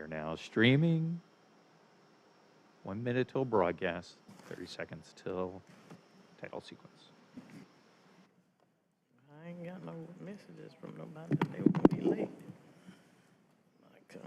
are now streaming. 1 minute till broadcast, 30 seconds till title sequence. I ain't got no messages from nobody that they were gonna be late. Like,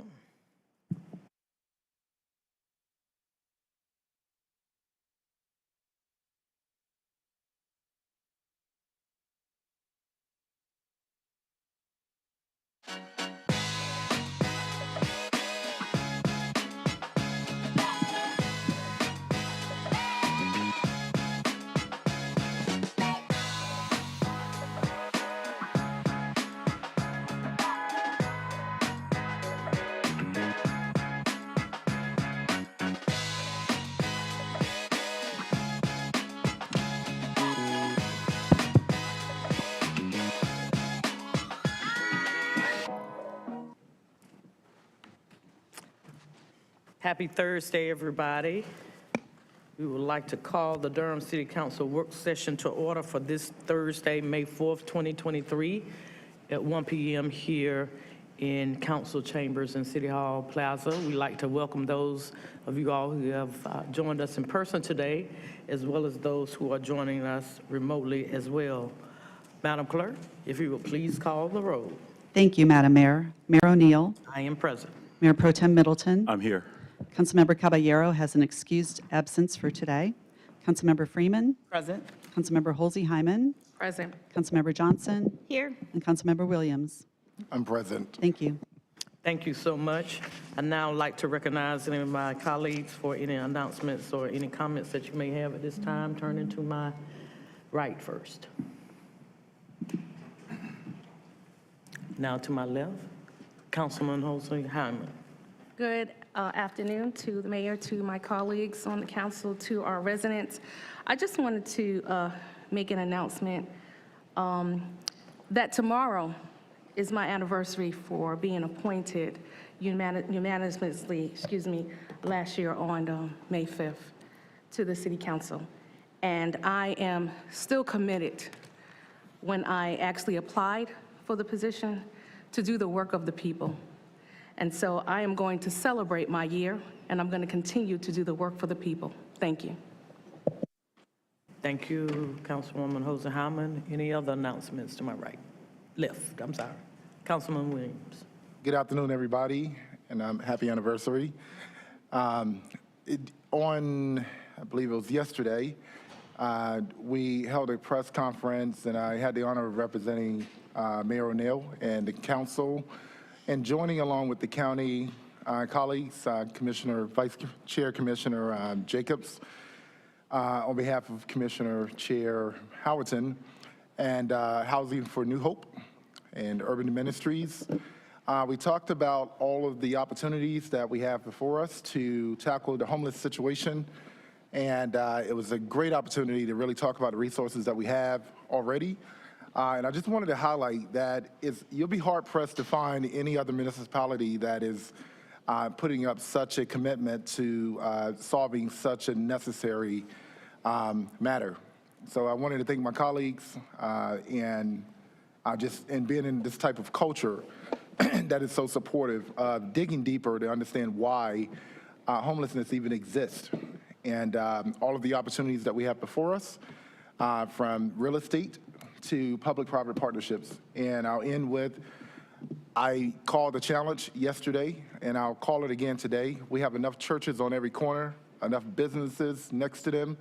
Happy Thursday, everybody. We would like to call the Durham City Council work session to order for this Thursday, May 4th, 2023 at 1 p.m. here in Council Chambers in City Hall Plaza. We'd like to welcome those of you all who have joined us in person today, as well as those who are joining us remotely as well. Madam Clerk, if you would please call the roll. Thank you, Madam Mayor. Mayor O'Neill. I am present. Mayor Pro Tem Middleton. I'm here. Councilmember Caballero has an excused absence for today. Councilmember Freeman. Present. Councilmember Holsey-Hyman. Present. Councilmember Johnson. Here. And Councilmember Williams. I'm present. Thank you. Thank you so much. I'd now like to recognize any of my colleagues for any announcements or any comments that you may have at this time. Turning to my right first. Now to my left, Councilman Holsey-Hyman. Good afternoon to the mayor, to my colleagues on the council, to our residents. I just wanted to make an announcement that tomorrow is my anniversary for being appointed unanimously, last year on May 5th to the city council. And I am still committed when I actually applied for the position to do the work of the people. And so I am going to celebrate my year, and I'm going to continue to do the work for the people. Thank you. Thank you, Councilwoman Holsey-Hyman. Any other announcements to my right? Left, I'm sorry. Councilman Williams. Good afternoon, everybody, and happy anniversary. On, I believe it was yesterday, we held a press conference, and I had the honor of representing Mayor O'Neill and the council, and joining along with the county colleagues, Vice Chair Commissioner Jacobs, on behalf of Commissioner Chair Howerton, and Housing for New Hope and Urban Ministries. We talked about all of the opportunities that we have before us to tackle the homeless situation, and it was a great opportunity to really talk about the resources that we have already. And I just wanted to highlight that you'll be hard-pressed to find any other municipality that is putting up such a commitment to solving such a necessary matter. So I wanted to thank my colleagues and being in this type of culture that is so supportive, digging deeper to understand why homelessness even exists, and all of the opportunities that we have before us, from real estate to public-private partnerships. And I'll end with, I called the challenge yesterday, and I'll call it again today. We have enough churches on every corner, enough businesses next to them,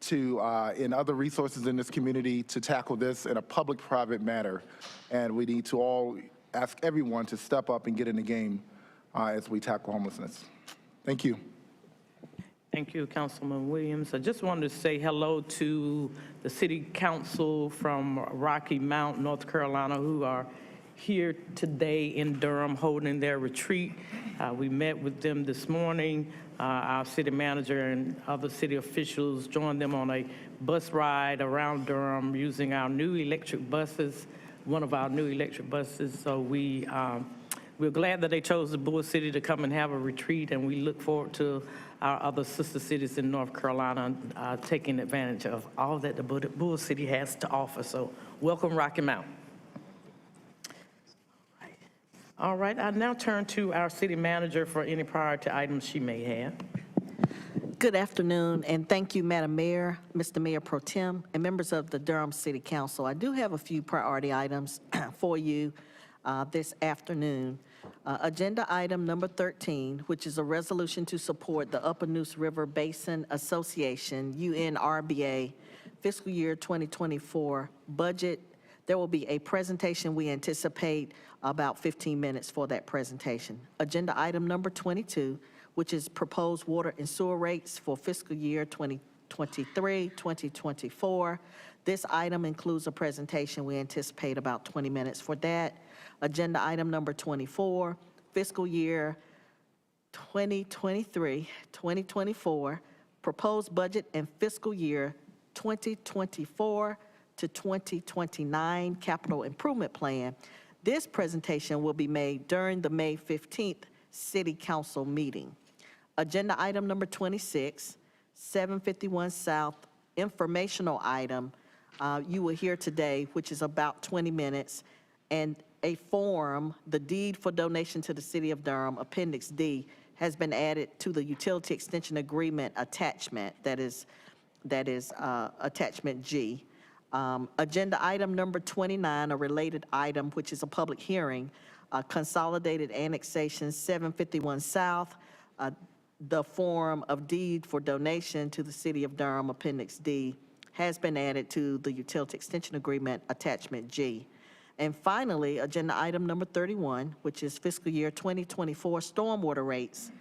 and other resources in this community to tackle this in a public-private manner. And we need to all ask everyone to step up and get in the game as we tackle homelessness. Thank you. Thank you, Councilman Williams. I just wanted to say hello to the City Council from Rocky Mount, North Carolina, who are here today in Durham holding their retreat. We met with them this morning. Our city manager and other city officials joined them on a bus ride around Durham using our new electric buses, one of our new electric buses. So we're glad that they chose the Bull City to come and have a retreat, and we look forward to our other sister cities in North Carolina taking advantage of all that the Bull City has to offer. So welcome, Rocky Mount. All right, I now turn to our city manager for any priority items she may have. Good afternoon, and thank you, Madam Mayor, Mr. Mayor Pro Tem, and members of the Durham City Council. I do have a few priority items for you this afternoon. Agenda item number 13, which is a resolution to support the Upper Neuse River Basin Association, UNRBA, fiscal year 2024 budget. There will be a presentation. We anticipate about 15 minutes for that presentation. Agenda item number 22, which is proposed water and sewer rates for fiscal year 2023-2024. This item includes a presentation. We anticipate about 20 minutes for that. Agenda item number 24, fiscal year 2023-2024, proposed budget and fiscal year 2024 to 2029 capital improvement plan. This presentation will be made during the May 15th City Council meeting. Agenda item number 26, 751 South, informational item. You will hear today, which is about 20 minutes, and a form, the deed for donation to the City of Durham, Appendix D, has been added to the utility extension agreement attachment, that is attachment G. Agenda item number 29, a related item, which is a public hearing, Consolidated Annexation 751 South, the form of deed for donation to the City of Durham, Appendix D, has been added to the utility extension agreement, attachment G. And finally, agenda item number 31, which is fiscal year 2024 stormwater rates.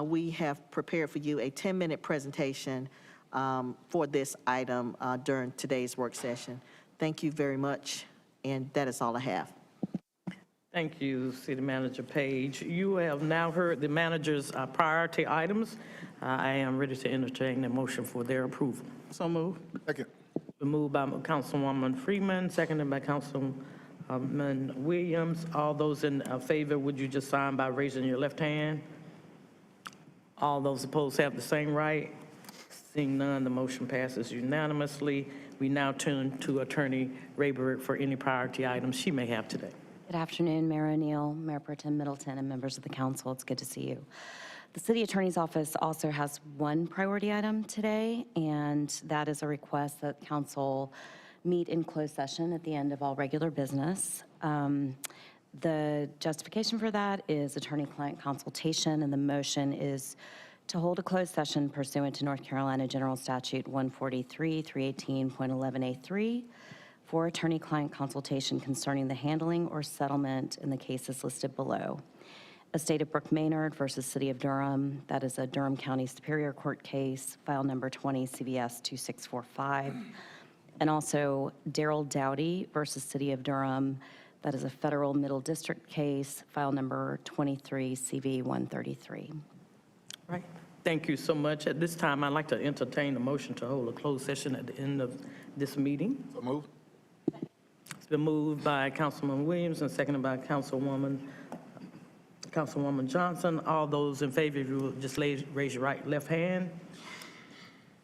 We have prepared for you a 10-minute presentation for this item during today's work session. Thank you very much, and that is all I have. Thank you, City Manager Page. You have now heard the manager's priority items. I am ready to entertain a motion for their approval. So moved. Second. Been moved by Councilwoman Freeman, seconded by Councilman Williams. All those in favor, would you just sign by raising your left hand? All those opposed have the same right. Seeing none, the motion passes unanimously. We now turn to Attorney Rayburg for any priority items she may have today. Good afternoon, Mayor O'Neill, Mayor Pro Tem Middleton, and members of the council. It's good to see you. The City Attorney's Office also has one priority item today, and that is a request that council meet in closed session at the end of all regular business. The justification for that is attorney-client consultation, and the motion is to hold a closed session pursuant to North Carolina General Statute 143-318.11a3 for attorney-client consultation concerning the handling or settlement in the cases listed below. Estate of Brooke Maynard versus City of Durham, that is a Durham County Superior Court case, file number 20 CVS 2645. And also Darrell Dowdy versus City of Durham, that is a federal middle district case, file number 23 CV 133. Right. Thank you so much. At this time, I'd like to entertain a motion to hold a closed session at the end of this meeting. So move. It's been moved by Councilman Williams and seconded by Councilwoman Johnson. All those in favor, if you will just raise your left hand.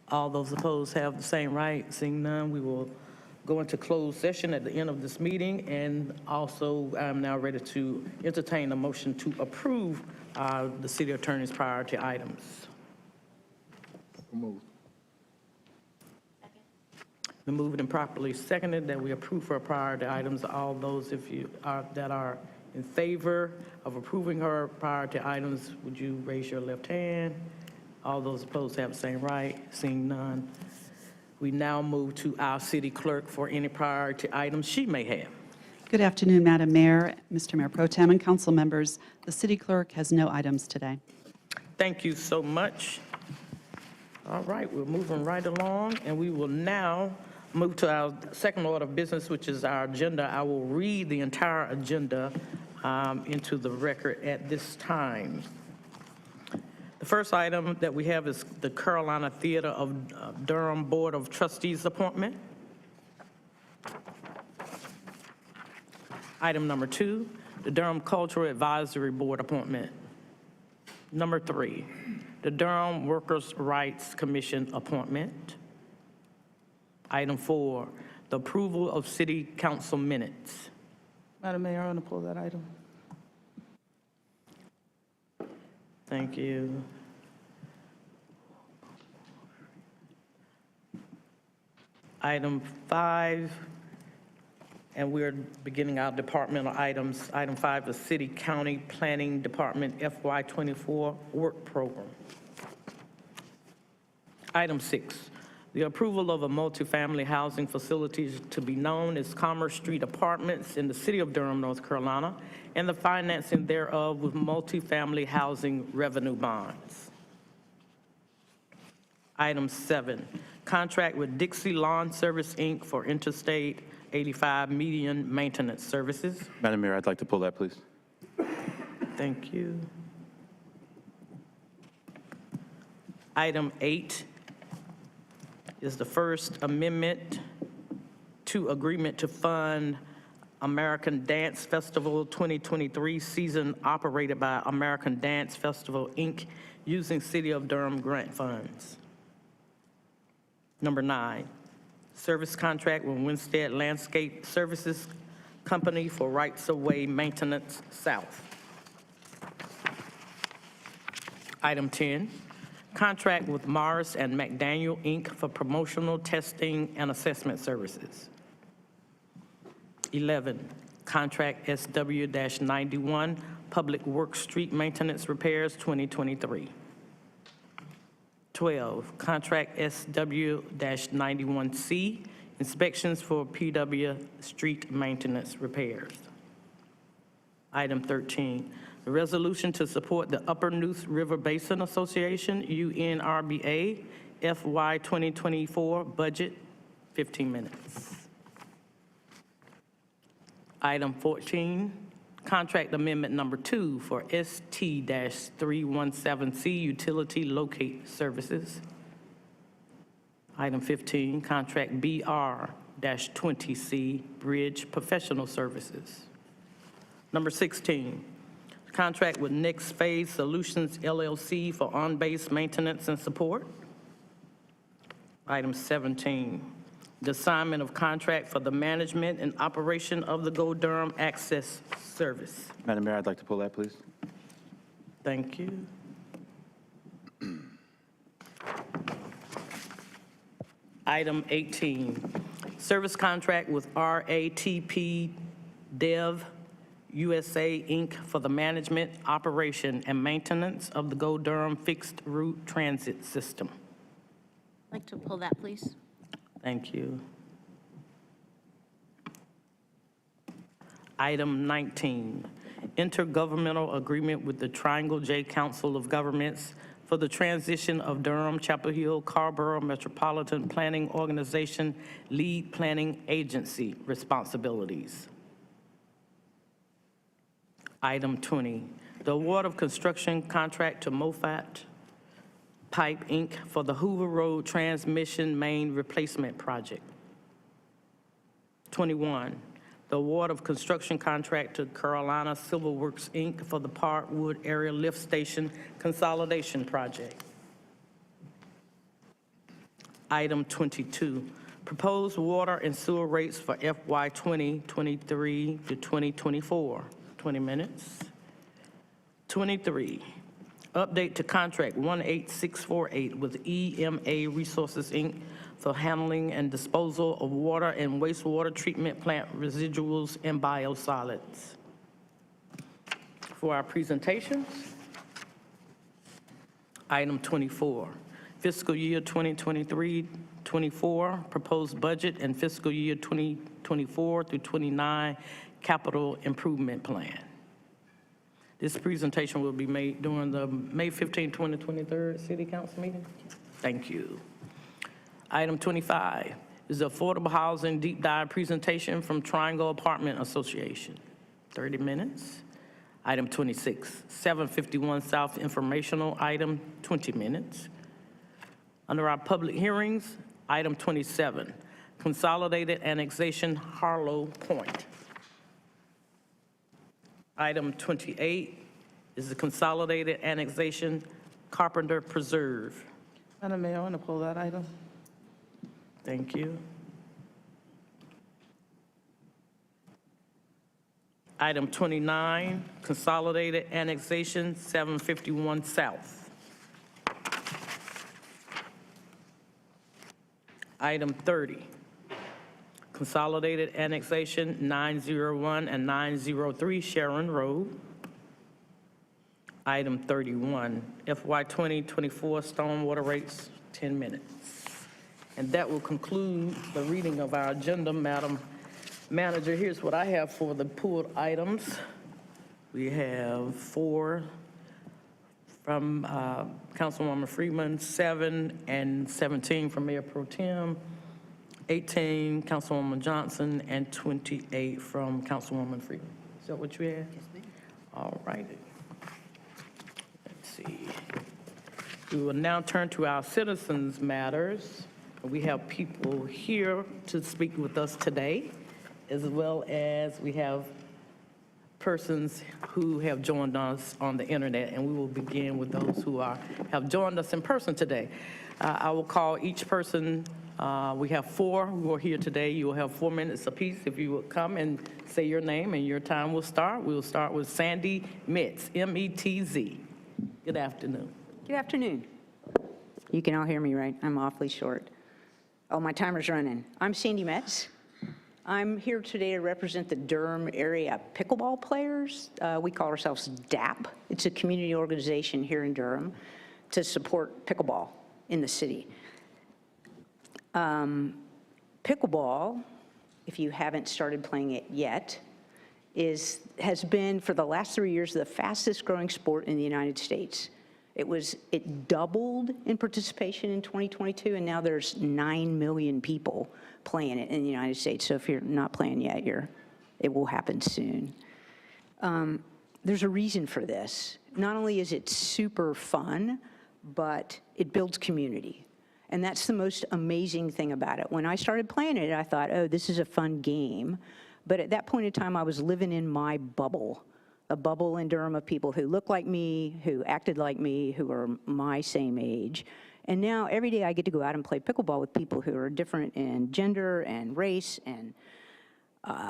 All those opposed have the same right. Seeing none, we will go into closed session at the end of this meeting. And also, I'm now ready to entertain a motion to approve the city attorney's priority items. So move. Been moved and properly seconded that we approve her priority items. All those that are in favor of approving her priority items, would you raise your left hand? All those opposed have the same right. Seeing none, we now move to our city clerk for any priority items she may have. Good afternoon, Madam Mayor, Mr. Mayor Pro Tem, and council members. The city clerk has no items today. Thank you so much. All right, we're moving right along, and we will now move to our second order of business, which is our agenda. I will read the entire agenda into the record at this time. The first item that we have is the Carolina Theater of Durham Board of Trustees appointment. Item number 2, the Durham Cultural Advisory Board appointment. Number 3, the Durham Workers' Rights Commission appointment. Item 4, the approval of city council minutes. Madam Mayor, I want to pull that item. Thank you. Item 5, and we're beginning our departmental items. Item 5, the City County Planning Department FY24 Work Program. Item 6, the approval of a multifamily housing facility to be known as Commerce Street Apartments in the city of Durham, North Carolina, and the financing thereof with multifamily housing revenue bonds. Item 7, contract with Dixie Lawn Service, Inc. for Interstate 85 median maintenance services. Madam Mayor, I'd like to pull that, please. Thank you. Item 8 is the first amendment to agreement to fund American Dance Festival 2023 season operated by American Dance Festival, Inc., using City of Durham grant funds. Number 9, service contract with Winstead Landscape Services Company for rights-of-way maintenance south. Item 10, contract with Morris and McDaniel, Inc. for promotional testing and assessment services. 11, contract SW-91, Public Works Street Maintenance Repairs 2023. 12, contract SW-91C, inspections for PW street maintenance repairs. Item 13, the resolution to support the Upper Neuse River Basin Association, UNRBA, FY 2024 budget, 15 minutes. Item 14, contract amendment number 2 for ST-317C utility locate services. Item 15, contract BR-20C bridge professional services. Number 16, contract with Next Phase Solutions LLC for on-base maintenance and support. Item 17, the assignment of contract for the management and operation of the GoDurham access service. Madam Mayor, I'd like to pull that, please. Thank you. Item 18, service contract with RATP Dev USA, Inc. for the management, operation, and maintenance of the GoDurham fixed route transit system. I'd like to pull that, please. Thank you. Item 19, intergovernmental agreement with the Triangle J Council of Governments for the transition of Durham, Chapel Hill, Carrboro Metropolitan Planning Organization lead planning agency responsibilities. Item 20, the award of construction contract to Mofat Pipe, Inc. for the Hoover Road Transmission Main Replacement Project. 21, the award of construction contract to Carolina Civil Works, Inc. for the Parkwood Area Lift Station Consolidation Project. Item 22, proposed water and sewer rates for FY 2023 to 2024. 20 minutes. 23, update to contract 18648 with EMA Resources, Inc. for handling and disposal of water and wastewater treatment plant residuals and biosolids. For our presentations, item 24, fiscal year 2023-24 proposed budget and fiscal year 2024 through 29 capital improvement plan. This presentation will be made during the May 15, 2023 City Council meeting. Thank you. Item 25 is the Affordable Housing Deep Dive presentation from Triangle Apartment Association, 30 minutes. Item 26, 751 South Informational item, 20 minutes. Under our public hearings, item 27, Consolidated Annexation Harlow Point. Item 28 is the Consolidated Annexation Carpenter Preserve. Madam Mayor, I want to pull that item. Thank you. Item 29, Consolidated Annexation 751 South. Item 30, Consolidated Annexation 901 and 903 Sharon Road. Item 31, FY 2024 Stormwater Rates, 10 minutes. And that will conclude the reading of our agenda, Madam Manager. Here's what I have for the pulled items. We have 4 from Councilwoman Freeman, 7 and 17 from Mayor Pro Tem, 18 Councilwoman Johnson, and 28 from Councilwoman Freeman. Is that what you have? Yes, ma'am. All righty. Let's see. We will now turn to our citizens' matters. We have people here to speak with us today, as well as we have persons who have joined us on the internet, and we will begin with those who have joined us in person today. I will call each person. We have 4 who are here today. You will have 4 minutes apiece. If you will come and say your name and your time will start. We will start with Sandy Metz, M-E-T-Z. Good afternoon. Good afternoon. You can all hear me, right? I'm awfully short. Oh, my timer's running. I'm Sandy Metz. I'm here today to represent the Durham area pickleball players. We call ourselves DAP. It's a community organization here in Durham to support pickleball in the city. Pickleball, if you haven't started playing it yet, has been for the last 3 years the fastest growing sport in the United States. It doubled in participation in 2022, and now there's 9 million people playing it in the United States. So if you're not playing yet, it will happen soon. There's a reason for this. Not only is it super fun, but it builds community. And that's the most amazing thing about it. When I started playing it, I thought, oh, this is a fun game. But at that point in time, I was living in my bubble. A bubble in Durham of people who look like me, who acted like me, who are my same age. And now every day I get to go out and play pickleball with people who are different in gender and race and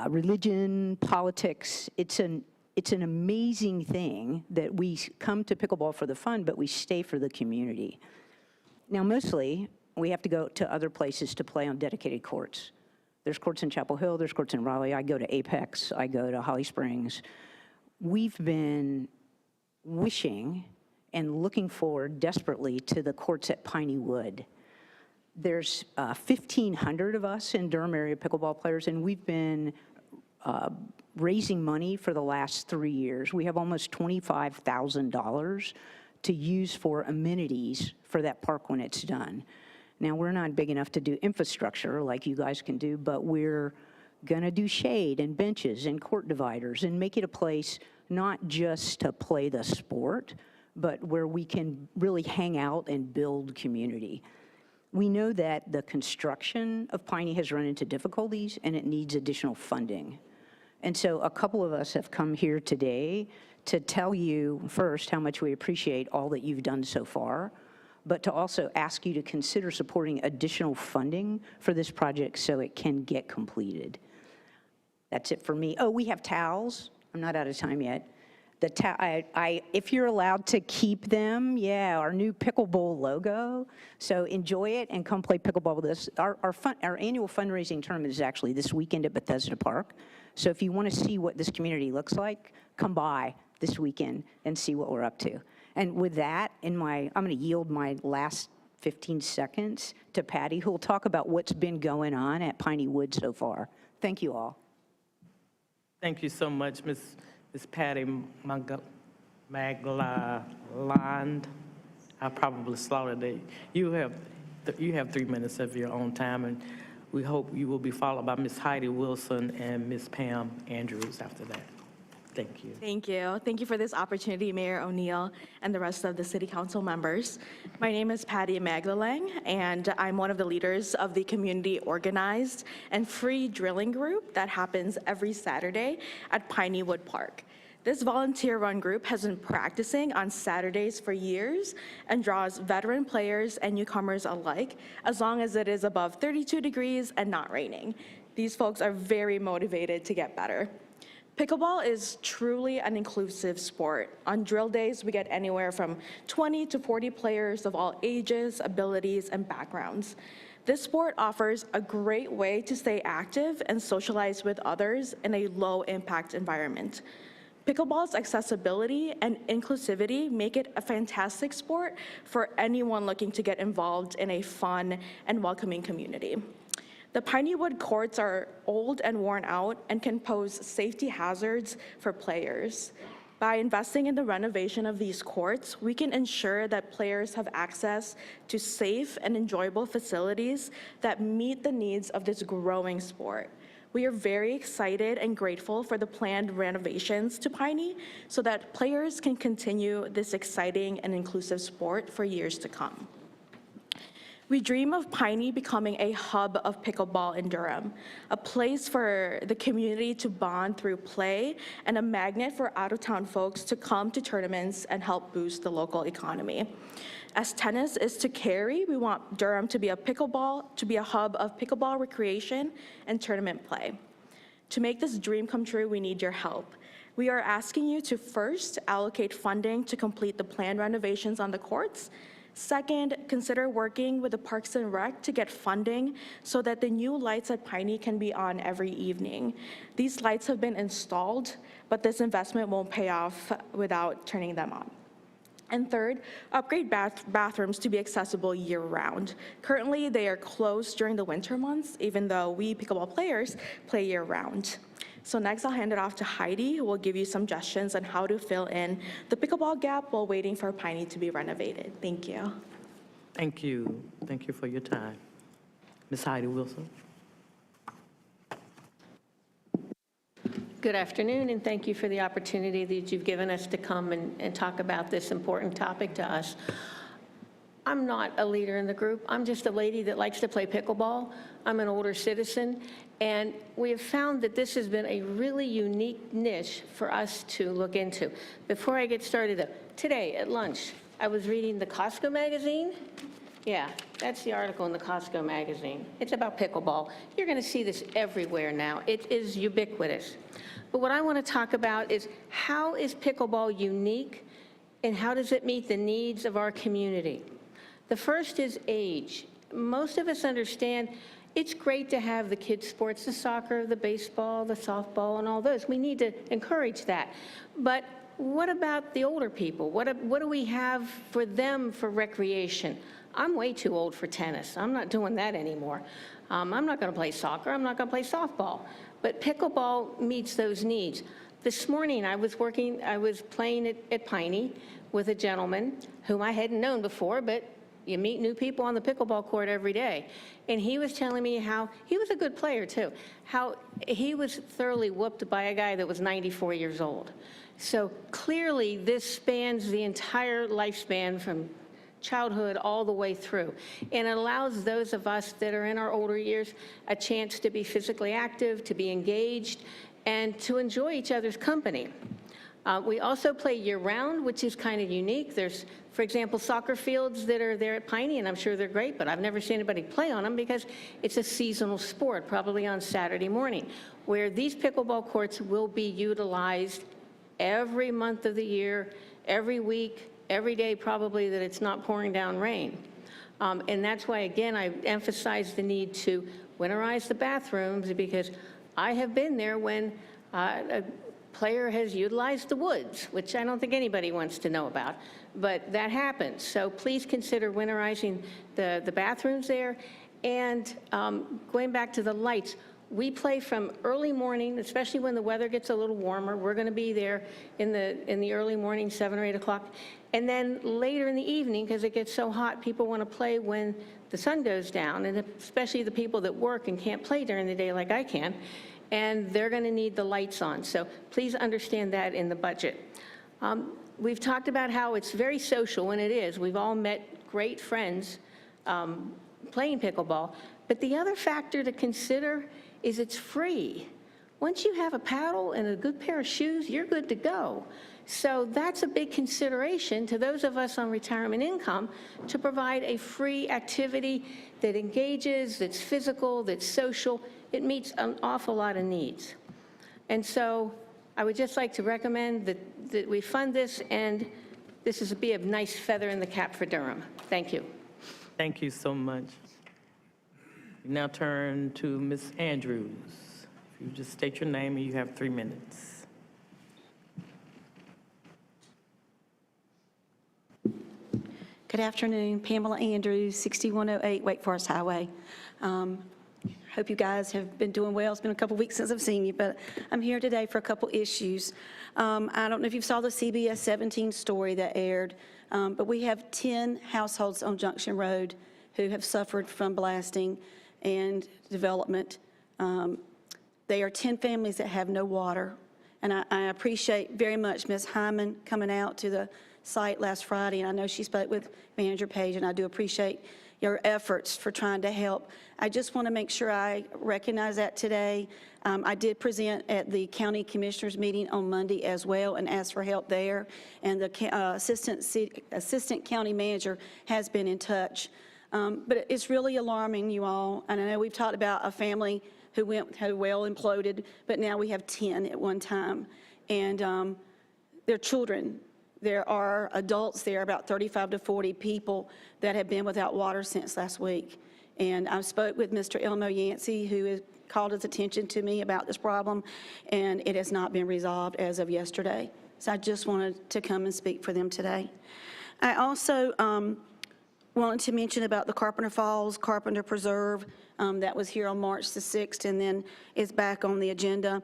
religion, politics. It's an amazing thing that we come to pickleball for the fun, but we stay for the community. Now, mostly, we have to go to other places to play on dedicated courts. There's courts in Chapel Hill, there's courts in Raleigh. I go to Apex, I go to Holly Springs. We've been wishing and looking forward desperately to the courts at Piney Wood. There's 1,500 of us in Durham area pickleball players, and we've been raising money for the last 3 years. We have almost $25,000 to use for amenities for that park when it's done. Now, we're not big enough to do infrastructure like you guys can do, but we're gonna do shade and benches and court dividers and make it a place not just to play the sport, but where we can really hang out and build community. We know that the construction of Piney has run into difficulties and it needs additional funding. And so a couple of us have come here today to tell you first how much we appreciate all that you've done so far, but to also ask you to consider supporting additional funding for this project so it can get completed. That's it for me. Oh, we have towels. I'm not out of time yet. If you're allowed to keep them, yeah, our new pickleball logo. So enjoy it and come play pickleball with us. Our annual fundraising tournament is actually this weekend at Bethesda Park. So if you want to see what this community looks like, come by this weekend and see what we're up to. And with that, I'm going to yield my last 15 seconds to Patty, who will talk about what's been going on at Piney Wood so far. Thank you all. Thank you so much, Ms. Patty Magland. I probably slaughtered it. You have 3 minutes of your own time, and we hope you will be followed by Ms. Heidi Wilson and Ms. Pam Andrews after that. Thank you. Thank you. Thank you for this opportunity, Mayor O'Neill and the rest of the City Council members. My name is Patty Magdalang, and I'm one of the leaders of the community organized and free drilling group that happens every Saturday at Piney Wood Park. This volunteer-run group has been practicing on Saturdays for years and draws veteran players and newcomers alike, as long as it is above 32 degrees and not raining. These folks are very motivated to get better. Pickleball is truly an inclusive sport. On drill days, we get anywhere from 20 to 40 players of all ages, abilities, and backgrounds. This sport offers a great way to stay active and socialize with others in a low-impact environment. Pickleball's accessibility and inclusivity make it a fantastic sport for anyone looking to get involved in a fun and welcoming community. The piney wood courts are old and worn out and can pose safety hazards for players. By investing in the renovation of these courts, we can ensure that players have access to safe and enjoyable facilities that meet the needs of this growing sport. We are very excited and grateful for the planned renovations to Piney so that players can continue this exciting and inclusive sport for years to come. We dream of Piney becoming a hub of pickleball in Durham, a place for the community to bond through play, and a magnet for out-of-town folks to come to tournaments and help boost the local economy. As tennis is to carry, we want Durham to be a hub of pickleball recreation and tournament play. To make this dream come true, we need your help. We are asking you to first allocate funding to complete the planned renovations on the courts. Second, consider working with the Parks and Rec to get funding so that the new lights at Piney can be on every evening. These lights have been installed, but this investment won't pay off without turning them on. And third, upgrade bathrooms to be accessible year-round. Currently, they are closed during the winter months, even though we pickleball players play year-round. So next, I'll hand it off to Heidi, who will give you some suggestions on how to fill in the pickleball gap while waiting for Piney to be renovated. Thank you. Thank you. Thank you for your time. Ms. Heidi Wilson. Good afternoon, and thank you for the opportunity that you've given us to come and talk about this important topic to us. I'm not a leader in the group. I'm just a lady that likes to play pickleball. I'm an older citizen, and we have found that this has been a really unique niche for us to look into. Before I get started, though, today at lunch, I was reading the Costco magazine. Yeah, that's the article in the Costco magazine. It's about pickleball. You're going to see this everywhere now. It is ubiquitous. But what I want to talk about is how is pickleball unique and how does it meet the needs of our community? The first is age. Most of us understand it's great to have the kids' sports, the soccer, the baseball, the softball, and all those. We need to encourage that. But what about the older people? What do we have for them for recreation? I'm way too old for tennis. I'm not doing that anymore. I'm not going to play soccer. I'm not going to play softball. But pickleball meets those needs. This morning, I was playing at Piney with a gentleman whom I hadn't known before, but you meet new people on the pickleball court every day. And he was telling me how, he was a good player too, how he was thoroughly whooped by a guy that was 94 years old. So clearly this spans the entire lifespan from childhood all the way through. And it allows those of us that are in our older years a chance to be physically active, to be engaged, and to enjoy each other's company. We also play year-round, which is kind of unique. There's, for example, soccer fields that are there at Piney, and I'm sure they're great, but I've never seen anybody play on them because it's a seasonal sport, probably on Saturday morning, where these pickleball courts will be utilized every month of the year, every week, every day probably that it's not pouring down rain. And that's why, again, I emphasize the need to winterize the bathrooms because I have been there when a player has utilized the woods, which I don't think anybody wants to know about, but that happens. So please consider winterizing the bathrooms there. And going back to the lights, we play from early morning, especially when the weather gets a little warmer. We're going to be there in the early morning, 7 or 8 o'clock. And then later in the evening, because it gets so hot, people want to play when the sun goes down, and especially the people that work and can't play during the day like I can, and they're going to need the lights on. So please understand that in the budget. We've talked about how it's very social, and it is. We've all met great friends playing pickleball. But the other factor to consider is it's free. Once you have a paddle and a good pair of shoes, you're good to go. So that's a big consideration to those of us on retirement income to provide a free activity that engages, that's physical, that's social. It meets an awful lot of needs. And so I would just like to recommend that we fund this, and this is be a nice feather in the cap for Durham. Thank you. Thank you so much. We now turn to Ms. Andrews. If you just state your name and you have 3 minutes. Good afternoon, Pamela Andrews, 6108 Wake Forest Highway. Hope you guys have been doing well. It's been a couple weeks since I've seen you, but I'm here today for a couple issues. I don't know if you saw the CBS 17 story that aired, but we have 10 households on Junction Road who have suffered from blasting and development. They are 10 families that have no water, and I appreciate very much Ms. Hyman coming out to the site last Friday, and I know she spoke with Manager Page, and I do appreciate your efforts for trying to help. I just want to make sure I recognize that today. I did present at the county commissioners meeting on Monday as well and asked for help there, and the assistant county manager has been in touch. But it's really alarming, you all, and I know we've talked about a family who well imploded, but now we have 10 at one time, and they're children. There are adults there, about 35 to 40 people that have been without water since last week. And I spoke with Mr. Elmo Yancey, who has called his attention to me about this problem, and it has not been resolved as of yesterday. So I just wanted to come and speak for them today. I also wanted to mention about the Carpenter Falls, Carpenter Preserve, that was here on March the 6th, and then is back on the agenda.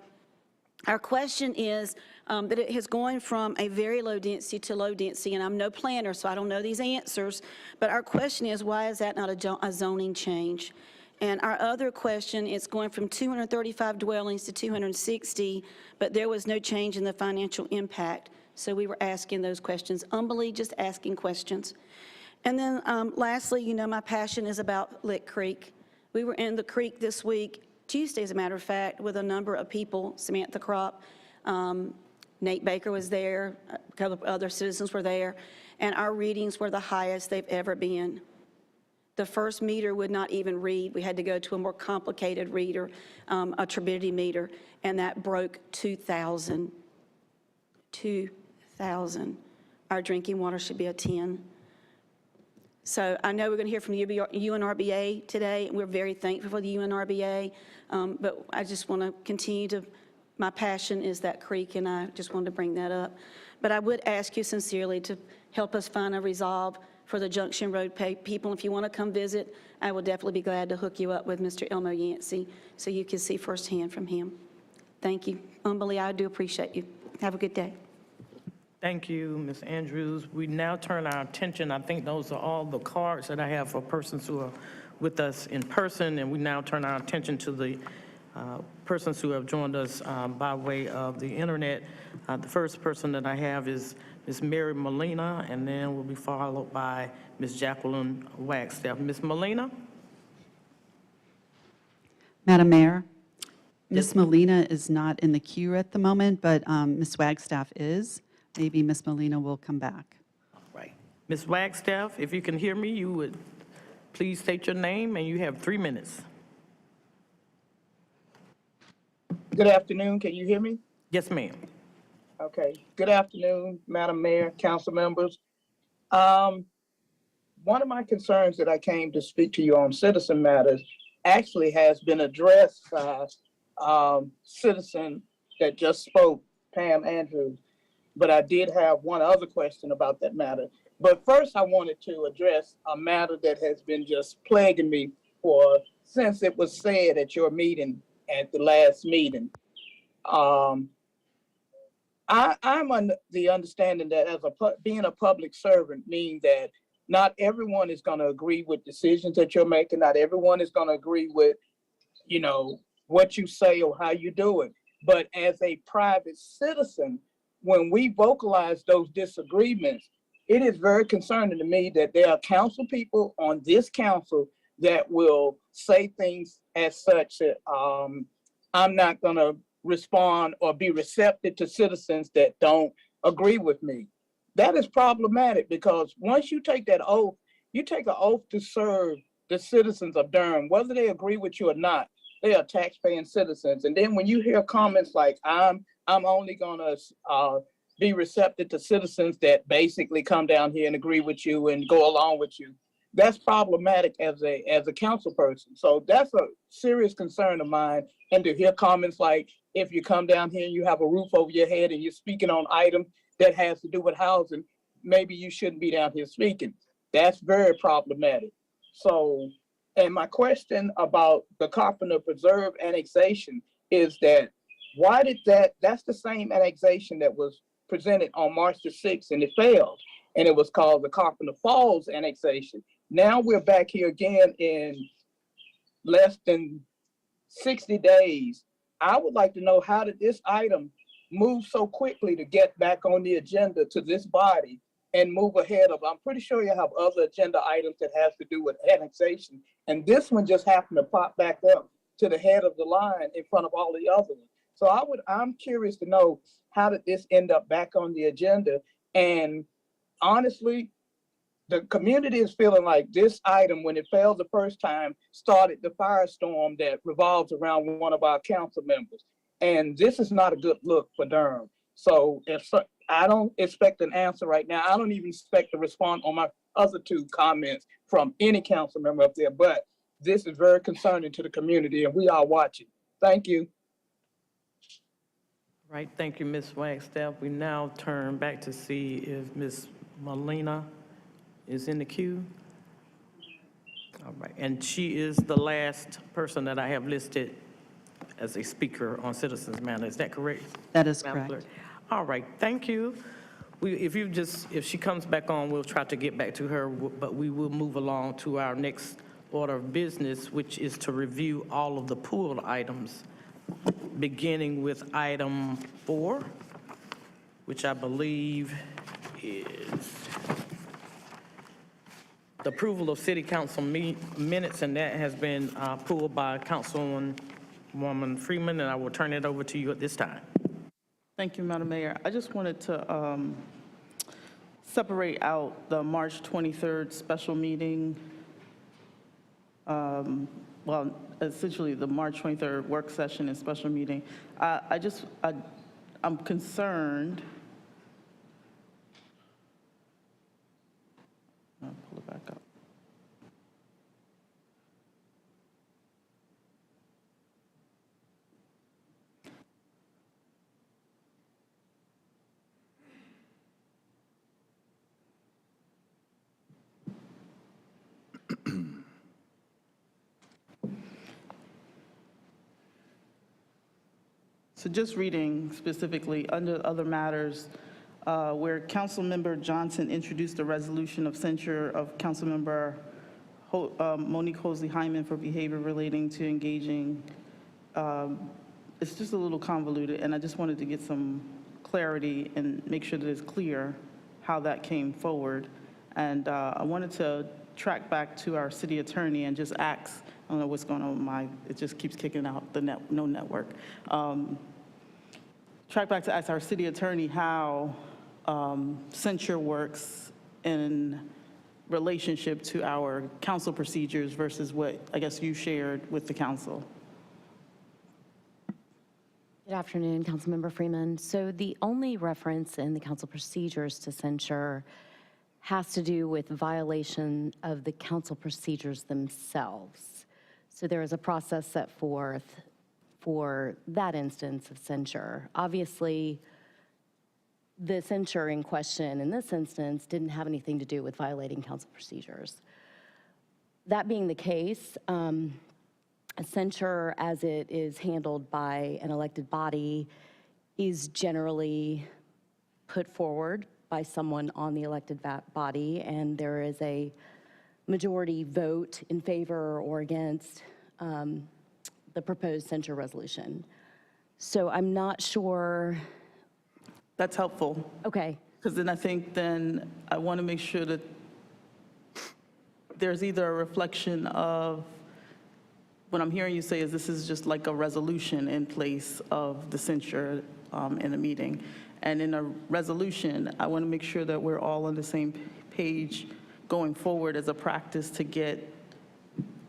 Our question is that it has gone from a very low density to low density, and I'm no planner, so I don't know these answers, but our question is, why is that not a zoning change? And our other question is going from 235 dwellings to 260, but there was no change in the financial impact. So we were asking those questions, humbly just asking questions. And then lastly, you know, my passion is about Lick Creek. We were in the creek this week, Tuesday, as a matter of fact, with a number of people. Samantha Kropp, Nate Baker was there, a couple of other citizens were there, and our readings were the highest they've ever been. The first meter would not even read. We had to go to a more complicated reader, a turbidity meter, and that broke 2,000. 2,000. Our drinking water should be a 10. So I know we're going to hear from UNRBA today, and we're very thankful for the UNRBA, but I just want to continue to, my passion is that creek, and I just wanted to bring that up. But I would ask you sincerely to help us find a resolve for the Junction Road people. If you want to come visit, I will definitely be glad to hook you up with Mr. Elmo Yancey so you can see firsthand from him. Thank you. Humbly, I do appreciate you. Have a good day. Thank you, Ms. Andrews. We now turn our attention, I think those are all the cards that I have for persons who are with us in person, and we now turn our attention to the persons who have joined us by way of the internet. The first person that I have is Ms. Mary Molina, and then we'll be followed by Ms. Jacqueline Wagstaff. Ms. Molina? Madam Mayor, Ms. Molina is not in the queue at the moment, but Ms. Wagstaff is. Maybe Ms. Molina will come back. All right. Ms. Wagstaff, if you can hear me, you would please state your name, and you have 3 minutes. Good afternoon. Can you hear me? Yes, ma'am. Okay. Good afternoon, Madam Mayor, council members. One of my concerns that I came to speak to you on citizen matters actually has been addressed by citizen that just spoke, Pam Andrews. But I did have one other question about that matter. But first, I wanted to address a matter that has been just plaguing me since it was said at your meeting, at the last meeting. I'm under the understanding that being a public servant means that not everyone is going to agree with decisions that you're making. Not everyone is going to agree with, you know, what you say or how you do it. But as a private citizen, when we vocalize those disagreements, it is very concerning to me that there are council people on this council that will say things as such that I'm not going to respond or be receptive to citizens that don't agree with me. That is problematic because once you take that oath, you take an oath to serve the citizens of Durham, whether they agree with you or not. They are taxpaying citizens. And then when you hear comments like, I'm I'm only gonna be receptive to citizens that basically come down here and agree with you and go along with you. That's problematic as a council person. So that's a serious concern of mine. And to hear comments like, if you come down here and you have a roof over your head and you're speaking on items that has to do with housing, maybe you shouldn't be down here speaking. That's very problematic. So, and my question about the Carpenter Preserve annexation is that, why did that's the same annexation that was presented on March the 6th and it failed. And it was called the Carpenter Falls annexation. Now we're back here again in less than 60 days. I would like to know, how did this item move so quickly to get back on the agenda to this body and move ahead of, I'm pretty sure you have other agenda items that has to do with annexation. And this one just happened to pop back up to the head of the line in front of all the other ones. So I'm curious to know, how did this end up back on the agenda? And honestly, the community is feeling like this item, when it failed the first time, started the firestorm that revolves around one of our council members. And this is not a good look for Durham. So I don't expect an answer right now. I don't even expect a response on my other two comments from any council member up there, but this is very concerning to the community and we are watching. Thank you. Right, thank you, Ms. Wagstaff. We now turn back to see if Ms. Molina is in the queue. All right, and she is the last person that I have listed as a speaker on Citizens Matter. Is that correct? That is Madam correct. Clerk? All right, thank you. If she comes back on, we'll try to get back to her, but we will move along to our next order of business, which is to review all of the pooled items, beginning with item 4, which I believe is the approval of city council minutes, and that has been pulled by Councilwoman Freeman, and I will turn it over to you at this time. Thank you, Madam Mayor. I just wanted to separate out the March 23rd special meeting. Well, essentially the March 23rd work session and special meeting. I'm concerned. I'll pull it back up. So just reading specifically, under other matters, where Councilmember Johnson introduced a resolution of censure of Councilmember Monique Hosley-Hyman for behavior relating to engaging. It's just a little convoluted, and I just wanted to get some clarity and make sure that it's clear how that came forward. And I wanted to track back to our city attorney and just ask, I don't know what's going on with it just keeps kicking out the no network. Track back to ask our city attorney how censure works in relationship to our council procedures versus what I guess you shared with the council. Good afternoon, Councilmember Freeman. So the only reference in the council procedures to censure has to do with violation of the council procedures themselves. So there is a process set forth for that instance of censure. Obviously, the censure in question in this instance didn't have anything to do with violating council procedures. That being the case, a censure as it is handled by an elected body is generally put forward by someone on the elected body, and there is a majority vote in favor or against the proposed censure resolution. So I'm not sure. That's helpful. Okay. Because then I want to make sure that there's either a reflection of, what I'm hearing you say is this is just like a resolution in place of the censure in a meeting. And in a resolution, I want to make sure that we're all on the same page going forward as a practice to get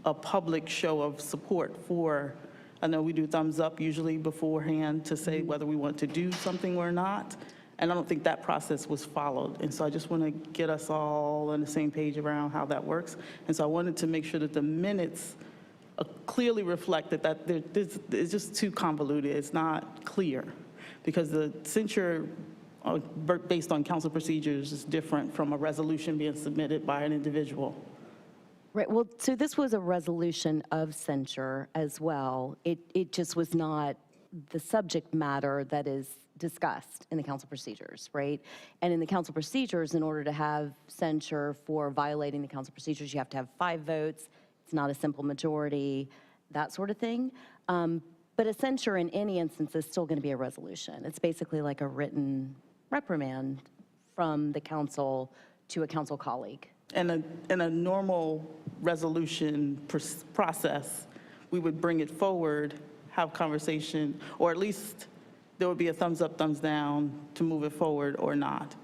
a public show of support for I know we do thumbs up usually beforehand to say whether we want to do something or not, and I don't think that process was followed. And so I just want to get us all on the same page around how that works. And so I wanted to make sure that the minutes clearly reflect that it's just too convoluted. It's not clear, because the censure based on council procedures is different from a resolution being submitted by an individual. Right, well, so this was a resolution of censure as well. It just was not the subject matter that is discussed in the council procedures, right? And in the council procedures, in order to have censure for violating the council procedures, you have to have 5 votes. It's not a simple majority, that sort of thing. But a censure in any instance is still going to be a resolution. It's basically like a written reprimand from the council to a council colleague. In a normal resolution process, we would bring it forward, have conversation, or at least there would be a thumbs up, thumbs down to move it forward or not.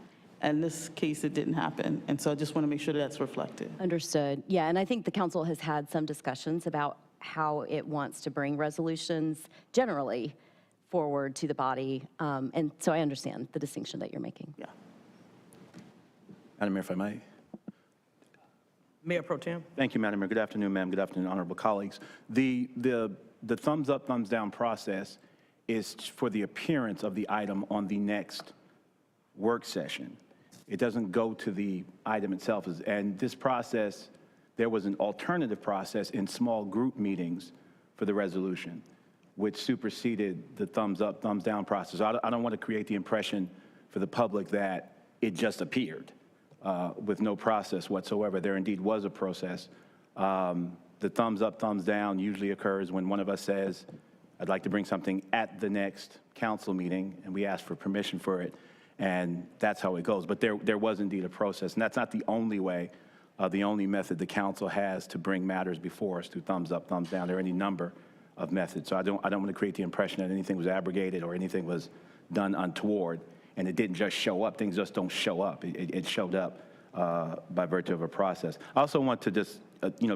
In this case, it didn't happen, and so I just want to make sure that that's reflected. Understood. Yeah, and I think the council has had some discussions about how it wants to bring resolutions generally forward to the body, and so I understand the distinction that you're making. Yeah. Madam Mayor, if I may. Mayor Pro Tem. Thank you, Madam Mayor. Good afternoon, ma'am. Good afternoon, honorable colleagues. The thumbs up, thumbs down process is for the appearance of the item on the next work session. It doesn't go to the item itself. And this process, there was an alternative process in small group meetings for the resolution, which superseded the thumbs up, thumbs down process. I don't want to create the impression for the public that it just appeared with no process whatsoever. There indeed was a process. The thumbs up, thumbs down usually occurs when one of us says, I'd like to bring something at the next council meeting, and we ask for permission for it, and that's how it goes. But there was indeed a process, and that's not the only way, the only method the council has to bring matters before us, through thumbs up, thumbs down. There are any number of methods. So I don't want to create the impression that anything was abrogated or anything was done untoward, and it didn't just show up. Things just don't show up. It showed up by virtue of a process. I also want to just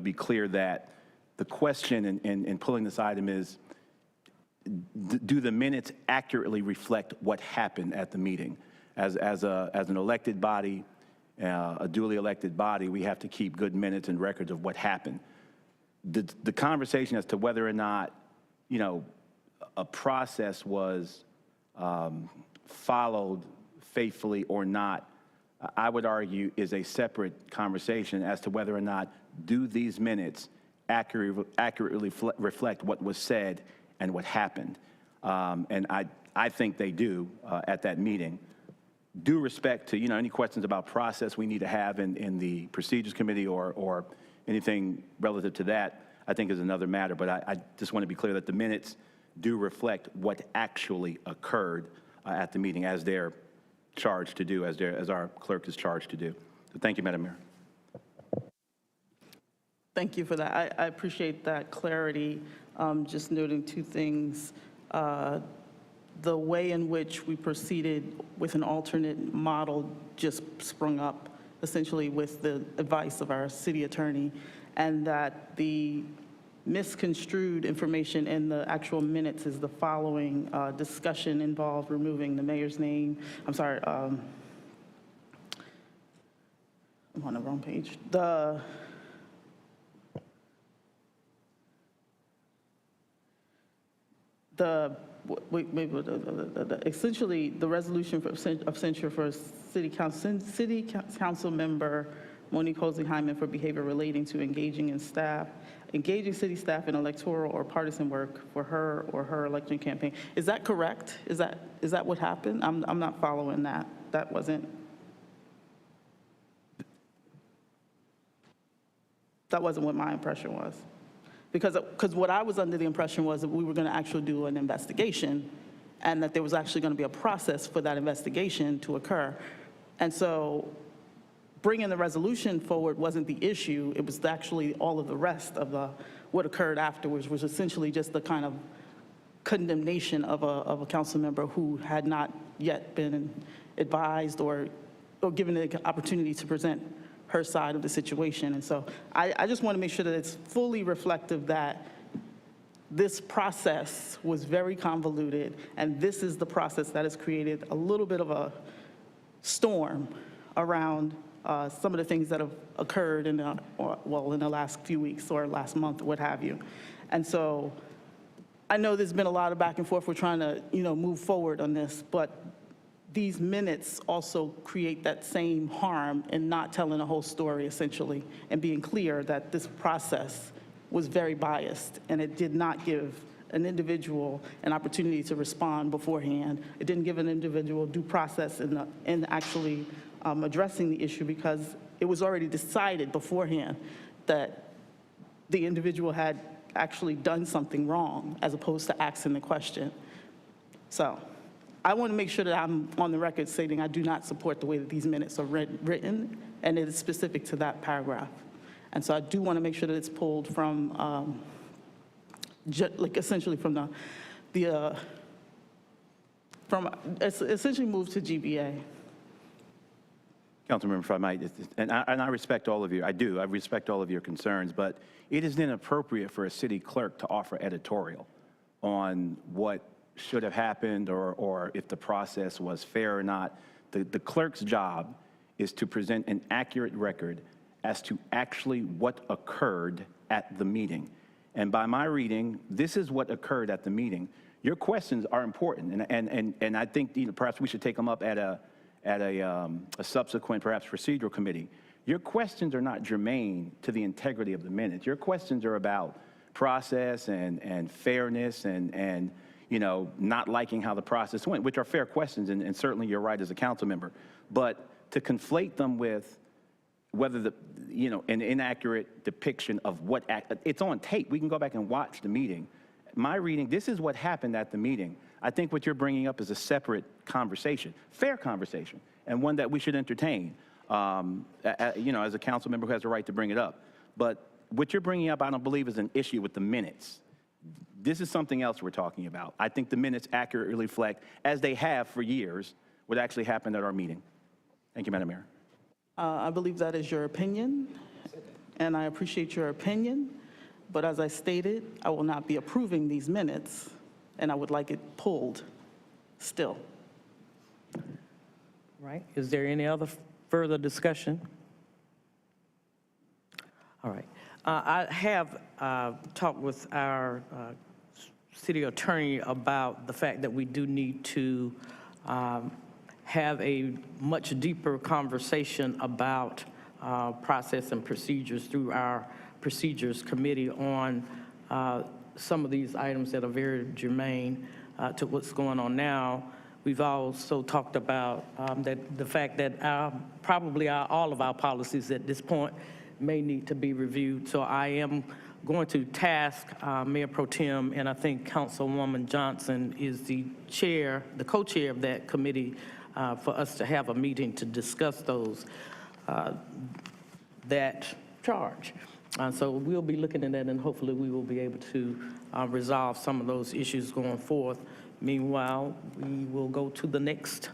be clear that the question in pulling this item is, do the minutes accurately reflect what happened at the meeting? As an elected body, a duly elected body, we have to keep good minutes and records of what happened. The conversation as to whether or not, a process was followed faithfully or not, I would argue is a separate conversation as to whether or not do these minutes accurately reflect what was said and what happened. And I think they do at that meeting. Due respect to, any questions about process we need to have in the procedures committee or anything relative to that, I think is another matter. But I just want to be clear that the minutes do reflect what actually occurred at the meeting, as they're charged to do, as our clerk is charged to do. So thank you, Madam Mayor. Thank you for that. I appreciate that clarity. Just noting 2 things. The way in which we proceeded with an alternate model just sprung up essentially with the advice of our city attorney, and that the misconstrued information in the actual minutes is the following. Discussion involved removing the mayor's name. I'm sorry, I'm on the wrong page. Essentially, the resolution of censure for city council member Monique Hosley-Hyman for behavior relating to engaging city staff in electoral or partisan work for her or her election campaign. Is that correct? Is that what happened? I'm not following that. That wasn't what my impression was. Because what I was under the impression was that we were going to actually do an investigation, and that there was actually going to be a process for that investigation to occur. And so bringing the resolution forward wasn't the issue. It was actually all of the rest of what occurred afterwards, was essentially just the kind of condemnation of a council member who had not yet been advised or given the opportunity to present her side of the situation. And so I just want to make sure that it's fully reflective that this process was very convoluted, and this is the process that has created a little bit of a storm around some of the things that have occurred in the last few weeks or last month, or what have you. And so I know there's been a lot of back and forth. We're trying to, move forward on this, but these minutes also create that same harm in not telling the whole story, essentially, and being clear that this process was very biased, and it did not give an individual an opportunity to respond beforehand. It didn't give an individual due process in actually addressing the issue, because it was already decided beforehand that the individual had actually done something wrong, as opposed to asking the question. So I want to make sure that I'm on the record stating I do not support the way that these minutes are written, and it is specific to that paragraph. And so I do want to make sure that it's pulled from, essentially from essentially moved to GBA. Councilmember, if I might, and I respect all of you, I respect all of your concerns, but it is inappropriate for a city clerk to offer editorial on what should have happened or if the process was fair or not. The clerk's job is to present an accurate record as to actually what occurred at the meeting. And by my reading, this is what occurred at the meeting. Your questions are important, and I think perhaps we should take them up at a subsequent, perhaps, procedural committee. Your questions are not germane to the integrity of the minutes. Your questions are about process and fairness and not liking how the process went, which are fair questions, and certainly you're right as a council member. But to conflate them with whether an inaccurate depiction of what it's on tape. We can go back and watch the meeting. My reading, this is what happened at the meeting. I think what you're bringing up is a separate conversation, fair conversation, and one that we should entertain, as a council member who has the right to bring it up. But what you're bringing up, I don't believe, is an issue with the minutes. This is something else we're talking about. I think the minutes accurately reflect, as they have for years, what actually happened at our meeting. Thank you, Madam Mayor. I believe that is your opinion, and I appreciate your opinion. But as I stated, I will not be approving these minutes, and I would like it pulled still. Right. Is there any other further discussion? All right. I have talked with our city attorney about the fact that we do need to have a much deeper conversation about process and procedures through our procedures committee on some of these items that are very germane to what's going on now. We've also talked about the fact that all of our policies at this point may need to be reviewed. So I am going to task Mayor Pro Tem, and I think Councilwoman Johnson is the co-chair of that committee, for us to have a meeting to discuss that charge. So we'll be looking at that, and hopefully we will be able to resolve some of those issues going forth. Meanwhile, we will go to the next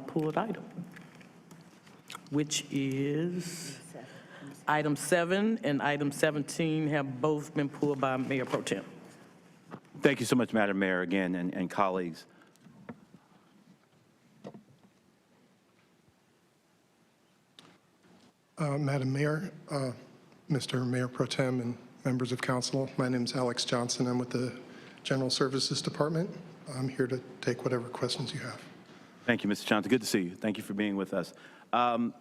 pulled item, which is item 7 and item 17 have both been pulled by Mayor Pro Tem. Thank you so much, Madam Mayor, again, and colleagues. Madam Mayor, Mr. Mayor Pro Tem, and members of council, my name is Alex Johnson. I'm with the General Services Department. I'm here to take whatever questions you have. Thank you, Mr. Johnson. Good to see you. Thank you for being with us.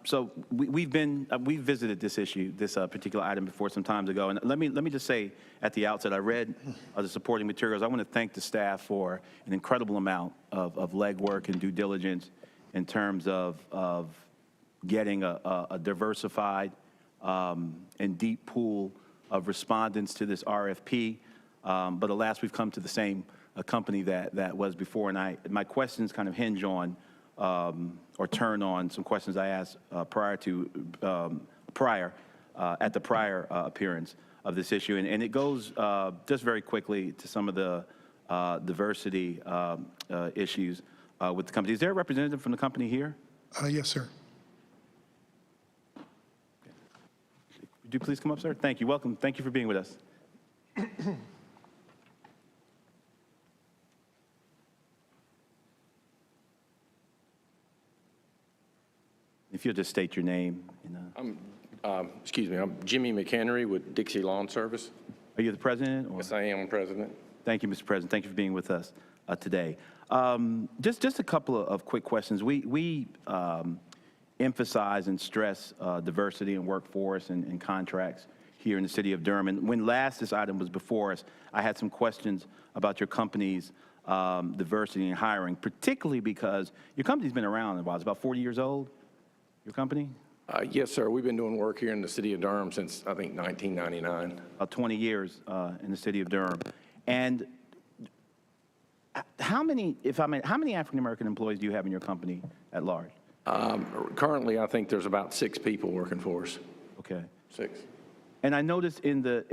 So we've visited this issue, this particular item before some time ago. And let me just say at the outset, I read the supporting materials. I want to thank the staff for an incredible amount of legwork and due diligence in terms of getting a diversified and deep pool of respondents to this RFP. But alas, we've come to the same company that was before. And my questions kind of hinge on or turn on some questions I asked prior at the prior appearance of this issue. And it goes just very quickly to some of the diversity issues with the company. Is there a representative from the company here? Yes, sir. Would you please come up, sir? Thank you. Welcome. Thank you for being with us. If you'll just state your name. Excuse me, I'm Jimmy McHenry with Dixie Lawn Service. Are you the president? Or? Yes, I am President. Thank you, Mr. President. Thank you for being with us today. Just a couple of quick questions. We emphasize and stress diversity in workforce and contracts here in the city of Durham. And when last this item was before us, I had some questions about your company's diversity in hiring, particularly because your company's been around a while. It's about 40 years old, your company? Yes, sir. We've been doing work here in the city of Durham since, I think, 1999. About 20 years in the city of Durham. And how many African-American employees do you have in your company at large? Currently, I think there's about 6 people working for us. Okay. 6. And I noticed in the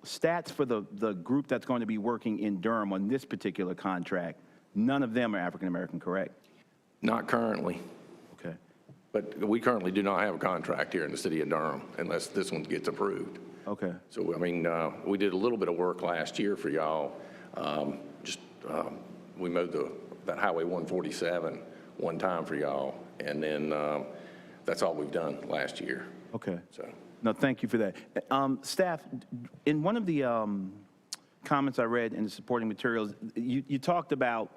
stats for the group that's going to be working in Durham on this particular contract, none of them are African-American, correct? Not currently. Okay. But we currently do not have a contract here in the city of Durham unless this one gets approved. Okay. So, I mean, we did a little bit of work last year for y'all. We mowed that Highway 147 one time for y'all, and then that's all we've done last year. Okay. So. No, thank you for that. Staff, in one of the comments I read in the supporting materials, you talked about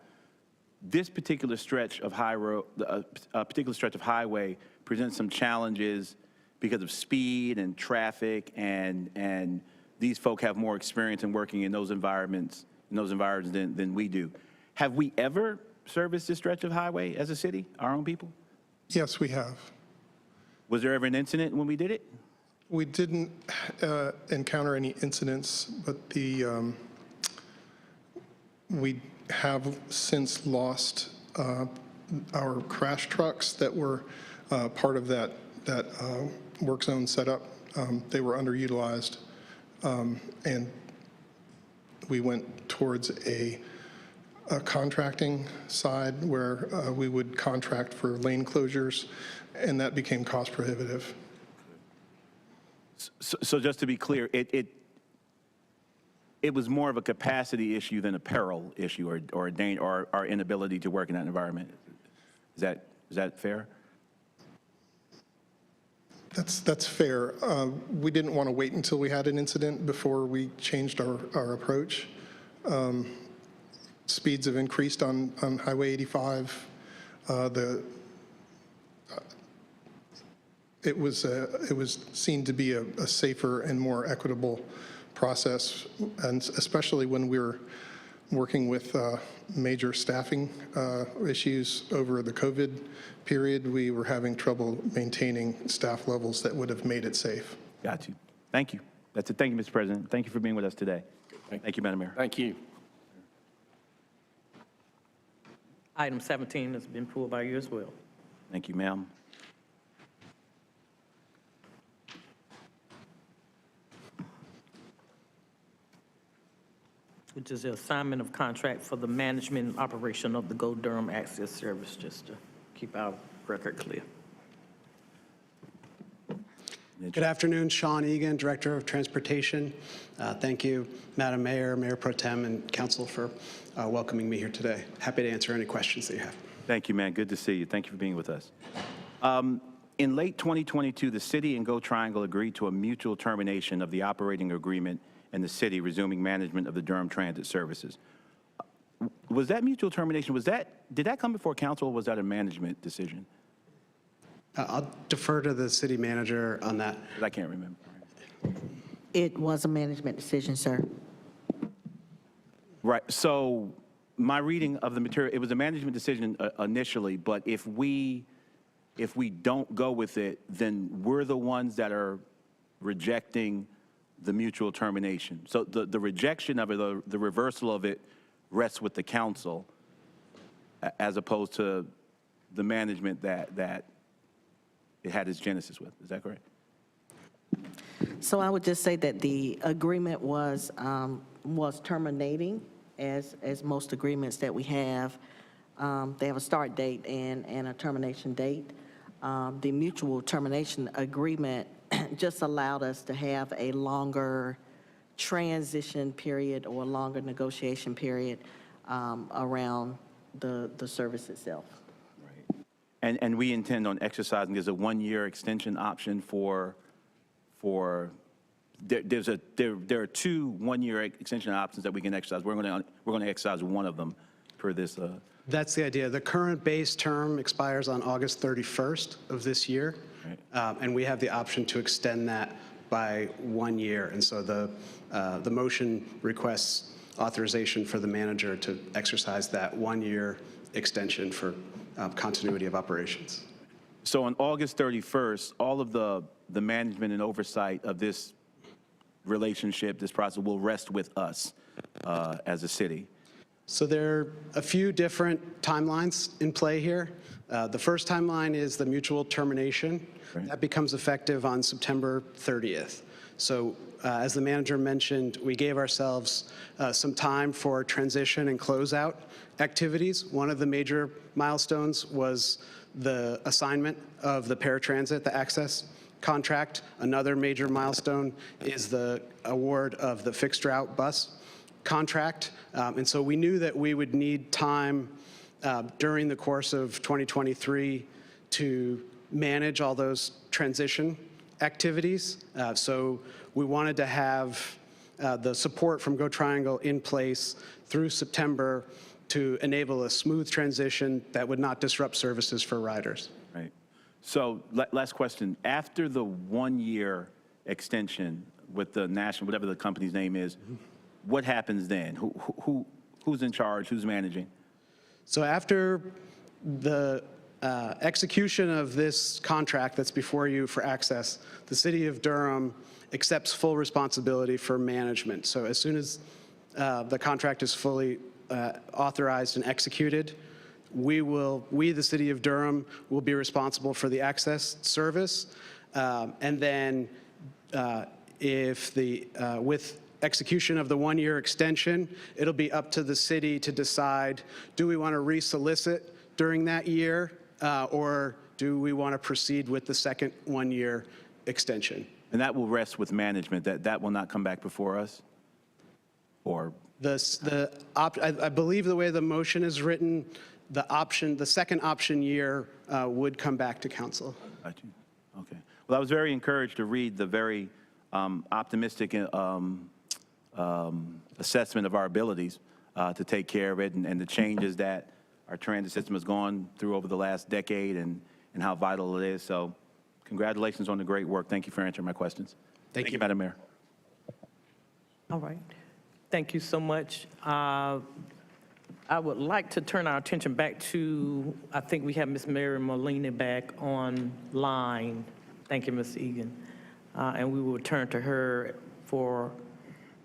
this particular stretch of highway presents some challenges because of speed and traffic, and these folk have more experience in working in those environments than we do. Have we ever serviced this stretch of highway as a city, our own people? Yes, we have. Was there ever an incident when we did it? We didn't encounter any incidents, but we have since lost our crash trucks that were part of that work zone setup. They were underutilized, and we went towards a contracting side where we would contract for lane closures, and that became cost prohibitive. So just to be clear, it was more of a capacity issue than a peril issue or our inability to work in that environment. Is that fair? That's fair. We didn't want to wait until we had an incident before we changed our approach. Speeds have increased on Highway 85. It was seen to be a safer and more equitable process, and especially when we were working with major staffing issues over the COVID period, we were having trouble maintaining staff levels that would have made it safe. Got you. Thank you. That's it. Thank you, Mr. President. Thank you for being with us today. Thank you, Madam Mayor. Thank you. Item 17 has been pulled by you as well. Thank you, ma'am. Which is the assignment of contract for the management and operation of the GoDurham Access Service, just to keep our record clear. Good afternoon, Sean Egan, Director of Transportation. Thank you, Madam Mayor, Mayor Pro Tem, and Council for welcoming me here today. Happy to answer any questions that you have. Thank you, man. Good to see you. Thank you for being with us. In late 2022, the city and Go Triangle agreed to a mutual termination of the operating agreement and the city resuming management of the Durham Transit Services. Was that mutual termination, did that come before council, or was that a management decision? I'll defer to the city manager on that. I can't remember. It was a management decision, sir. Right, so my reading of the material, it was a management decision initially, but if we don't go with it, then we're the ones that are rejecting the mutual termination. So the rejection of it, the reversal of it rests with the council as opposed to the management that it had its genesis with. Is that correct? So I would just say that the agreement was terminating, as most agreements that we have. They have a start date and a termination date. The mutual termination agreement just allowed us to have a longer transition period or a longer negotiation period around the service itself. And we intend on exercising, there's a 1-year extension option for there are 2 1-year extension options that we can exercise. We're going to exercise one of them per this. That's the idea. The current base term expires on August 31st of this year, and we have the option to extend that by 1 year. And so the motion requests authorization for the manager to exercise that 1-year extension for continuity of operations. So on August 31st, all of the management and oversight of this relationship, this process will rest with us as a city. So there are a few different timelines in play here. The first timeline is the mutual termination. That becomes effective on September 30th. So as the manager mentioned, we gave ourselves some time for transition and closeout activities. One of the major milestones was the assignment of the paratransit, the access contract. Another major milestone is the award of the fixed route bus contract. And so we knew that we would need time during the course of 2023 to manage all those transition activities. So we wanted to have the support from Go Triangle in place through September to enable a smooth transition that would not disrupt services for riders. Right. So last question. After the 1-year extension with the national, whatever the company's name is, what happens then? Who's in charge? Who's managing? So after the execution of this contract that's before you for access, the city of Durham accepts full responsibility for management. So as soon as the contract is fully authorized and executed, we, the city of Durham, will be responsible for the access service. And then with execution of the 1-year extension, it'll be up to the city to decide, do we want to resolicit during that year, or do we want to proceed with the second 1-year extension? And that will rest with management, that will not come back before us? Or? I believe the way the motion is written, the second option year would come back to council. Got you. Okay. Well, I was very encouraged to read the very optimistic assessment of our abilities to take care of it and the changes that our transit system has gone through over the last decade and how vital it is. So congratulations on the great work. Thank you for answering my questions. Thank you, Madam Mayor. All right. Thank you so much. I would like to turn our attention back to, I think we have Ms. Mary Molina back online. Thank you, Ms. Egan. And we will turn to her for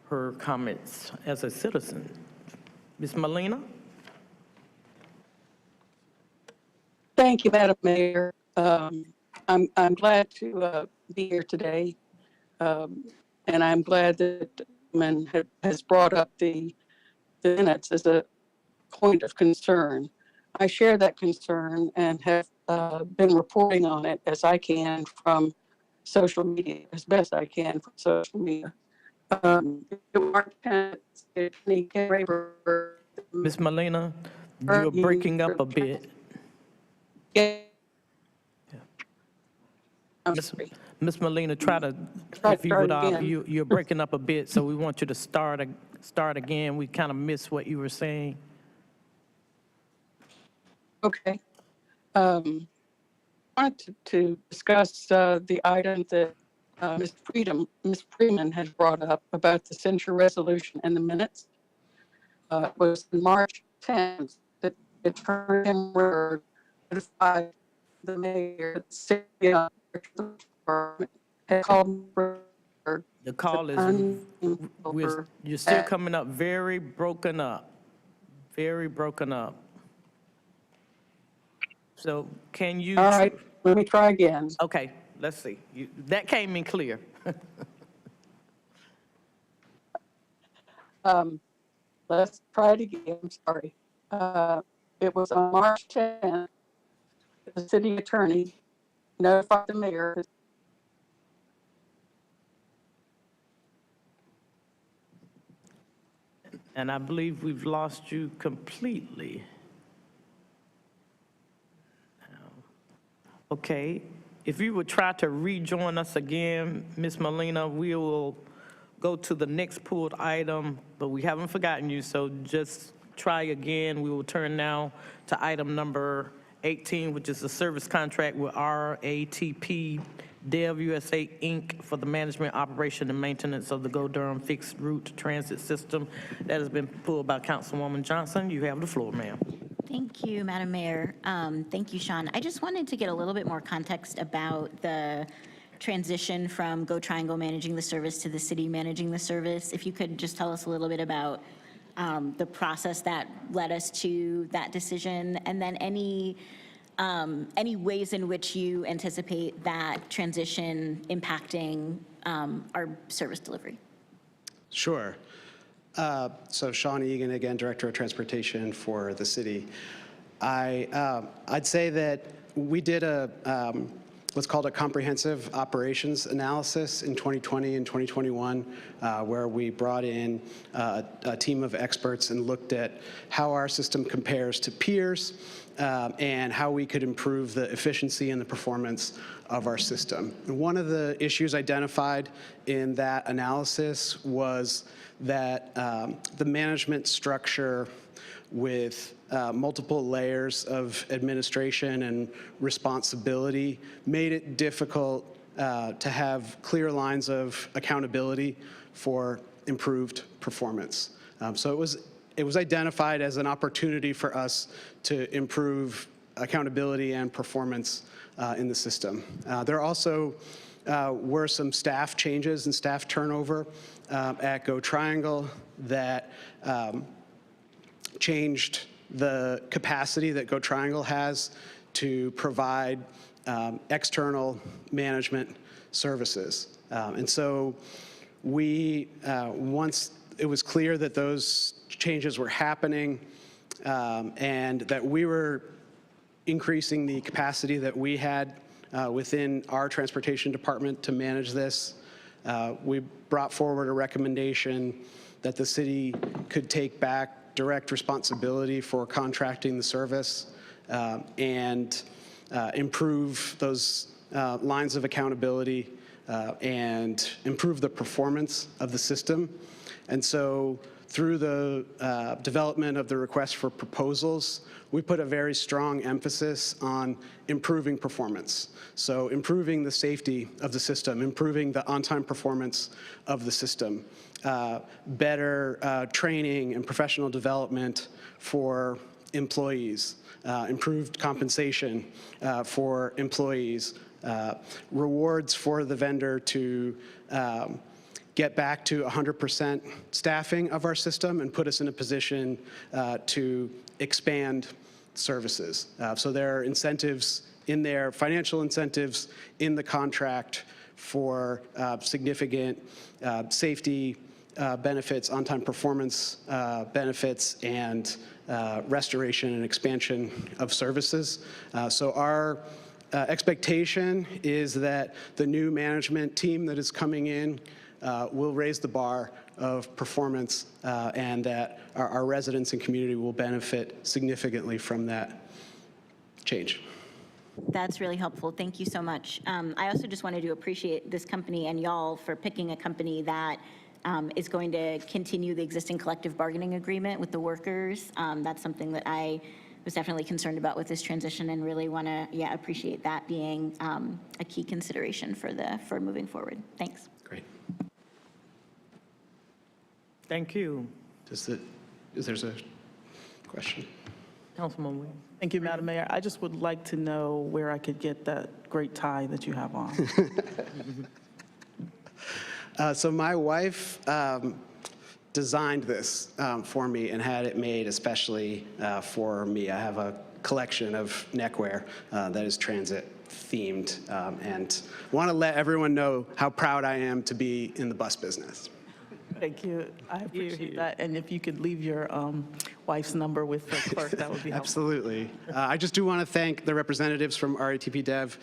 her comments as a citizen. Ms. Molina? Thank you, Madam Mayor. I'm glad to be here today, and I'm glad that the woman has brought up the minutes as a point of concern. I share that concern and have been reporting on it as I can from social media, as best I can from social media. Ms. Molina, you're breaking up a bit. Ms. Molina, try to, if you would, you're breaking up a bit, so we want you to start again. We kind of missed what you were saying. Okay. I wanted to discuss the item that Ms. Freeman has brought up about the censure resolution and the minutes. It was March 10th that the Attorney General notified the mayor, the city department had called for the call is, you're still coming up very broken up, very broken up. So can you? All right, let me try again. Okay, let's see. That came in clear. Let's try it again. I'm sorry. It was on March 10th, the city attorney notified the mayor. And I believe we've lost you completely. Okay, if you would try to rejoin us again, Ms. Molina, we will go to the next pulled item, but we haven't forgotten you, so just try again. We will turn now to item number 18, which is the service contract with RATP Dev USA, Inc. for the management, operation, and maintenance of the GoDurham fixed route transit system. That has been pulled by Councilwoman Johnson. You have the floor, ma'am. Thank you, Madam Mayor. Thank you, Sean. I just wanted to get a little bit more context about the transition from Go Triangle managing the service to the city managing the service. If you could just tell us a little bit about the process that led us to that decision, and then any ways in which you anticipate that transition impacting our service delivery. Sure. So Sean Egan, again, Director of Transportation for the city. I'd say that we did what's called a comprehensive operations analysis in 2020 and 2021, where we brought in a team of experts and looked at how our system compares to peers and how we could improve the efficiency and the performance of our system. And one of the issues identified in that analysis was that the management structure with multiple layers of administration and responsibility made it difficult to have clear lines of accountability for improved performance. So it was identified as an opportunity for us to improve accountability and performance in the system. There also were some staff changes and staff turnover at Go Triangle that changed the capacity that Go Triangle has to provide external management services. And so once it was clear that those changes were happening and that we were increasing the capacity that we had within our transportation department to manage this, we brought forward a recommendation that the city could take back direct responsibility for contracting the service and improve those lines of accountability and improve the performance of the system. And so through the development of the request for proposals, we put a very strong emphasis on improving performance. So improving the safety of the system, improving the on-time performance of the system, better training and professional development for employees, improved compensation for employees, rewards for the vendor to get back to 100% staffing of our system and put us in a position to expand services. So there are incentives in there, financial incentives in the contract for significant safety benefits, on-time performance benefits, and restoration and expansion of services. So our expectation is that the new management team that is coming in will raise the bar of performance and that our residents and community will benefit significantly from that change. That's really helpful. Thank you so much. I also just wanted to appreciate this company and y'all for picking a company that is going to continue the existing collective bargaining agreement with the workers. That's something that I was definitely concerned about with this transition and really want to, appreciate that being a key consideration for moving forward. Thanks. Great. Thank you. Is there a question? Councilman Williams. Thank you, Madam Mayor. I just would like to know where I could get that great tie that you have on. So my wife designed this for me and had it made especially for me. I have a collection of neckwear that is transit themed and want to let everyone know how proud I am to be in the bus business. Thank you. I appreciate that. And if you could leave your wife's number with the clerk, that would be helpful. Absolutely. I just do want to thank the representatives from RATP Dev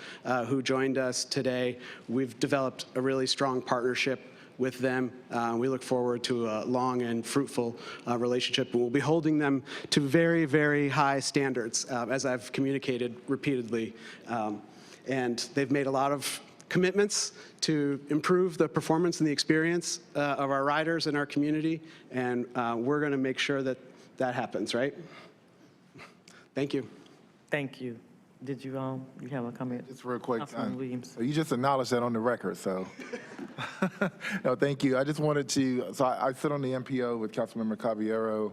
who joined us today. We've developed a really strong partnership with them. We look forward to a long and fruitful relationship, and we'll be holding them to very, very high standards, as I've communicated repeatedly. and they've made a lot of commitments to improve the performance and the experience of our riders in our community, and we're going to make sure that that happens, right? Thank you. Thank you. Did you have a comment? Just real quick. Councilman Williams. You just acknowledged that on the record, so. No, thank you. I just wanted to, so I sit on the MPO with Councilmember Caballero,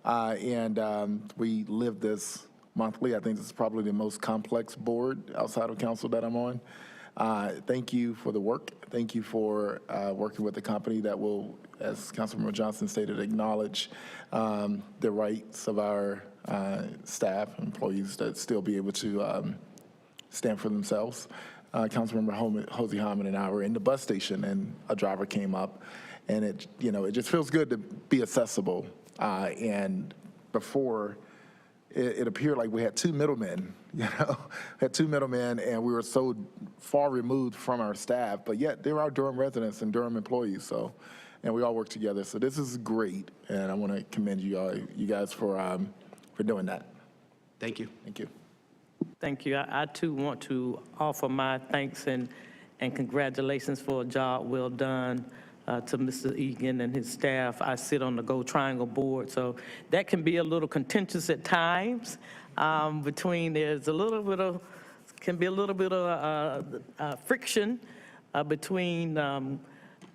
and we live this monthly. I think this is probably the most complex board outside of council that I'm on. Thank you for the work. Thank you for working with the company that will, as Councilmember Johnson stated, acknowledge the rights of our staff, employees that still be able to stand for themselves. Councilmember Hosey Hyman and I were in the bus station, and a driver came up, and it just feels good to be accessible. And before, it appeared like we had two middlemen, and we were so far removed from our staff, but yet they're our Durham residents and Durham employees, so, and we all work together. So this is great, and I want to commend you guys for doing that. Thank you. Thank you. Thank you. I too want to offer my thanks and congratulations for a job well done to Mr. Egan and his staff. I sit on the Go Triangle board, so that can be a little contentious at times. There's a little bit of, friction between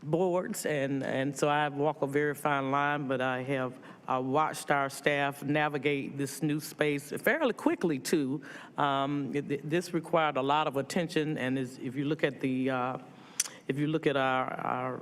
boards, and so I walk a very fine line, but I have watched our staff navigate this new space fairly quickly too. This required a lot of attention, and if you look at our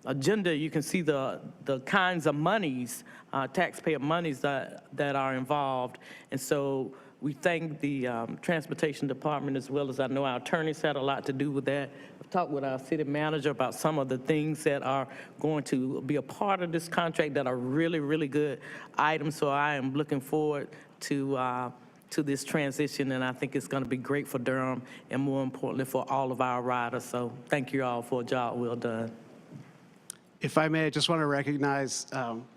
agenda, you can see the kinds of monies, taxpayer monies that are involved. And so we thank the Transportation Department, as well as I know our attorneys had a lot to do with that. I've talked with our city manager about some of the things that are going to be a part of this contract that are really, really good items. So I am looking forward to this transition, and I think it's going to be great for Durham and, more importantly, for all of our riders. So thank you all for a job well done. If I may, I just want to recognize,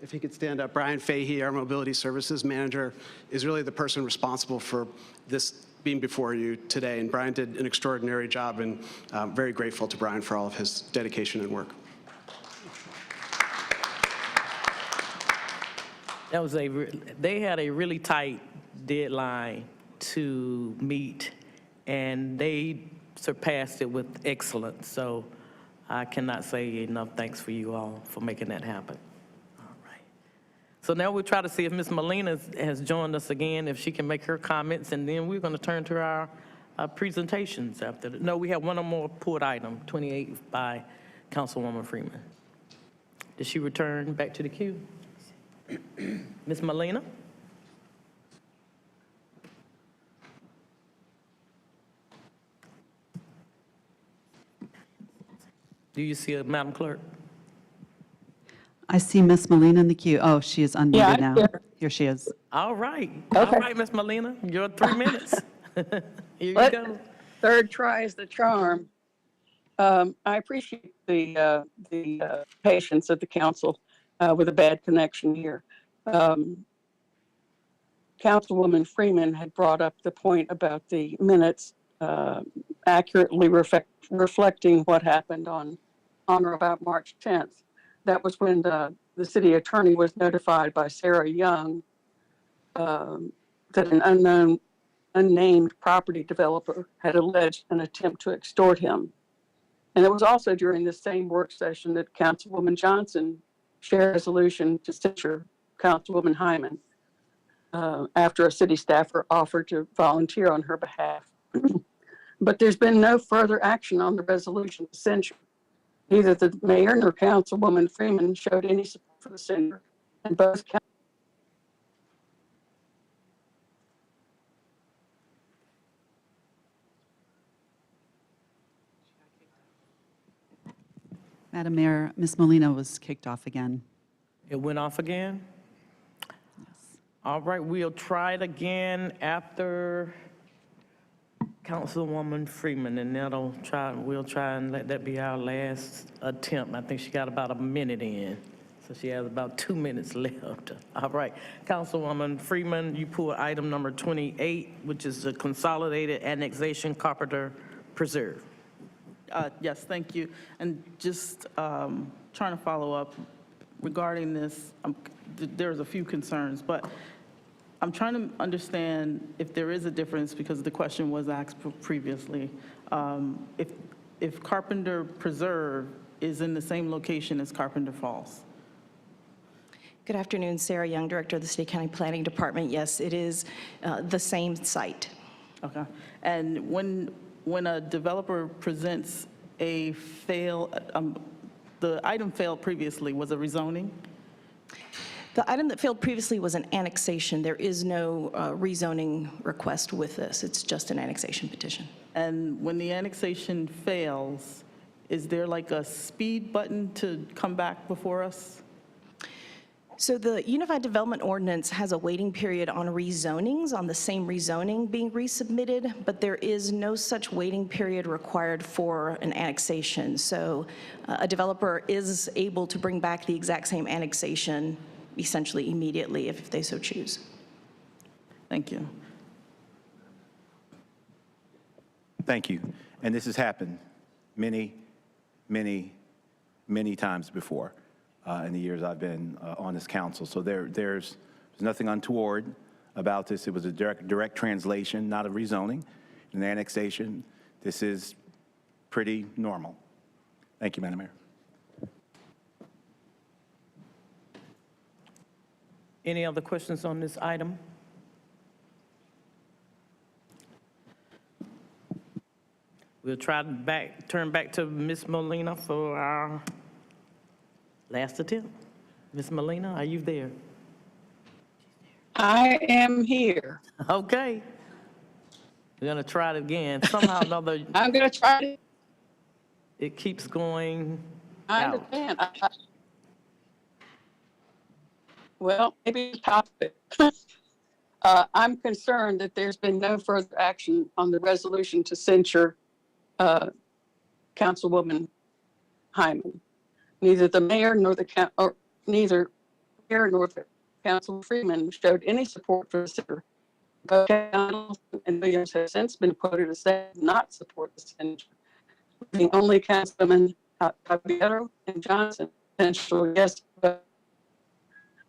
if he could stand up, Brian Fahey, our Mobility Services Manager, is really the person responsible for this being before you today. And Brian did an extraordinary job, and I'm very grateful to Brian for all of his dedication and work. They had a really tight deadline to meet, and they surpassed it with excellence. So I cannot say enough thanks for you all for making that happen. All right. So now we'll try to see if Ms. Molina has joined us again, if she can make her comments, and then we're going to turn to our presentations after that. No, we have one more pulled item, 28 by Councilwoman Freeman. Did she return back to the queue? Ms. Molina? Do you see her, Madam Clerk? I see Miss Molina in the queue. Oh, she is unmuted Yeah, now. here. Here she is. All right. Okay. All right, Ms. Molina, your 3 minutes. Here you But go. third try is the charm. I appreciate the patience of the council with a bad connection here. Councilwoman Freeman had brought up the point about the minutes accurately reflecting what happened on or about March 10th. That was when the city attorney was notified by Sarah Young that an unnamed property developer had alleged an attempt to extort him. And it was also during the same work session that Councilwoman Johnson shared a resolution to censure Councilwoman Hyman after a city staffer offered to volunteer on her behalf. But there's been no further action on the resolution to censure. Neither the mayor nor Councilwoman Freeman showed any support for the censure, and both Madam Mayor, Miss Molina was kicked off again. It went off again? Yes. All right, we'll try it again after Councilwoman Freeman, and we'll try and let that be our last attempt. I think she got about a minute in. So she has about 2 minutes left. All right, Councilwoman Freeman, you pull item number 28, which is the Consolidated Annexation Carpenter Preserve. Yes, thank you. And just trying to follow up regarding this, there's a few concerns, but I'm trying to understand if there is a difference, because the question was asked previously. If Carpenter Preserve is in the same location as Carpenter Falls. Good afternoon, Sarah Young, Director of the State County Planning Department. Yes, it is the same site. Okay. And when a developer presents a the item failed previously, was a rezoning? The item that failed previously was an annexation. There is no rezoning request with this. It's just an annexation petition. And when the annexation fails, is there like a speed button to come back before us? So the Unified Development Ordinance has a waiting period on rezonings, on the same rezoning being resubmitted, but there is no such waiting period required for an annexation. So a developer is able to bring back the exact same annexation essentially immediately if they so choose. Thank you. Thank you. And this has happened many, many, many times before in the years I've been on this council. So there's nothing untoward about this. It was a direct translation, not a rezoning, an annexation. This is pretty normal. Thank you, Madam Mayor. Any other questions on this item? We'll try to turn back to Ms. Molina for our last attempt. Ms. Molina, are you there? I am here. Okay. We're gonna try it again. Somehow or another, I'm going to try it. it keeps going I out. understand. Well, maybe topic. I'm concerned that there's been no further action on the resolution to censure Councilwoman Hyman. Neither the mayor nor neither mayor nor the Council Freeman showed any support for the censure. Both Connell and Williams have since been quoted as saying not support the censure. The only Councilman Caballero and Johnson essentially yes, but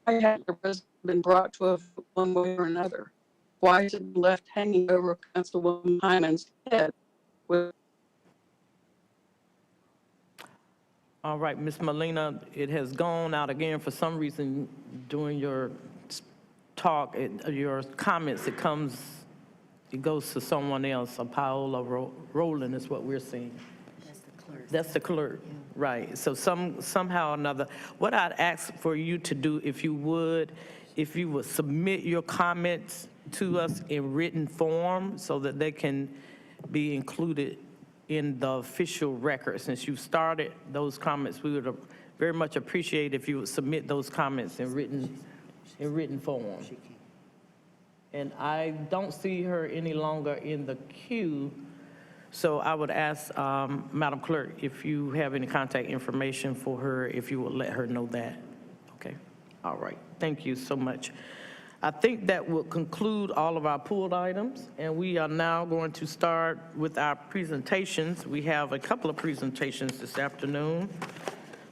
why hasn't the president been brought to a vote one way or another? Why is it left hanging over Councilwoman Hyman's head? All right, Ms. Molina, it has gone out again for some reason during your talk, your comments, it goes to someone else. A Paola Rowland is what we're seeing. That's the clerk. That's the clerk, right. So somehow or another, what I'd ask for you to do, if you would submit your comments to us in written form so that they can be included in the official record. Since you started those comments, we would very much appreciate if you would submit those comments in written form. And I don't see her any longer in the queue, so I would ask Madam Clerk if you have any contact information for her, if you would let her know that. Okay, all right, thank you so much. I think that will conclude all of our pulled items, and we are now going to start with our presentations. We have a couple of presentations this afternoon,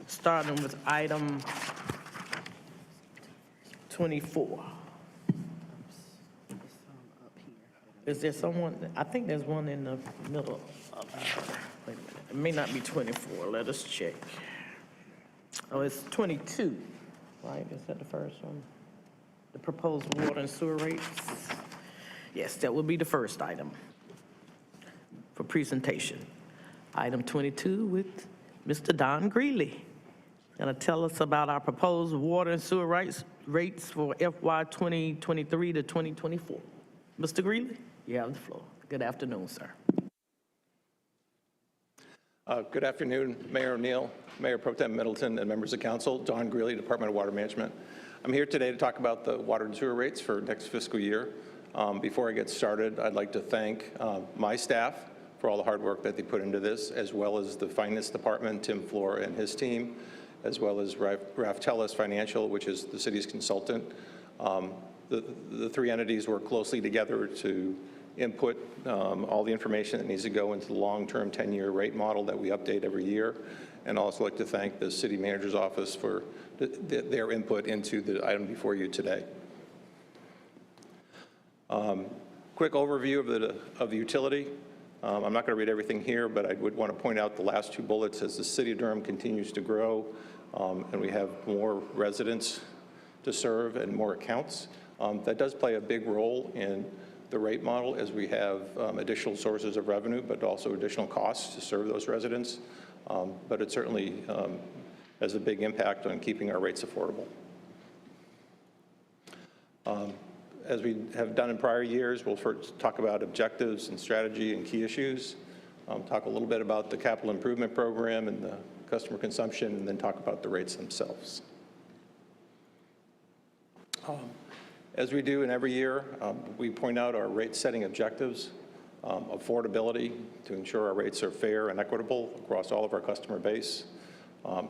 starting with item 24. Is there someone, I think there's one in the middle of, wait a minute, it may not be 24, let us check. Oh, it's 22, right? Is that the first one? The proposed water and sewer rates? Yes, that will be the first item for presentation. Item 22 with Mr. Don Greeley. Going to tell us about our proposed water and sewer rates for FY 2023 to 2024. Mr. Greeley, you have the floor. Good afternoon, sir. Good afternoon, Mayor O'Neill, Mayor Pro Tem Middleton, and members of council. Don Greeley, Department of Water Management. I'm here today to talk about the water and sewer rates for next fiscal year. Before I get started, I'd like to thank my staff for all the hard work that they put into this, as well as the finance department, Tim Floor and his team, as well as Raftellus Financial, which is the city's consultant. The three entities work closely together to input all the information that needs to go into the long-term 10-year rate model that we update every year. And I'd also like to thank the city manager's office for their input into the item before you today. Quick overview of the utility. I'm not going to read everything here, but I would want to point out the last two bullets. As the city of Durham continues to grow and we have more residents to serve and more accounts, that does play a big role in the rate model as we have additional sources of revenue, but also additional costs to serve those residents. But it certainly has a big impact on keeping our rates affordable. As we have done in prior years, we'll first talk about objectives and strategy and key issues, talk a little bit about the capital improvement program and the customer consumption, and then talk about the rates themselves. As we do in every year, we point out our rate-setting objectives, affordability to ensure our rates are fair and equitable across all of our customer base,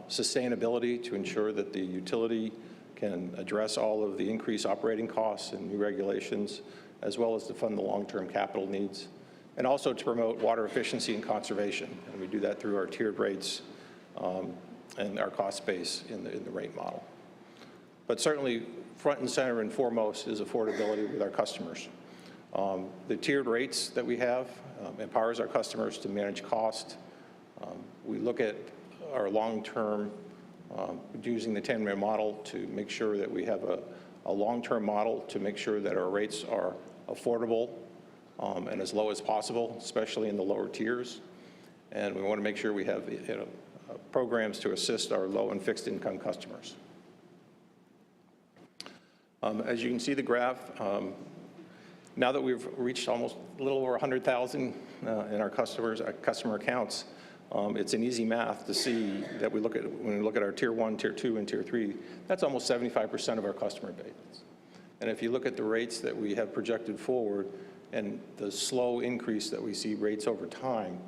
sustainability to ensure that the utility can address all of the increased operating costs and new regulations, as well as to fund the long-term capital needs, and also to promote water efficiency and conservation. And we do that through our tiered rates and our cost base in the rate model. But certainly, front and center and foremost is affordability with our customers. The tiered rates that we have empowers our customers to manage cost. We look at our long-term using the 10-year model to make sure that we have a long-term model to make sure that our rates are affordable and as low as possible, especially in the lower tiers. And we want to make sure we have programs to assist our low and fixed income customers. As you can see the graph, now that we've reached almost a little over 100,000 in our customer accounts, it's an easy math to see that when we look at our tier 1, tier 2, and tier 3, that's almost 75% of our customer base. And if you look at the rates that we have projected forward and the slow increase that we see rates over time,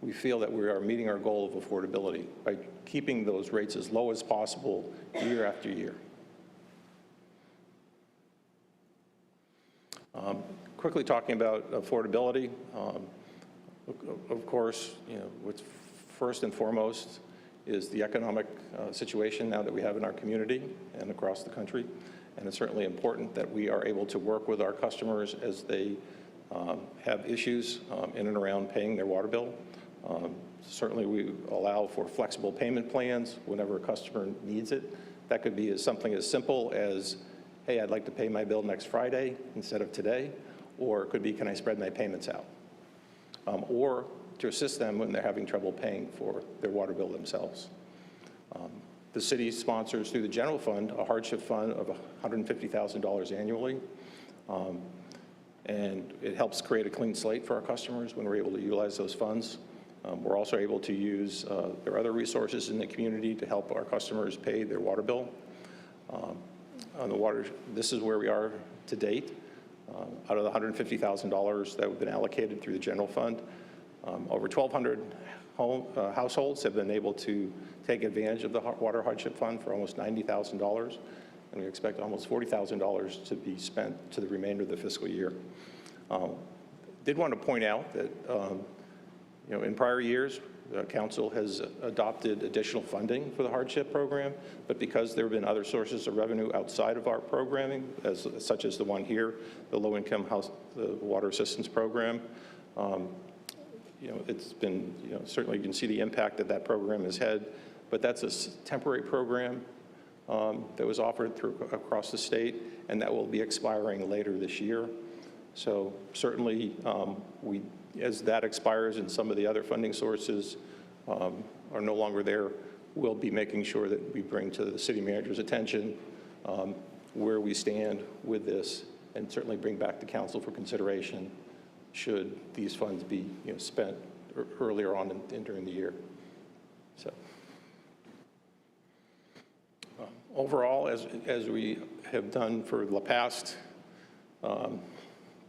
we feel that we are meeting our goal of affordability by keeping those rates as low as possible year after year. Quickly talking about affordability, of course, what's first and foremost is the economic situation now that we have in our community and across the country. And it's certainly important that we are able to work with our customers as they have issues in and around paying their water bill. Certainly we allow for flexible payment plans whenever a customer needs it. That could be something as simple as, hey, I'd like to pay my bill next Friday instead of today, or it could be, can I spread my payments out? Or to assist them when they're having trouble paying for their water bill themselves. The city sponsors through the general fund a hardship fund of $150,000 annually. And it helps create a clean slate for our customers when we're able to utilize those funds. We're also able to use their other resources in the community to help our customers pay their water bill. On the water, this is where we are to date. Out of the $150,000 that have been allocated through the general fund, over 1,200 households have been able to take advantage of the water hardship fund for almost $90,000, and we expect almost $40,000 to be spent to the remainder of the fiscal year. Did want to point out that in prior years, the council has adopted additional funding for the hardship program, but because there have been other sources of revenue outside of our programming, such as the one here, the low-income house, the water assistance program, it's been, certainly you can see the impact that that program has had, but that's a temporary program that was offered across the state, and that will be expiring later this year. So certainly, as that expires and some of the other funding sources are no longer there, we'll be making sure that we bring to the city manager's attention where we stand with this, and certainly bring back to council for consideration should these funds be spent earlier on during the year. So overall, as we have done for the past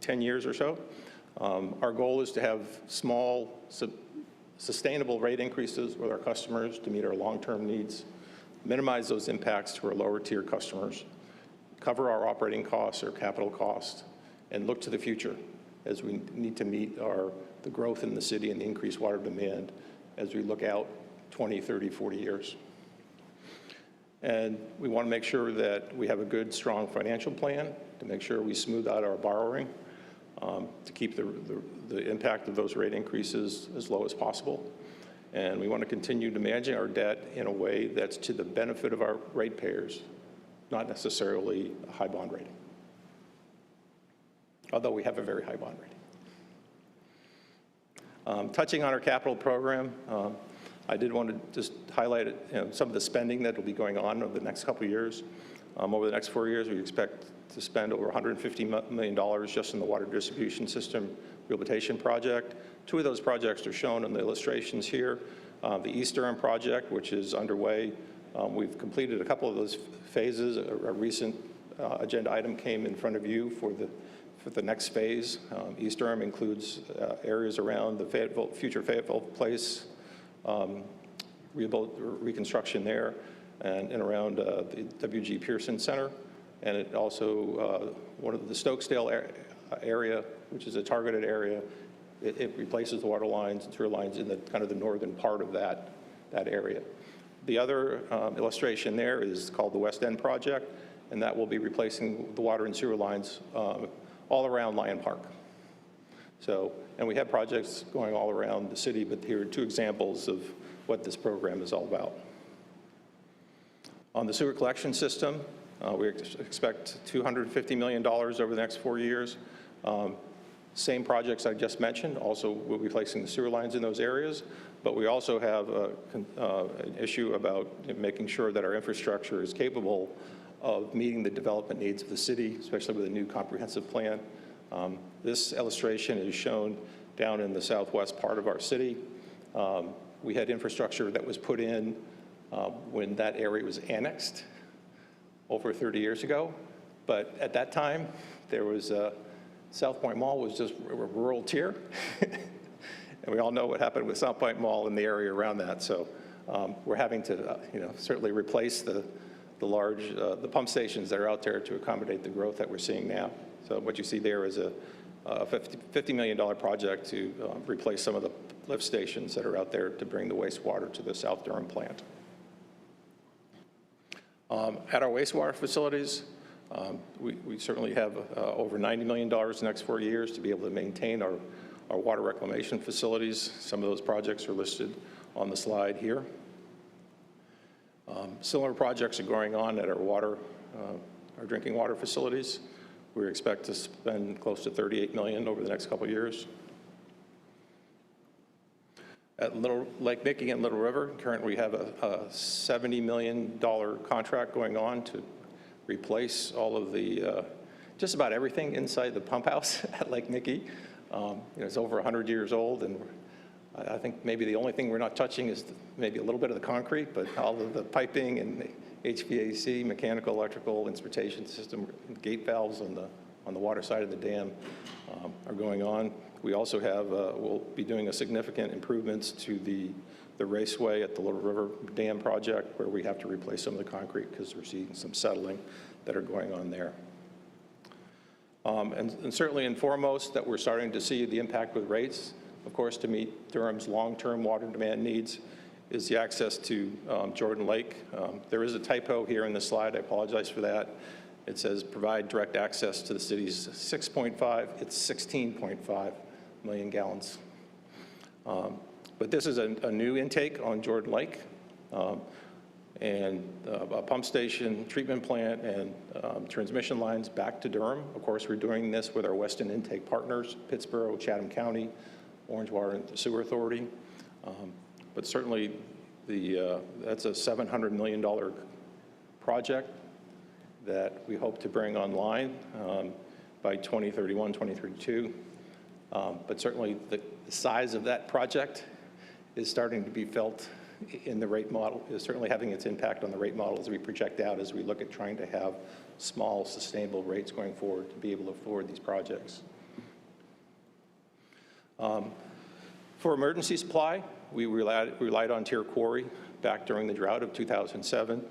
10 years or so, our goal is to have small, sustainable rate increases with our customers to meet our long-term needs. minimize those impacts to our lower tier customers, cover our operating costs, our capital costs, and look to the future as we need to meet the growth in the city and the increased water demand as we look out 20, 30, 40 years. And we want to make sure that we have a good, strong financial plan to make sure we smooth out our borrowing, to keep the impact of those rate increases as low as possible. And we want to continue to manage our debt in a way that's to the benefit of our ratepayers, not necessarily a high bond rating, although we have a very high bond rating. Touching on our capital program, I did want to just highlight some of the spending that will be going on over the next couple of years. Over the next 4 years, we expect to spend over $150 million just in the water distribution system rehabilitation project. 2 of those projects are shown in the illustrations here. The East Durham project, which is underway. We've completed a couple of those phases. A recent agenda item came in front of you for the next phase. East Durham includes areas around the future Fayetteville Place reconstruction there and around the W.G. Pearson Center. And it also, one of the Stokesdale area, which is a targeted area, it replaces the water lines and sewer lines in the kind of the northern part of that area. The other illustration there is called the West End Project, and that will be replacing the water and sewer lines all around Lion Park. So, and we have projects going all around the city, but here are 2 examples of what this program is all about. On the sewer collection system, we expect $250 million over the next 4 years. Same projects I just mentioned, also we'll be placing the sewer lines in those areas, but we also have an issue about making sure that our infrastructure is capable of meeting the development needs of the city, especially with a new comprehensive plan. This illustration is shown down in the southwest part of our city. We had infrastructure that was put in when that area was annexed over 30 years ago, but at that time, there was South Point Mall was just a rural tier, and we all know what happened with South Point Mall and the area around that. So we're having to, certainly replace the large pump stations that are out there to accommodate the growth that we're seeing now. So what you see there is a $50 million project to replace some of the lift stations that are out there to bring the wastewater to the South Durham plant. At our wastewater facilities, we certainly have over $90 million in the next 4 years to be able to maintain our water reclamation facilities. Some of those projects are listed on the slide here. Similar projects are going on at our drinking water facilities. We expect to spend close to $38 million over the next couple of years. At Lake Mickey and Little River, currently we have a $70 million contract going on to replace all of the, just about everything inside the pump house at Lake Mickey. It's over 100 years old, and I think maybe the only thing we're not touching is maybe a little bit of the concrete, but all of the piping and HVAC, mechanical, electrical, instrumentation system, gate valves on the water side of the dam are going on. We also have, we'll be doing a significant improvements to the raceway at the Little River Dam project, where we have to replace some of the concrete because we're seeing some settling that are going on there. And certainly and foremost that we're starting to see the impact with rates, of course, to meet Durham's long-term water demand needs is the access to Jordan Lake. There is a typo here in the slide. I apologize for that. It says provide direct access to the city's 6.5. It's 16.5 million gallons. But this is a new intake on Jordan Lake, and a pump station, treatment plant, and transmission lines back to Durham. Of course, we're doing this with our Western intake partners, Pittsboro, Chatham County, Orange Water and Sewer Authority. But certainly, that's a $700 million project that we hope to bring online by 2031, 2032. But certainly, the size of that project is starting to be felt in the rate model, is certainly having its impact on the rate model as we project out, as we look at trying to have small, sustainable rates going forward to be able to afford these projects. For emergency supply, we relied on Tier Quarry back during the drought of 2007.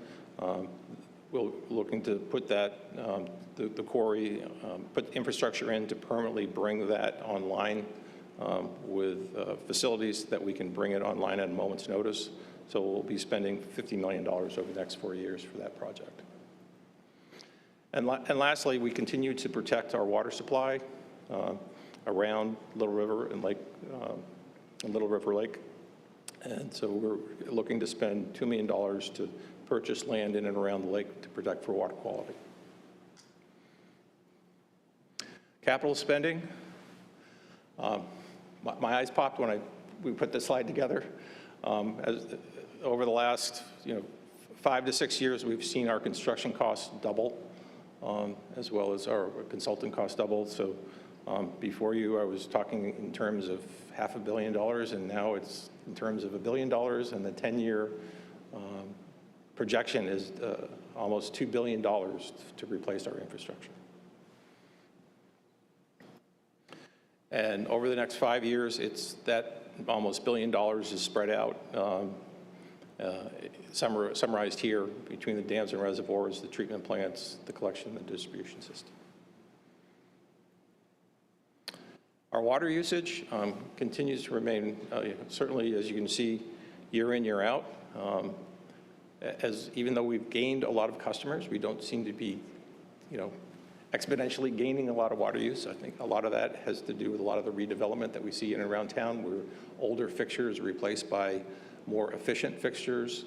We're looking to put that, the quarry, put infrastructure in to permanently bring that online with facilities that we can bring it online at a moment's notice. So we'll be spending $50 million over the next 4 years for that project. And lastly, we continue to protect our water supply around Little River and Little River Lake. And so we're looking to spend $2 million to purchase land in and around the lake to protect for water quality. Capital spending. My eyes popped when we put this slide together. Over the last 5 to 6 years, we've seen our construction costs double, as well as our consultant costs double. So before you, I was talking in terms of $500 million, and now it's in terms of $1 billion, and the 10-year projection is almost $2 billion to replace our infrastructure. And over the next 5 years, it's that almost $1 billion is spread out, summarized here between the dams and reservoirs, the treatment plants, the collection and distribution system. Our water usage continues to remain, certainly as you can see, year in, year out. Even though we've gained a lot of customers, we don't seem to be, exponentially gaining a lot of water use. I think a lot of that has to do with a lot of the redevelopment that we see in and around town, where older fixtures are replaced by more efficient fixtures.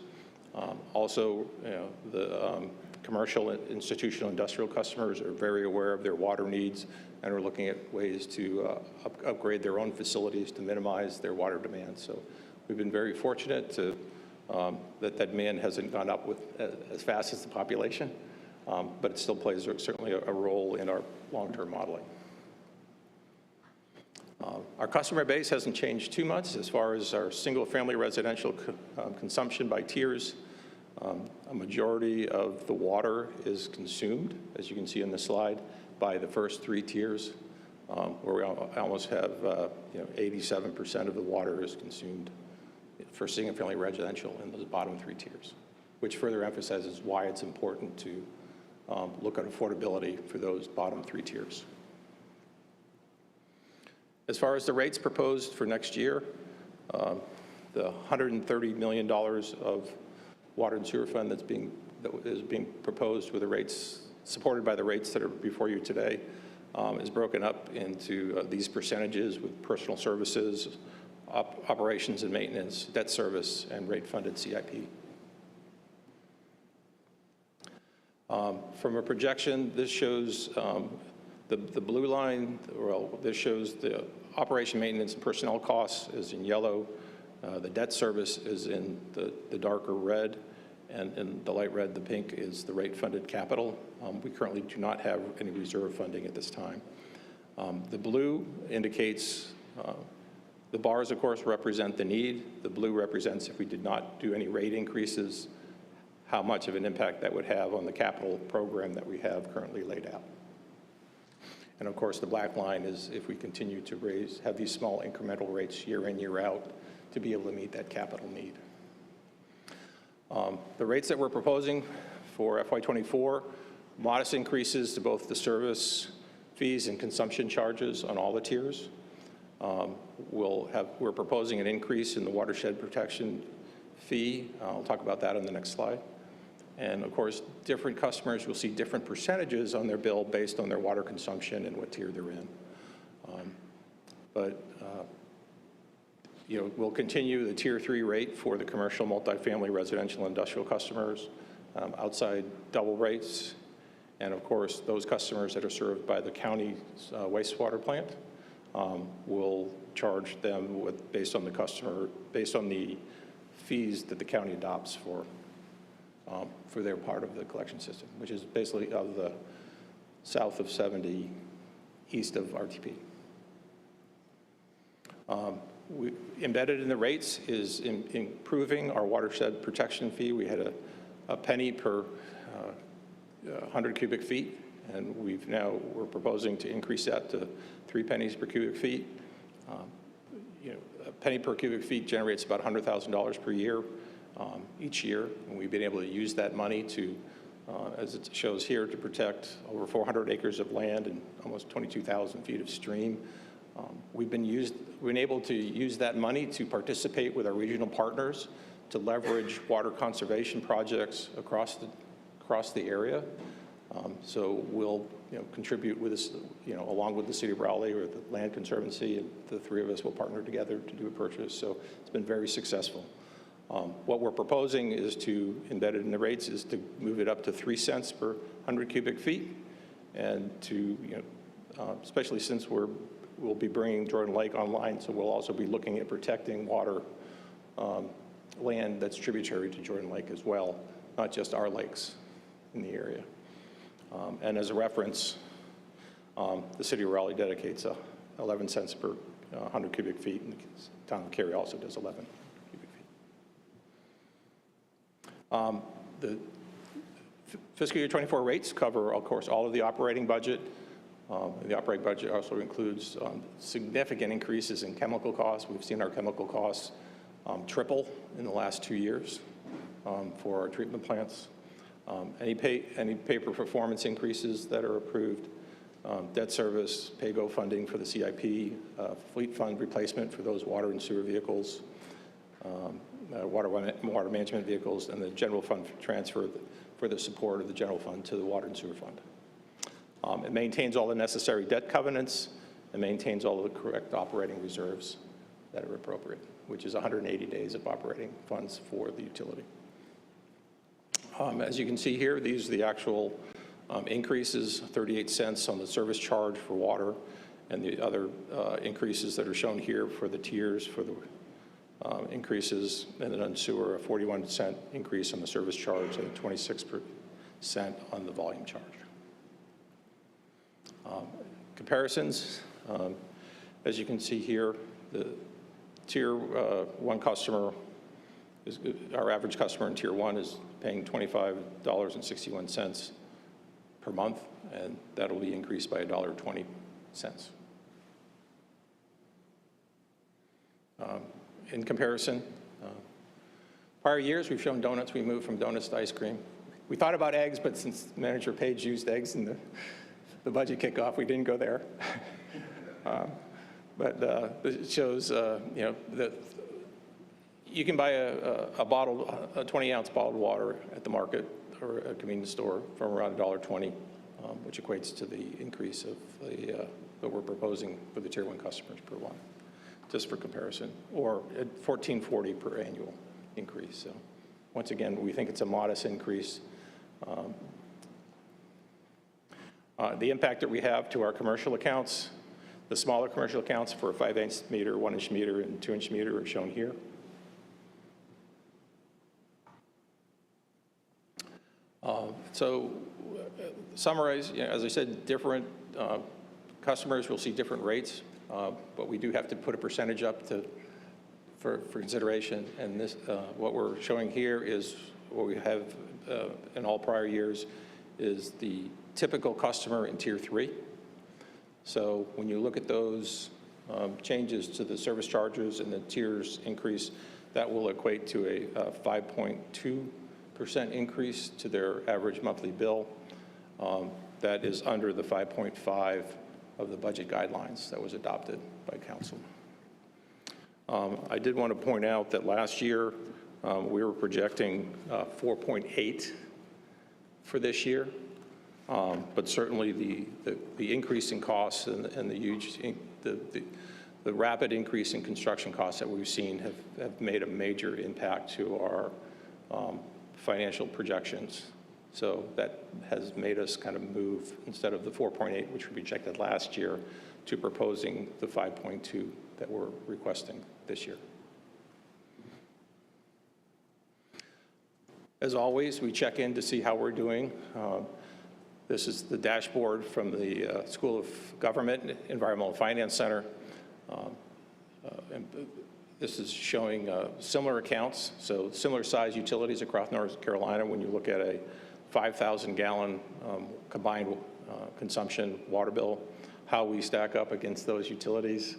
Also, the commercial, institutional, industrial customers are very aware of their water needs and are looking at ways to upgrade their own facilities to minimize their water demand. So we've been very fortunate to that demand hasn't gone up as fast as the population, but it still plays certainly a role in our long-term modeling. Our customer base hasn't changed too much as far as our single-family residential consumption by tiers. A majority of the water is consumed, as you can see in the slide, by the first 3 tiers, where we almost have 87% of the water is consumed for single-family residential in those bottom 3 tiers, which further emphasizes why it's important to look at affordability for those bottom 3 tiers. As far as the rates proposed for next year, the $130 million of water and sewer fund that is being proposed with the rates, supported by the rates that are before you today, is broken up into these percentages with personal services, operations and maintenance, debt service, and rate-funded CIP. From a projection, this shows the blue line, well, this shows the operation, maintenance, and personnel costs is in yellow. The debt service is in the darker red, and in the light red, the pink is the rate-funded capital. We currently do not have any reserve funding at this time. The blue indicates, the bars, of course, represent the need. The blue represents if we did not do any rate increases, how much of an impact that would have on the capital program that we have currently laid out. And of course, the black line is if we continue to have these small incremental rates year in, year out to be able to meet that capital need. The rates that we're proposing for FY24, modest increases to both the service fees and consumption charges on all the tiers. We're proposing an increase in the watershed protection fee. I'll talk about that on the next slide. And of course, different customers will see different percentages on their bill based on their water consumption and what tier they're in. We'll continue the tier 3 rate for the commercial, multifamily, residential, industrial customers, outside double rates, and of course, those customers that are served by the county's wastewater plant will charge them based on the fees that the county adopts for their part of the collection system, which is basically of the south of 70, east of RTP. Embedded in the rates is improving our watershed protection fee. We had a penny per 100 cubic feet, and we're proposing to increase that to 3 pennies per cubic feet. A penny per cubic feet generates about $100,000 per year. each year, and we've been able to use that money to, as it shows here, to protect over 400 acres of land and almost 22,000 feet of stream. We've been able to use that money to participate with our regional partners to leverage water conservation projects across the area. So we'll contribute with this, along with the City of Raleigh or the Land Conservancy, and the three of us will partner together to do a purchase. So it's been very successful. What we're proposing is to, embedded in the rates, is to move it up to 3 cents per 100 cubic feet, and to, especially since we'll be bringing Jordan Lake online, so we'll also be looking at protecting water land that's tributary to Jordan Lake as well, not just our lakes in the area. And as a reference, the City of Raleigh dedicates 11 cents per 100 cubic feet, and the town of Cary also does 11 cubic feet. The fiscal year 24 rates cover, of course, all of the operating budget. The operating budget also includes significant increases in chemical costs. We've seen our chemical costs triple in the last 2 years for our treatment plants. Any paper performance increases that are approved, debt service, pay-go funding for the CIP, fleet fund replacement for those water and sewer vehicles, water management vehicles, and the general fund transfer for the support of the general fund to the water and sewer fund. It maintains all the necessary debt covenants and maintains all of the correct operating reserves that are appropriate, which is 180 days of operating funds for the utility. As you can see here, these are the actual increases, 38 cents on the service charge for water, and the other increases that are shown here for the tiers for the increases, and then on sewer, a 41-cent increase on the service charge and a 26% on the volume charge. Comparisons, as you can see here, the tier 1 customer, our average customer in tier 1 is paying $25.61 per month, and that'll be increased by $1.20. In comparison, prior years we've shown donuts. We moved from donuts to ice cream. We thought about eggs, but since Manager Page used eggs in the budget kickoff, we didn't go there. But it shows, that you can buy a 20-ounce bottled water at the market or a convenience store from around $1.20, which equates to the increase of that we're proposing for the tier 1 customers per one, just for comparison, or at $14.40 per annual increase. So once again, we think it's a modest increase. The impact that we have to our commercial accounts, the smaller commercial accounts for a 5-inch meter, 1-inch meter, and 2-inch meter are shown here. Summarize, as I said, different customers will see different rates, but we do have to put a percentage up for consideration. And this, what we're showing here is what we have in all prior years is the typical customer in tier 3. So when you look at those changes to the service charges and the tiers increase, that will equate to a 5.2% increase to their average monthly bill. That is under the 5.5 of the budget guidelines that was adopted by council. I did want to point out that last year we were projecting 4.8 for this year. But certainly the increase in costs and the huge, the rapid increase in construction costs that we've seen have made a major impact to our financial projections. So that has made us kind of move, instead of the 4.8, which we projected last year, to proposing the 5.2 that we're requesting this year. As always, we check in to see how we're doing. This is the dashboard from the School of Government Environmental Finance Center. And this is showing similar accounts, so similar size utilities across North Carolina. When you look at a 5,000-gallon combined consumption water bill, how we stack up against those utilities.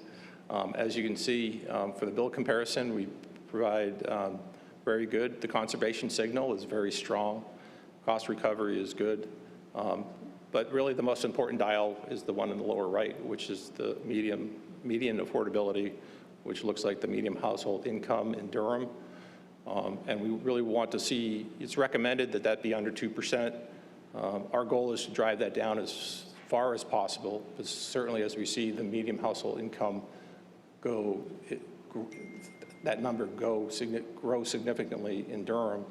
As you can see, for the bill comparison, we provide very good. The conservation signal is very strong. Cost recovery is good. But really the most important dial is the one in the lower right, which is the median affordability, which looks like the median household income in Durham. And we really want to see, it's recommended that that be under 2%. Our goal is to drive that down as far as possible, but certainly as we see the median household income that number grow significantly in Durham,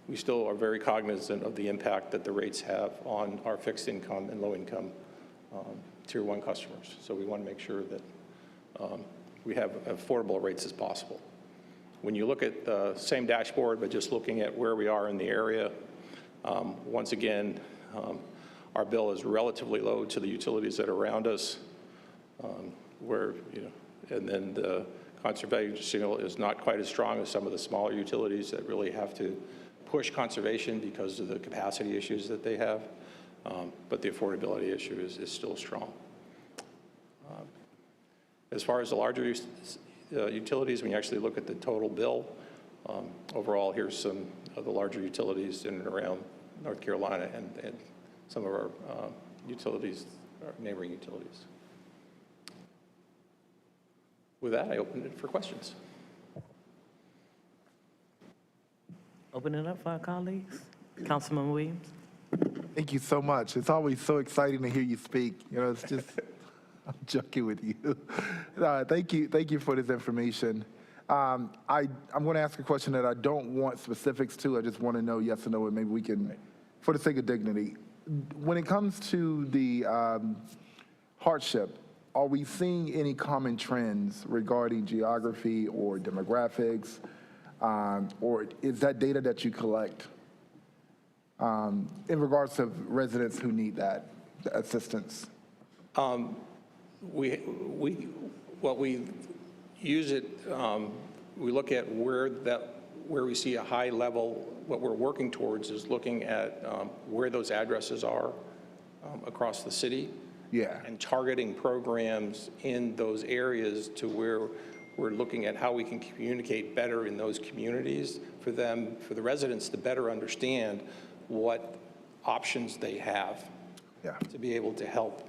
we still are very cognizant of the impact that the rates have on our fixed income and low income tier 1 customers. So we want to make sure that we have affordable rates as possible. When you look at the same dashboard, but just looking at where we are in the area, once again, our bill is relatively low to the utilities that are around us, and then the conservation signal is not quite as strong as some of the smaller utilities that really have to push conservation because of the capacity issues that they have, but the affordability issue is still strong. As far as the larger utilities, when you actually look at the total bill, overall, here's some of the larger utilities in and around North Carolina and some of our utilities, our neighboring utilities. With that, I open it for questions. Open it up for our colleagues. Councilman Williams. Thank you so much. It's always so exciting to hear you speak. You know, it's just, I'm joking with you. Thank you for this information. I'm going to ask a question that I don't want specifics to. I just want to know yes or no, and maybe we can, for the sake of dignity. When it comes to the hardship, are we seeing any common trends regarding geography or demographics, or is that data that you collect in regards to residents who need that assistance? We use it, we look at where we see a high level. What we're working towards is looking at where those addresses are across the city. Yeah. And targeting programs in those areas to where we're looking at how we can communicate better in those communities for the residents to better understand what options they have to be able to help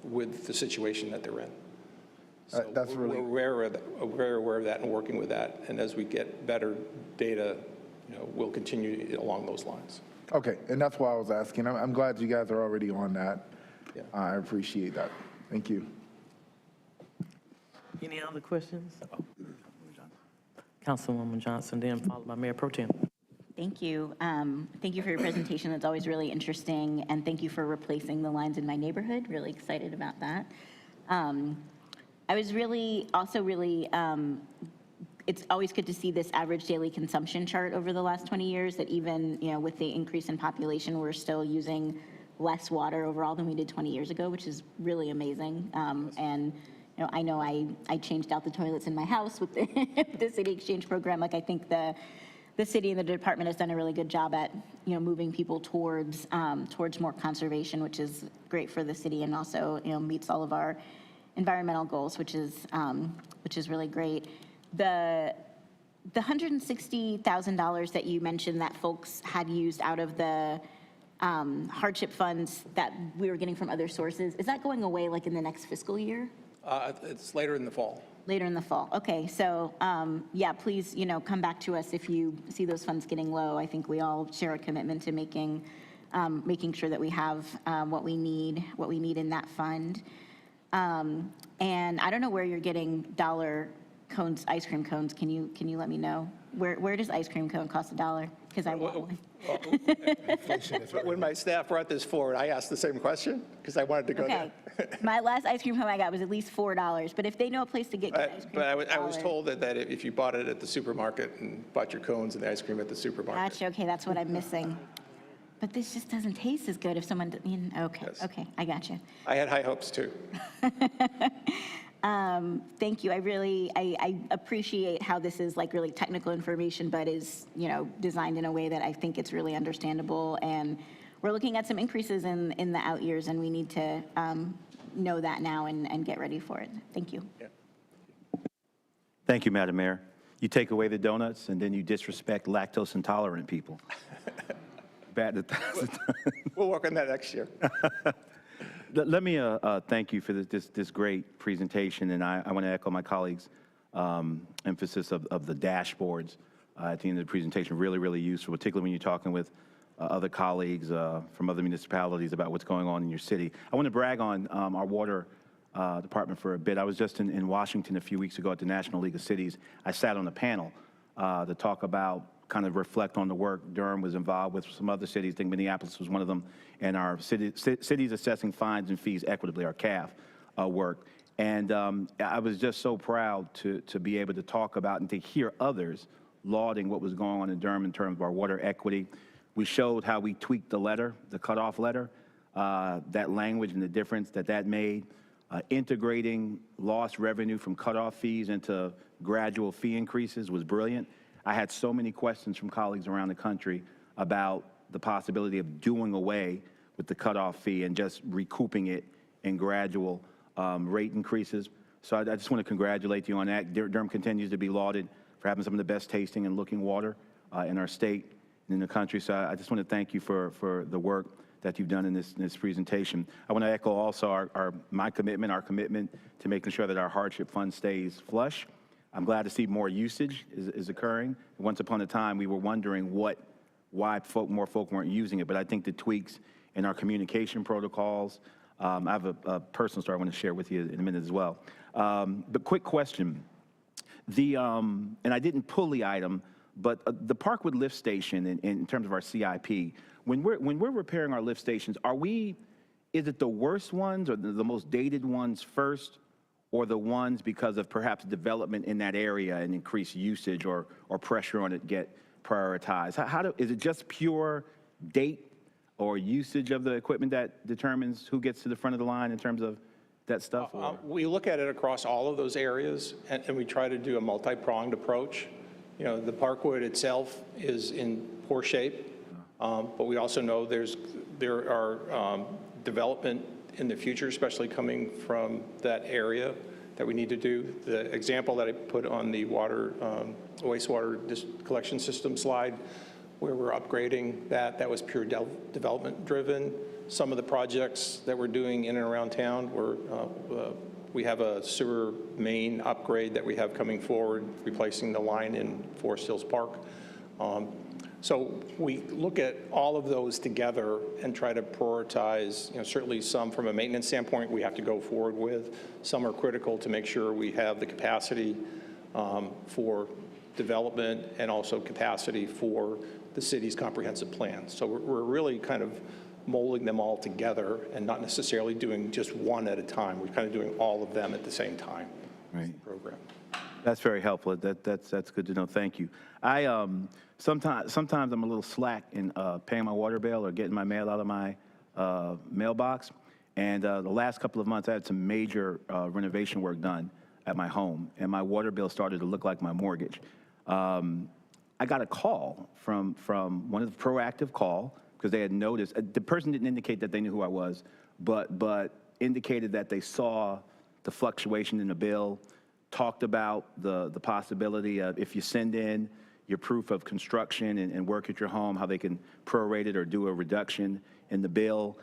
with the situation that they're in. So that's really, we're very aware of that and working with that. And as we get better data, we'll continue along those lines. okay, and that's why I was asking. I'm glad you guys are already on that. Yeah. I appreciate that. Thank you. Any other questions? Councilwoman Johnson, then followed by Mayor Pro Tem. Thank you. Thank you for your presentation. It's always really interesting. And thank you for replacing the lines in my neighborhood. Really excited about that. I was it's always good to see this average daily consumption chart over the last 20 years, that even, with the increase in population, we're still using less water overall than we did 20 years ago, which is really amazing. And I know I changed out the toilets in my house with the city exchange program. Like, I think the city and the department has done a really good job at moving people towards more conservation, which is great for the city, and also meets all of our environmental goals, which is really great. The $160,000 that you mentioned that folks had used out of the hardship funds that we were getting from other sources, is that going away like in the next fiscal year? It's later in the fall. Later in the fall. Okay, so yeah, please, come back to us if you see those funds getting low. I think we all share a commitment to making sure that we have what we need in that fund. And I don't know where you're getting dollar cones, ice cream cones. Can you let me know? Where does ice cream cone cost $1? Because I want one. When my staff brought this forward, I asked the same question because I wanted to go there. My last ice cream cone I got was at least $4, but if they know a place to get good ice cream. But I was told that if you bought it at the supermarket and bought your cones and the ice cream at the supermarket. Gotcha, okay, that's what I'm missing. But this just doesn't taste as good if someone, okay, Yes. Okay, I gotcha. I had high hopes too. Thank you. I appreciate how this is like really technical information, but is, designed in a way that I think it's really understandable. And we're looking at some increases in the out years, and we need to know that now and get ready for it. Thank you. Thank you, Madam Mayor. You take away the donuts, and then you disrespect lactose intolerant people. Bad that that's We'll work on that next year. Let me thank you for this great presentation, and I want to echo my colleagues' emphasis of the dashboards at the end of the presentation. Really, really useful, particularly when you're talking with other colleagues from other municipalities about what's going on in your city. I want to brag on our water department for a bit. I was just in Washington a few weeks ago at the National League of Cities. I sat on a panel to talk about, kind of reflect on the work Durham was involved with, some other cities. I think Minneapolis was one of them, and our cities assessing fines and fees equitably, our CAF work. And I was just so proud to be able to talk about and to hear others lauding what was going on in Durham in terms of our water equity. We showed how we tweaked the letter, the cutoff letter, that language and the difference that made. Integrating lost revenue from cutoff fees into gradual fee increases was brilliant. I had so many questions from colleagues around the country about the possibility of doing away with the cutoff fee and just recouping it in gradual rate increases. So I just want to congratulate you on that. Durham continues to be lauded for having some of the best tasting and looking water in our state and in the country. So I just want to thank you for the work that you've done in this presentation. I want to echo also our commitment to making sure that our hardship fund stays flush. I'm glad to see more usage is occurring. Once upon a time, we were wondering why more folk weren't using it, but I think the tweaks in our communication protocols, I have a personal story I want to share with you in a minute as well. But quick question, and I didn't pull the item, but the Parkwood lift station in terms of our CIP, when we're repairing our lift stations, is it the worst ones or the most dated ones first, or the ones because of perhaps development in that area and increased usage or pressure on it get prioritized? Is it just pure date or usage of the equipment that determines who gets to the front of the line in terms of that stuff? We look at it across all of those areas, and we try to do a multi-pronged approach. You know, the Parkwood itself is in poor shape, but we also know there are development in the future, especially coming from that area, that we need to do. The example that I put on the wastewater collection system slide, where we're upgrading that was pure development driven. Some of the projects that we're doing in and around town, we have a sewer main upgrade that we have coming forward, replacing the line in Forest Hills Park. So we look at all of those together and try to prioritize, certainly some from a maintenance standpoint we have to go forward with. Some are critical to make sure we have the capacity for development and also capacity for the city's comprehensive plan. So we're really kind of molding them all together and not necessarily doing just one at a time. We're kind of doing all of them at the same time. Right. Program. That's very helpful. That's good to know. Thank you. Sometimes I'm a little slack in paying my water bill or getting my mail out of my mailbox. And the last couple of months, I had some major renovation work done at my home, and my water bill started to look like my mortgage. I got a call from one of the proactive call, because they had noticed, the person didn't indicate that they knew who I was, but indicated that they saw the fluctuation in the bill, talked about the possibility of, if you send in your proof of construction and work at your home, how they can prorate it or do a reduction in the bill.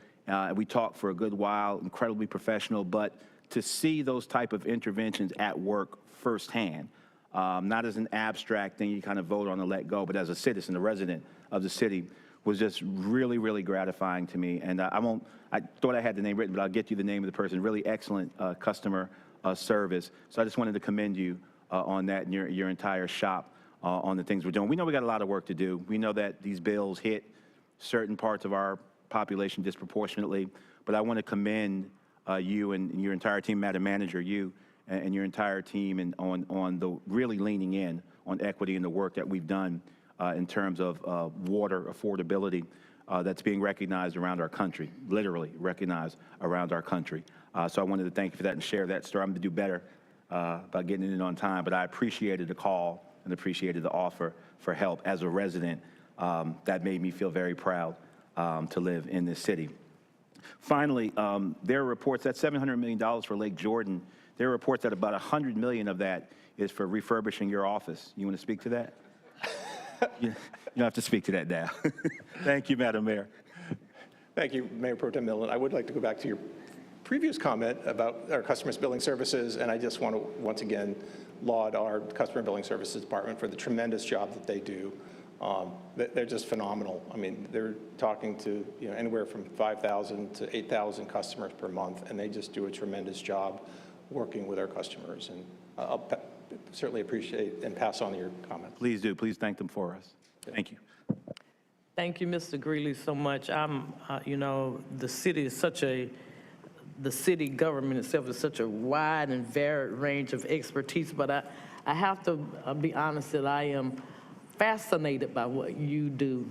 We talked for a good while, incredibly professional, but to see those type of interventions at work firsthand, not as an abstract thing you kind of vote on and let go, but as a citizen, a resident of the city, was just really, really gratifying to me. And I thought I had the name written, but I'll get you the name of the person. Really excellent customer service. So I just wanted to commend you on that and your entire shop on the things we're doing. We know we got a lot of work to do. We know that these bills hit certain parts of our population disproportionately, but I want to commend you and your entire team, Madam Manager, you and your entire team, and on the really leaning in on equity and the work that we've done in terms of water affordability that's being recognized around our country, literally recognized around our country. So I wanted to thank you for that and share that story. I'm going to do better about getting it in on time, but I appreciated the call and appreciated the offer for help as a resident. That made me feel very proud to live in this city. Finally, there are reports that $700 million for Lake Jordan. There are reports that about $100 million of that is for refurbishing your office. You want to speak to that? You don't have to speak to that now. Thank you, Madam Mayor. Thank you, Mayor Pro Tem Millen. I would like to go back to your previous comment about our customers billing services, and I just want to once again laud our customer billing services department for the tremendous job that they do. They're just phenomenal. I mean, they're talking to anywhere from 5,000 to 8,000 customers per month, and they just do a tremendous job working with our customers. And I'll certainly appreciate and pass on your comment. Please do. Please thank them for us. Thank you. Thank you, Mr. Greeley, so much. The city government itself is such a wide and varied range of expertise, but I have to be honest that I am fascinated by what you do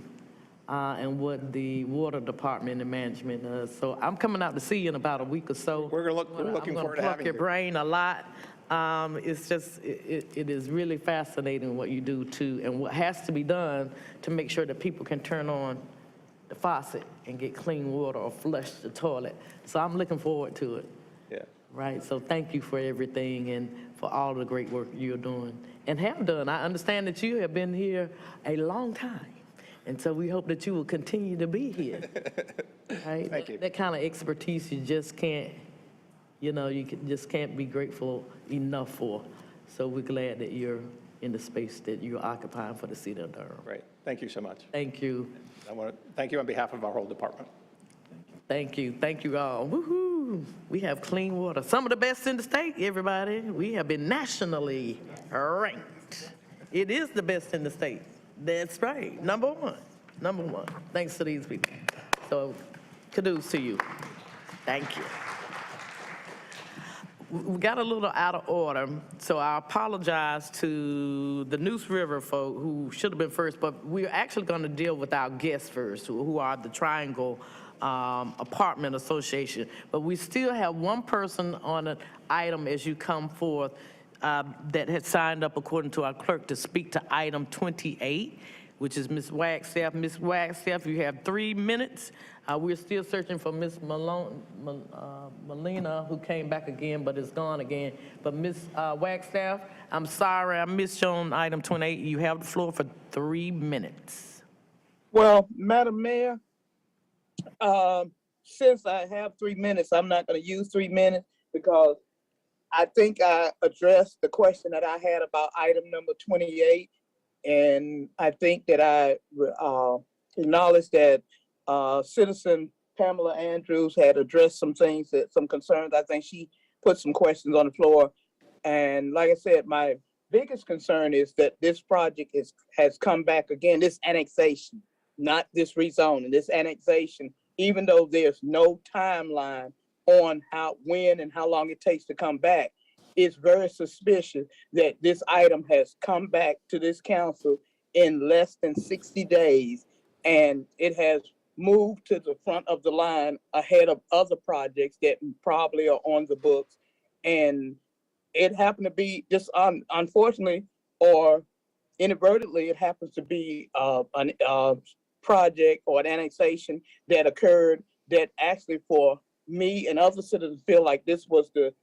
and what the water department and management does. So I'm coming out to see you in about a week or so. We're looking forward to having you. I'm going to pluck your brain a lot. It's just, it is really fascinating what you do too, and what has to be done to make sure that people can turn on the faucet and get clean water or flush the toilet. So I'm looking forward to it. Yeah. Right, so thank you for everything and for all the great work you're doing and have done. I understand that you have been here a long time, and so we hope that you will continue to be here. Right? Thank you. That kind of expertise you just can't, just can't be grateful enough for. So we're glad that you're in the space that you're occupying for the city of Durham. Right. Thank you so much. Thank you. I want to thank you on behalf of our whole department. Thank you. Thank you all. Woohoo! We have clean water. Some of the best in the state, everybody. We have been nationally ranked. It is the best in the state. That's right. Number one. Number one. Thanks to these people. So, kudos to you. Thank you. We got a little out of order, so I apologize to the Neuse River folk who should have been first, but we're actually going to deal with our guests first, who are the Triangle Apartment Association. But we still have one person on an item as you come forth that had signed up according to our clerk to speak to item 28, which is Ms. Wagstaff. Ms. Wagstaff, you have 3 minutes. We're still searching for Ms. Molina, who came back again, but is gone again. But Ms. Wagstaff, I'm sorry, I missed you on item 28. You have the floor for 3 minutes. Well, Madam Mayor, since I have 3 minutes, I'm not going to use 3 minutes because I think I addressed the question that I had about item number 28. And I think that I acknowledged that citizen Pamela Andrews had addressed some things, some concerns. I think she put some questions on the floor. And like I said, my biggest concern is that this project has come back again, this annexation, not this rezoning, this annexation, even though there's no timeline on when and how long it takes to come back. It's very suspicious that this item has come back to this council in less than 60 days, and it has moved to the front of the line ahead of other projects that probably are on the books. And it happened to be just unfortunately or inadvertently, it happens to be a project or an annexation that occurred that actually for me and other citizens feel like this was the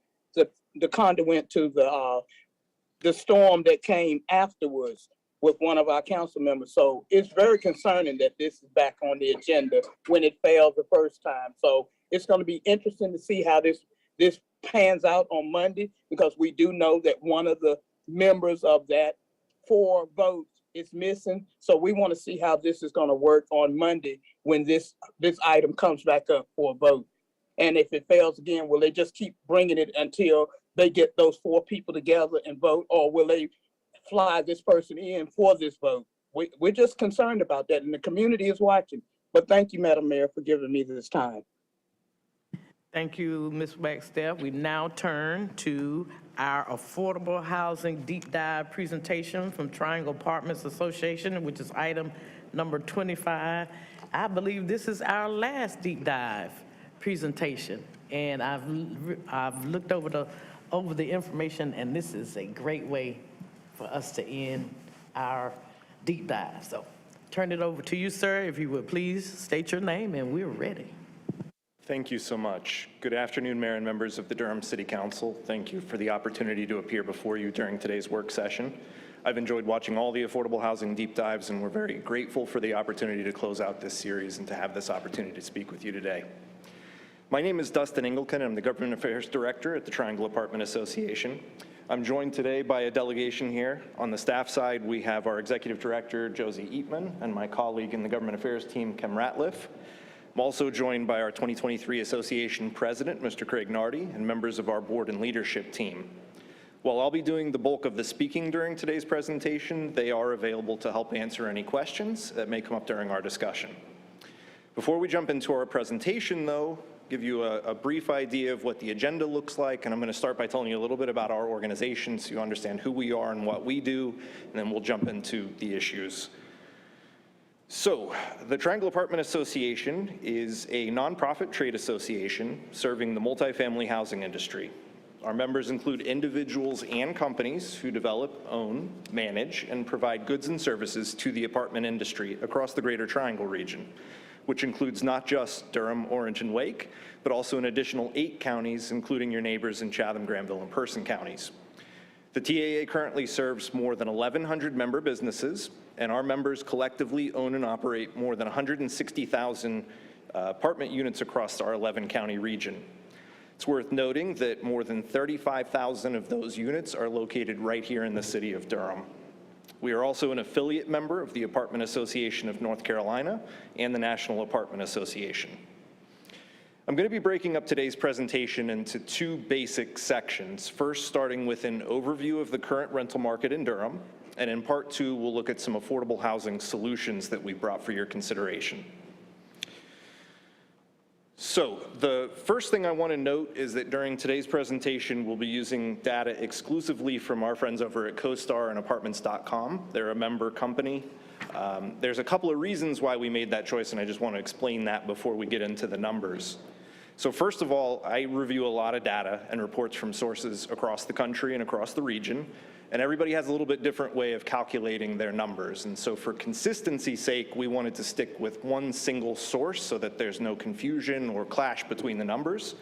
conduit to the storm that came afterwards with one of our council members. So it's very concerning that this is back on the agenda when it failed the first time. So it's going to be interesting to see how this pans out on Monday, because we do know that one of the members of that 4 votes is missing. So we want to see how this is going to work on Monday when this item comes back up for a vote. And if it fails again, will they just keep bringing it until they get those 4 people together and vote, or will they fly this person in for this vote? We're just concerned about that, and the community is watching. But thank you, Madam Mayor, for giving me this time. Thank you, Ms. Wagstaff. We now turn to our affordable housing deep dive presentation from Triangle Apartments Association, which is item number 25. I believe this is our last deep dive presentation, and I've looked over the information, and this is a great way for us to end our deep dive. So turn it over to you, sir, if you would please state your name, and we're ready. Thank you so much. Good afternoon, Mayor and members of the Durham City Council. Thank you for the opportunity to appear before you during today's work session. I've enjoyed watching all the affordable housing deep dives, and we're very grateful for the opportunity to close out this series and to have this opportunity to speak with you today. My name is Dustin Ingleton, and I'm the Government Affairs Director at the Triangle Apartment Association. I'm joined today by a delegation here. On the staff side, we have our Executive Director, Josie Eatman, and my colleague in the Government Affairs team, Kim Ratliff. I'm also joined by our 2023 Association President, Mr. Craig Nardi, and members of our board and leadership team. While I'll be doing the bulk of the speaking during today's presentation, they are available to help answer any questions that may come up during our discussion. Before we jump into our presentation, though, give you a brief idea of what the agenda looks like, and I'm going to start by telling you a little bit about our organization so you understand who we are and what we do, and then we'll jump into the issues. So, the Triangle Apartment Association is a nonprofit trade association serving the multifamily housing industry. Our members include individuals and companies who develop, own, manage, and provide goods and services to the apartment industry across the Greater Triangle region, which includes not just Durham, Orange, and Wake, but also an additional 8 counties, including your neighbors in Chatham, Granville, and Person counties. The TAA currently serves more than 1,100 member businesses, and our members collectively own and operate more than 160,000 apartment units across our 11-county region. It's worth noting that more than 35,000 of those units are located right here in the city of Durham. We are also an affiliate member of the Apartment Association of North Carolina and the National Apartment Association. I'm going to be breaking up today's presentation into 2 basic sections. First, starting with an overview of the current rental market in Durham, and in part 2, we'll look at some affordable housing solutions that we brought for your consideration. So, the first thing I want to note is that during today's presentation, we'll be using data exclusively from our friends over at CoStar and Apartments.com. They're a member company. There's a couple of reasons why we made that choice, and I just want to explain that before we get into the numbers. So first of all, I review a lot of data and reports from sources across the country and across the region, and everybody has a little bit different way of calculating their numbers. And so for consistency's sake, we wanted to stick with one single source so that there's no confusion or clash between the numbers.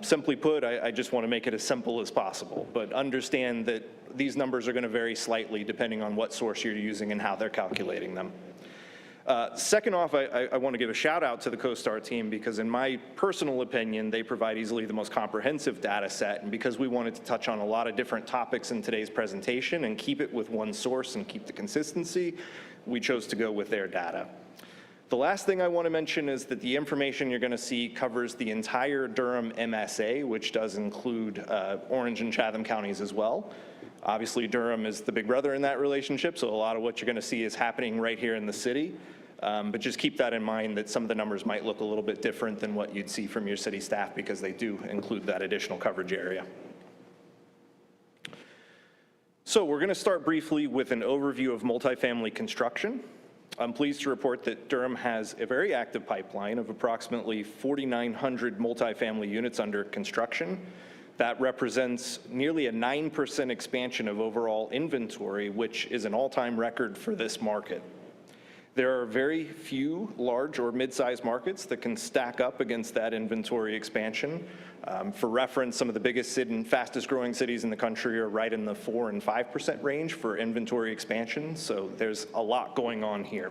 Simply put, I just want to make it as simple as possible, but understand that these numbers are going to vary slightly depending on what source you're using and how they're calculating them. Second off, I want to give a shout out to the CoStar team because in my personal opinion, they provide easily the most comprehensive data set, and because we wanted to touch on a lot of different topics in today's presentation and keep it with one source and keep the consistency, we chose to go with their data. The last thing I want to mention is that the information you're going to see covers the entire Durham MSA, which does include Orange and Chatham counties as well. Obviously, Durham is the big brother in that relationship, so a lot of what you're going to see is happening right here in the city. But just keep that in mind that some of the numbers might look a little bit different than what you'd see from your city staff because they do include that additional coverage area. So we're going to start briefly with an overview of multifamily construction. I'm pleased to report that Durham has a very active pipeline of approximately 4,900 multifamily units under construction. That represents nearly a 9% expansion of overall inventory, which is an all-time record for this market. There are very few large or mid-sized markets that can stack up against that inventory expansion. For reference, some of the biggest and fastest growing cities in the country are right in the 4 and 5% range for inventory expansion, so there's a lot going on here.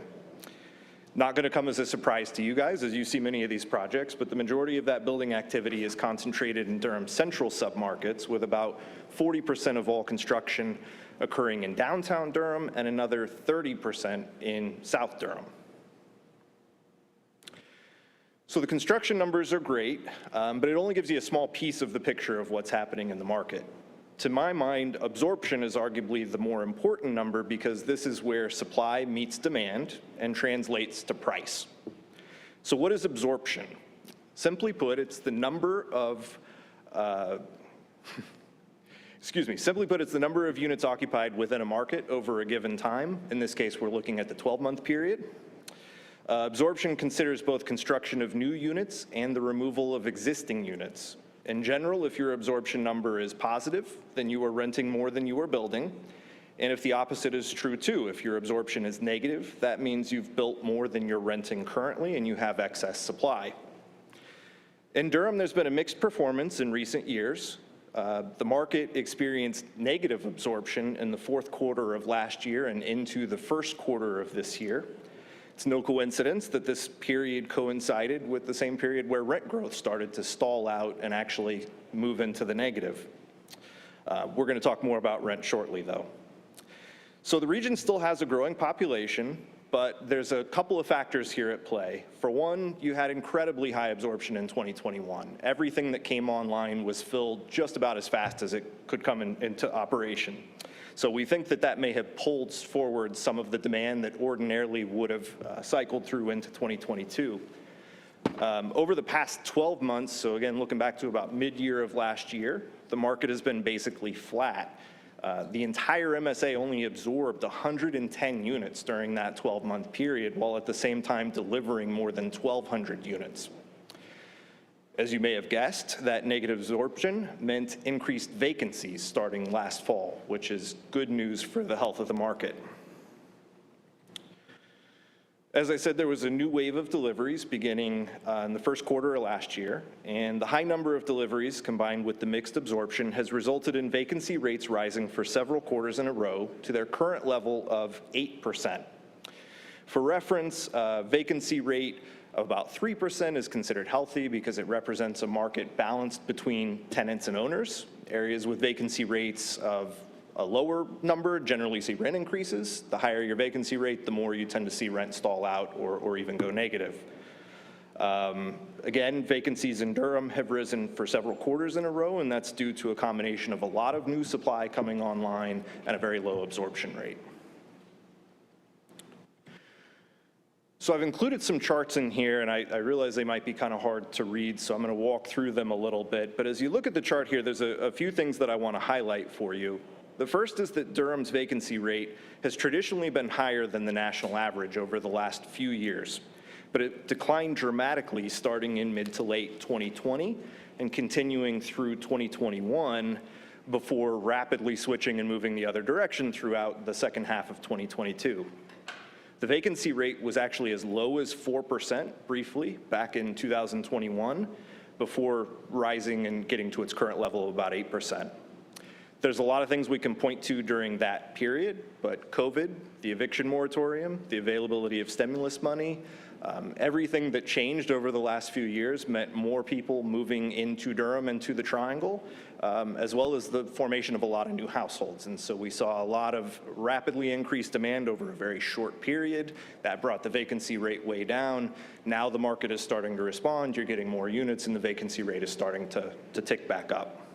Not going to come as a surprise to you guys as you see many of these projects, but the majority of that building activity is concentrated in Durham's central submarkets, with about 40% of all construction occurring in downtown Durham and another 30% in South Durham. So the construction numbers are great, but it only gives you a small piece of the picture of what's happening in the market. To my mind, absorption is arguably the more important number because this is where supply meets demand and translates to price. So what is absorption? Simply put, it's the number of Simply put, it's the number of units occupied within a market over a given time. In this case, we're looking at the 12-month period. Absorption considers both construction of new units and the removal of existing units. In general, if your absorption number is positive, then you are renting more than you are building. And if the opposite is true too, if your absorption is negative, that means you've built more than you're renting currently and you have excess supply. In Durham, there's been a mixed performance in recent years. The market experienced negative absorption in the fourth quarter of last year and into the first quarter of this year. It's no coincidence that this period coincided with the same period where rent growth started to stall out and actually move into the negative. We're going to talk more about rent shortly, though. So the region still has a growing population, but there's a couple of factors here at play. For one, you had incredibly high absorption in 2021. Everything that came online was filled just about as fast as it could come into operation. So we think that that may have pulled forward some of the demand that ordinarily would have cycled through into 2022. Over the past 12 months, so again, looking back to about mid-year of last year, the market has been basically flat. The entire MSA only absorbed 110 units during that 12-month period, while at the same time delivering more than 1,200 units. As you may have guessed, that negative absorption meant increased vacancies starting last fall, which is good news for the health of the market. As I said, there was a new wave of deliveries beginning in the first quarter of last year, and the high number of deliveries combined with the mixed absorption has resulted in vacancy rates rising for several quarters in a row to their current level of 8%. For reference, vacancy rate of about 3% is considered healthy because it represents a market balanced between tenants and owners. Areas with vacancy rates of a lower number generally see rent increases. The higher your vacancy rate, the more you tend to see rent stall out or even go negative. Again, vacancies in Durham have risen for several quarters in a row, and that's due to a combination of a lot of new supply coming online and a very low absorption rate. So I've included some charts in here, and I realize they might be kind of hard to read, so I'm going to walk through them a little bit. But as you look at the chart here, there's a few things that I want to highlight for you. The first is that Durham's vacancy rate has traditionally been higher than the national average over the last few years, but it declined dramatically starting in mid to late 2020 and continuing through 2021 before rapidly switching and moving the other direction throughout the second half of 2022. The vacancy rate was actually as low as 4% briefly back in 2021 before rising and getting to its current level of about 8%. There's a lot of things we can point to during that period, but COVID, the eviction moratorium, the availability of stimulus money, everything that changed over the last few years meant more people moving into Durham and to the Triangle, as well as the formation of a lot of new households. And so we saw a lot of rapidly increased demand over a very short period. That brought the vacancy rate way down. Now the market is starting to respond. You're getting more units, and the vacancy rate is starting to tick back up.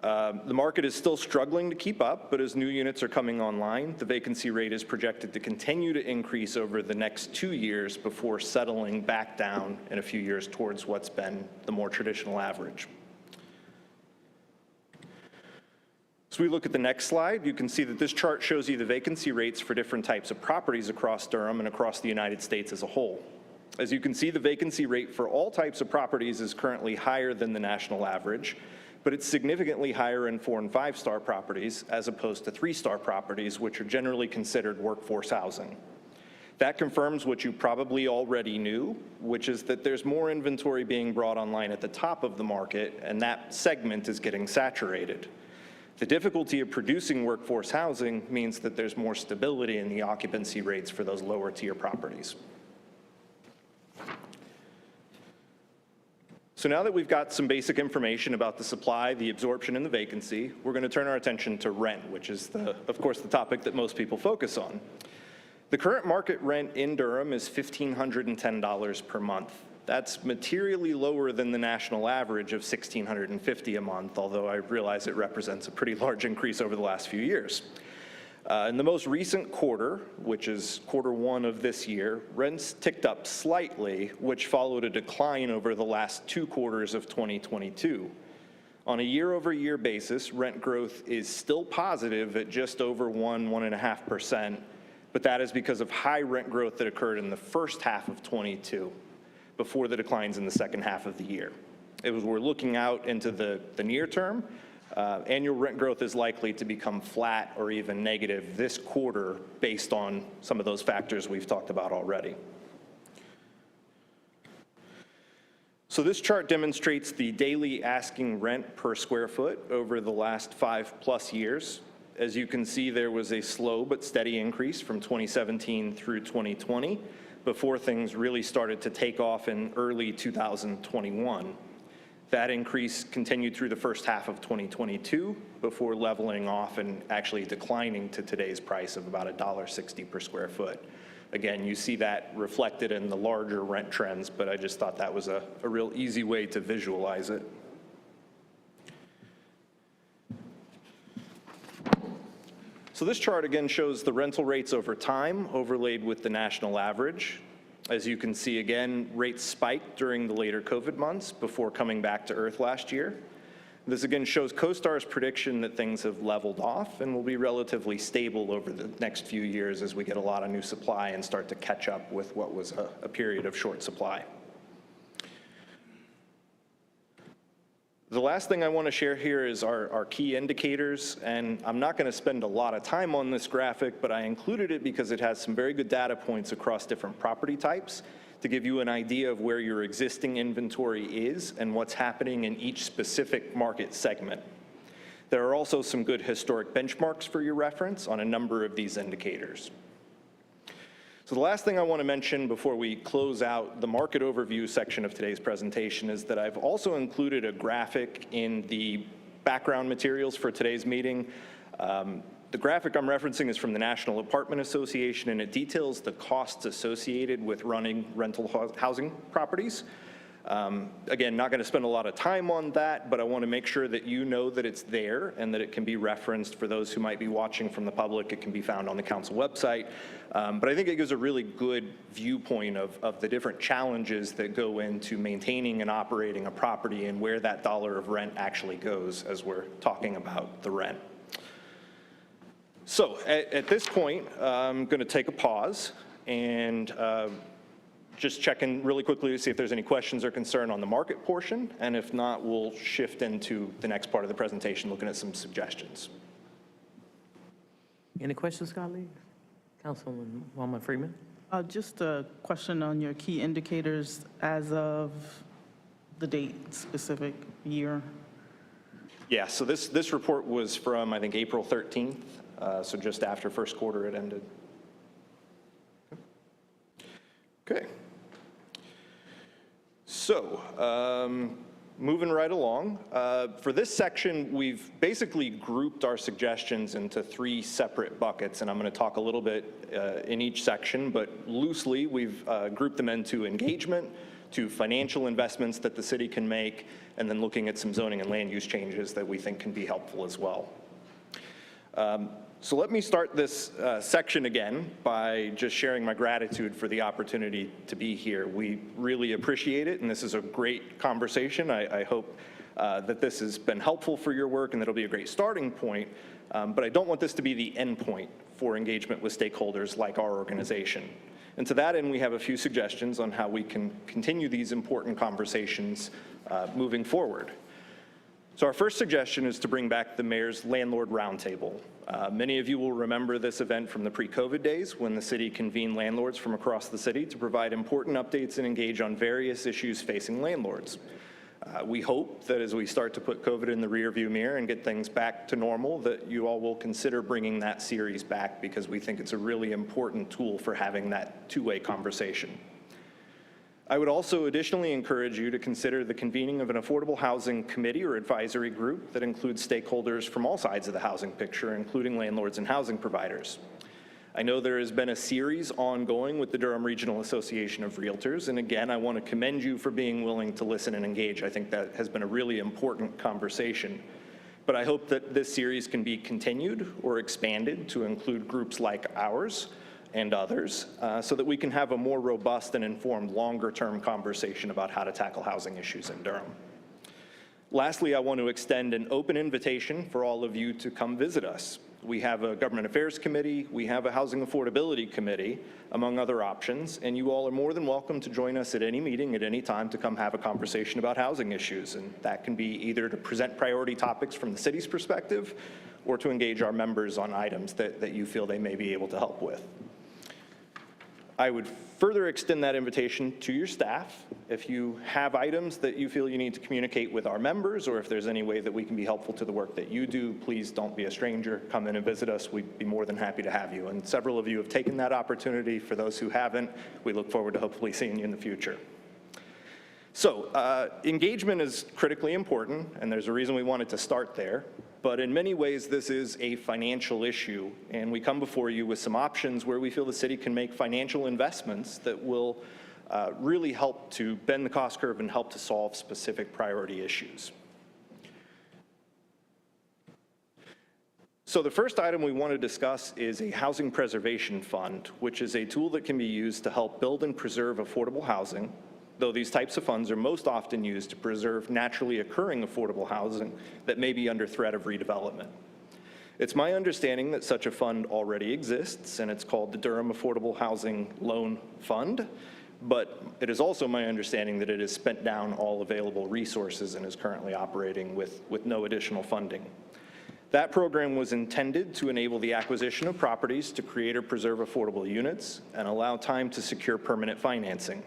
The market is still struggling to keep up, but as new units are coming online, the vacancy rate is projected to continue to increase over the next 2 years before settling back down in a few years towards what's been the more traditional average. So we look at the next slide, you can see that this chart shows you the vacancy rates for different types of properties across Durham and across the United States as a whole. As you can see, the vacancy rate for all types of properties is currently higher than the national average, but it's significantly higher in 4- and 5-star properties as opposed to 3-star properties, which are generally considered workforce housing. That confirms what you probably already knew, which is that there's more inventory being brought online at the top of the market, and that segment is getting saturated. The difficulty of producing workforce housing means that there's more stability in the occupancy rates for those lower tier properties. So now that we've got some basic information about the supply, the absorption, and the vacancy, we're going to turn our attention to rent, which is, of course, the topic that most people focus on. The current market rent in Durham is $1,510 per month. That's materially lower than the national average of $1,650 a month, although I realize it represents a pretty large increase over the last few years. In the most recent quarter, which is Q1 of this year, rents ticked up slightly, which followed a decline over the last 2 quarters of 2022. On a year-over-year basis, rent growth is still positive at just over 1.5%, but that is because of high rent growth that occurred in the first half of 22 before the declines in the second half of the year. As we're looking out into the near term, annual rent growth is likely to become flat or even negative this quarter based on some of those factors we've talked about already. So this chart demonstrates the daily asking rent per square foot over the last 5+ years. As you can see, there was a slow but steady increase from 2017 through 2020 before things really started to take off in early 2021. That increase continued through the first half of 2022 before leveling off and actually declining to today's price of about $1.60 per square foot. Again, you see that reflected in the larger rent trends, but I just thought that was a real easy way to visualize it. So this chart again shows the rental rates over time overlaid with the national average. As you can see again, rates spiked during the later COVID months before coming back to earth last year. This again shows CoStar's prediction that things have leveled off and will be relatively stable over the next few years as we get a lot of new supply and start to catch up with what was a period of short supply. The last thing I want to share here is our key indicators, and I'm not going to spend a lot of time on this graphic, but I included it because it has some very good data points across different property types to give you an idea of where your existing inventory is and what's happening in each specific market segment. There are also some good historic benchmarks for your reference on a number of these indicators. So the last thing I want to mention before we close out the market overview section of today's presentation is that I've also included a graphic in the background materials for today's meeting. The graphic I'm referencing is from the National Apartment Association, and it details the costs associated with running rental housing properties. Again, not going to spend a lot of time on that, but I want to make sure that you know that it's there and that it can be referenced for those who might be watching from the public. It can be found on the council website. But I think it gives a really good viewpoint of the different challenges that go into maintaining and operating a property and where that dollar of rent actually goes as we're talking about the rent. So at this point, I'm going to take a pause and just check in really quickly to see if there's any questions or concern on the market portion, and if not, we'll shift into the next part of the presentation, looking at some suggestions. Any questions, colleagues? Councilwoman Freeman? Just a question on your key indicators as of the date, specific year. Yeah, so this report was from, I think, April 13th, so just after first quarter it ended. Okay. So, moving right along, for this section, we've basically grouped our suggestions into 3 separate buckets, and I'm going to talk a little bit in each section, but loosely, we've grouped them into engagement, to financial investments that the city can make, and then looking at some zoning and land use changes that we think can be helpful as well. So let me start this section again by just sharing my gratitude for the opportunity to be here. We really appreciate it, and this is a great conversation. I hope that this has been helpful for your work and that it'll be a great starting point, but I don't want this to be the end point for engagement with stakeholders like our organization. And to that end, we have a few suggestions on how we can continue these important conversations moving forward. So our first suggestion is to bring back the Mayor's Landlord Roundtable. Many of you will remember this event from the pre-COVID days when the city convened landlords from across the city to provide important updates and engage on various issues facing landlords. We hope that as we start to put COVID in the rearview mirror and get things back to normal, that you all will consider bringing that series back because we think it's a really important tool for having that two-way conversation. I would also additionally encourage you to consider the convening of an affordable housing committee or advisory group that includes stakeholders from all sides of the housing picture, including landlords and housing providers. I know there has been a series ongoing with the Durham Regional Association of Realtors, and again, I want to commend you for being willing to listen and engage. I think that has been a really important conversation. But I hope that this series can be continued or expanded to include groups like ours and others, so that we can have a more robust and informed longer-term conversation about how to tackle housing issues in Durham. Lastly, I want to extend an open invitation for all of you to come visit us. We have a Government Affairs Committee, we have a Housing Affordability Committee, among other options, and you all are more than welcome to join us at any meeting at any time to come have a conversation about housing issues, and that can be either to present priority topics from the city's perspective or to engage our members on items that you feel they may be able to help with. I would further extend that invitation to your staff. If you have items that you feel you need to communicate with our members, or if there's any way that we can be helpful to the work that you do, please don't be a stranger. Come in and visit us. We'd be more than happy to have you. And several of you have taken that opportunity. For those who haven't, we look forward to hopefully seeing you in the future. So engagement is critically important, and there's a reason we wanted to start there. But in many ways, this is a financial issue, and we come before you with some options where we feel the city can make financial investments that will really help to bend the cost curve and help to solve specific priority issues. So the first item we want to discuss is a housing preservation fund, which is a tool that can be used to help build and preserve affordable housing, though these types of funds are most often used to preserve naturally occurring affordable housing that may be under threat of redevelopment. It's my understanding that such a fund already exists, and it's called the Durham Affordable Housing Loan Fund, but it is also my understanding that it has spent down all available resources and is currently operating with no additional funding. That program was intended to enable the acquisition of properties to create or preserve affordable units and allow time to secure permanent financing.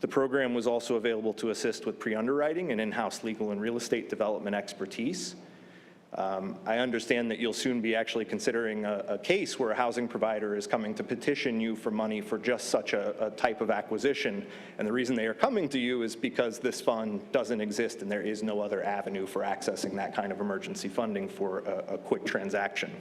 The program was also available to assist with pre-underwriting and in-house legal and real estate development expertise. I understand that you'll soon be actually considering a case where a housing provider is coming to petition you for money for just such a type of acquisition. And the reason they are coming to you is because this fund doesn't exist and there is no other avenue for accessing that kind of emergency funding for a quick transaction.